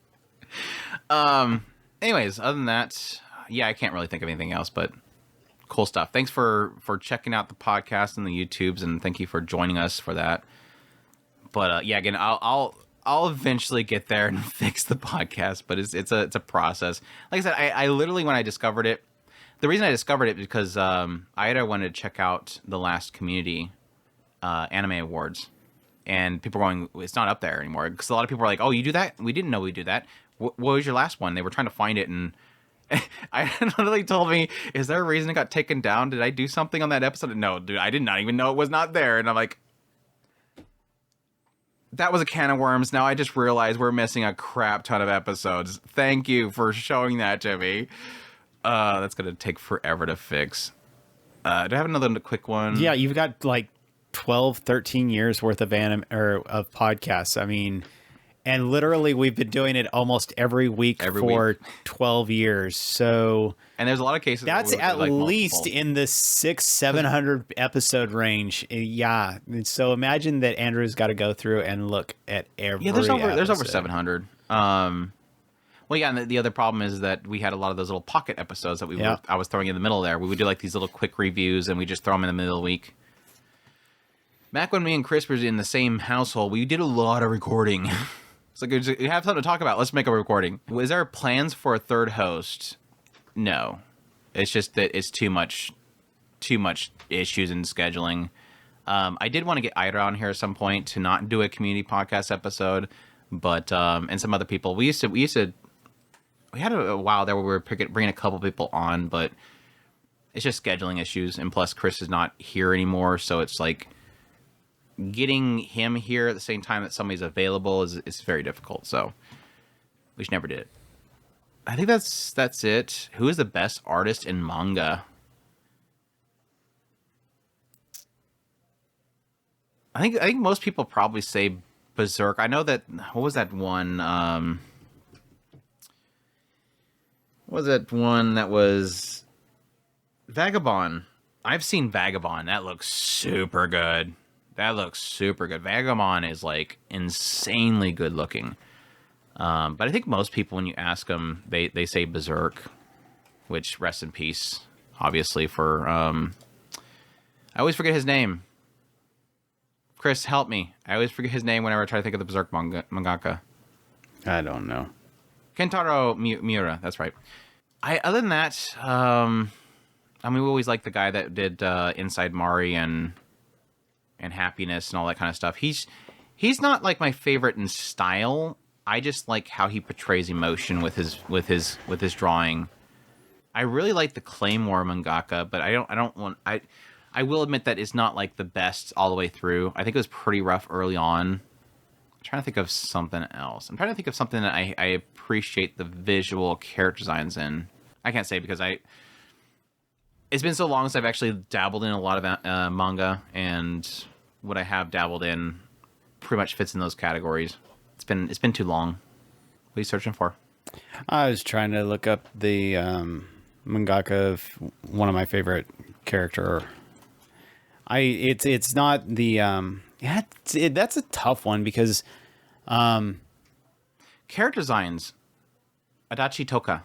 Anyways, other than that, yeah, I can't really think of anything else, but cool stuff. Thanks for checking out the podcast and the YouTubes, and thank you for joining us for that. But yeah, again, I'll eventually get there and fix the podcast, but it's a process. Like I said, I literally, when I discovered it, the reason I discovered it because Ida wanted to check out the last community anime awards, and people were going, it's not up there anymore, because a lot of people were like, oh, you do that? We didn't know we do that. What was your last one? They were trying to find it, and I literally told me, is there a reason it got taken down? Did I do something on that episode? No, dude, I did not even know it was not there. And I'm like, that was a can of worms. Now I just realized we're missing a crap ton of episodes. Thank you for showing that to me. That's going to take forever to fix. Do I have another quick one? Yeah, you've got like 12, 13 years worth of anime or of podcasts. I mean, and literally we've been doing it almost every week for 12 years. So, and there's a lot of cases that's at like least multiple. in the 600-700 episode range. Yeah. And so imagine that Andrew's got to go through and look at every there's over episode. 700. Well, yeah, and the other problem is that we had a lot of those little pocket episodes that I was throwing in the middle there. We would do like these little quick reviews, and we just throw them in the middle of the week. Back when me and Chris were in the same household, we did a lot of recording. It's like, you have something to talk about. Let's make a recording. Is there plans for a third host? No. It's just that it's too much issues in scheduling. I did want to get Ida on here at some point to not do a community podcast episode, but and some other people. We had a while there where we were bringing a couple people on, but it's just scheduling issues. And plus, Chris is not here anymore, so it's like getting him here at the same time that somebody's available is very difficult. So we just never did it. I think that's it. Who is the best artist in manga? I think most people probably say Berserk. I know that. What was that one? What was that one that was Vagabond? I've seen Vagabond. That looks super good. Vagabond is like insanely good looking. But I think most people, when you ask them, they say Berserk, which rest in peace, obviously, for I always forget his name. Chris, help me. I always forget his name whenever I try to think of the Berserk mangaka. I don't know. Kentaro Miura, that's right. Other than that, I mean, we always like the guy that did Inside Mari and Happiness and all that kind of stuff. He's not like my favorite in style. I just like how he portrays emotion with his drawing. I really like the Claymore mangaka, but I will admit that it's not like the best all the way through. I think it was pretty rough early on. I'm trying to think of something else. I'm trying to think of something that I appreciate the visual character designs in. I can't say because it's been so long since I've actually dabbled in a lot of manga, and what I have dabbled in pretty much fits in those categories. It's been too long. What are you searching for? I was trying to look up the mangaka of one of my favorite character. It's not the that's a tough one because character designs. Adachi Toka,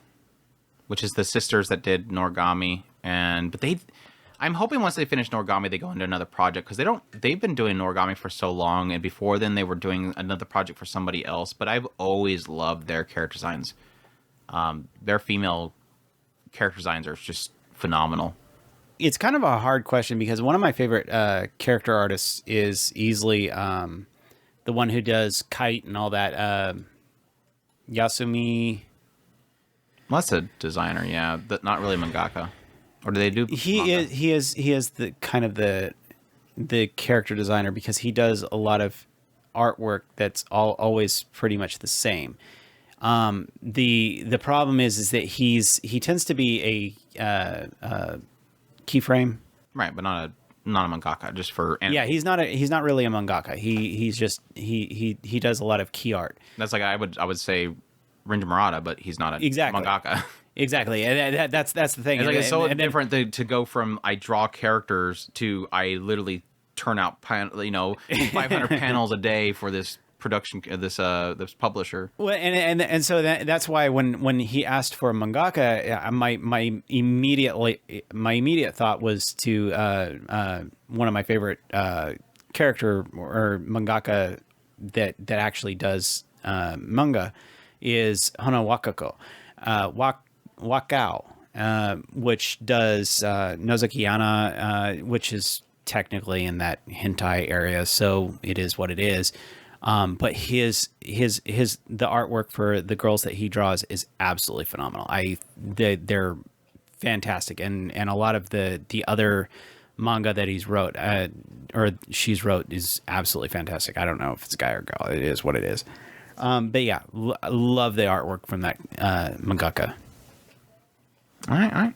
which is the sisters that did Noragami, I'm hoping once they finish Noragami, they go into another project, because they've been doing Noragami for so long, and before then they were doing another project for somebody else, but I've always loved their character designs. Their female character designs are just phenomenal. It's kind of a hard question because one of my favorite character artists is easily the one who does Kite and all that, Yasumi. Well, that's a designer, yeah, but not really mangaka. Or do they do? He is the kind of the the character designer because he does a lot of artwork that's always pretty much the same. The problem is that he tends to be a keyframe. Right, but not a mangaka, just for anime. Yeah, he's not really a mangaka. He does a lot of key art. That's like I would say Rinja Murata, but he's not a mangaka. Exactly, and that's the thing. It's so different to go from I draw characters to I literally turn out 500 panels a day for this production, this publisher. Well, and so that's why when he asked for a mangaka, my immediate thought was to one of my favorite character or mangaka that actually does manga is Hana Wakako. Wakao, which does Nozaki-yana, which is technically in that hentai area, so it is what it is. But his the artwork for the girls that he draws is absolutely phenomenal. They're fantastic, and a lot of the other manga that he's wrote or she's wrote is absolutely fantastic. I don't know if it's a guy or girl. It is what it is. But yeah, love the artwork from that mangaka. All right.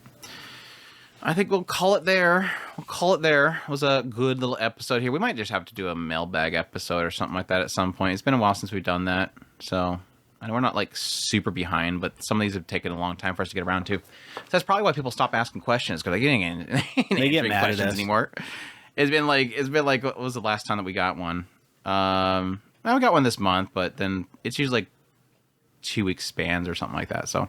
I think we'll call it there. It was a good little episode here. We might just have to do a mailbag episode or something like that at some point. It's been a while since we've done that. So I know we're not like super behind, but some of these have taken a long time for us to get around to. So that's probably why people stop asking questions, because they get mad questions at us anymore. It's been like what was the last time that we got one? Well, we got one this month, but then it's usually like 2-week spans or something like that. So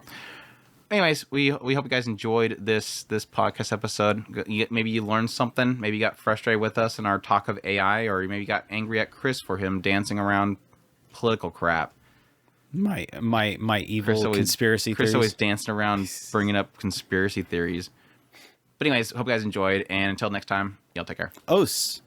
anyways, we hope you guys enjoyed this podcast episode. Maybe you learned something. Maybe you got frustrated with us in our talk of AI, or maybe you got angry at Chris for him dancing around political crap. My evil conspiracy theories. Chris always dancing around bringing up conspiracy theories. But anyways, hope you guys enjoyed, and until next time, y'all take care. Os.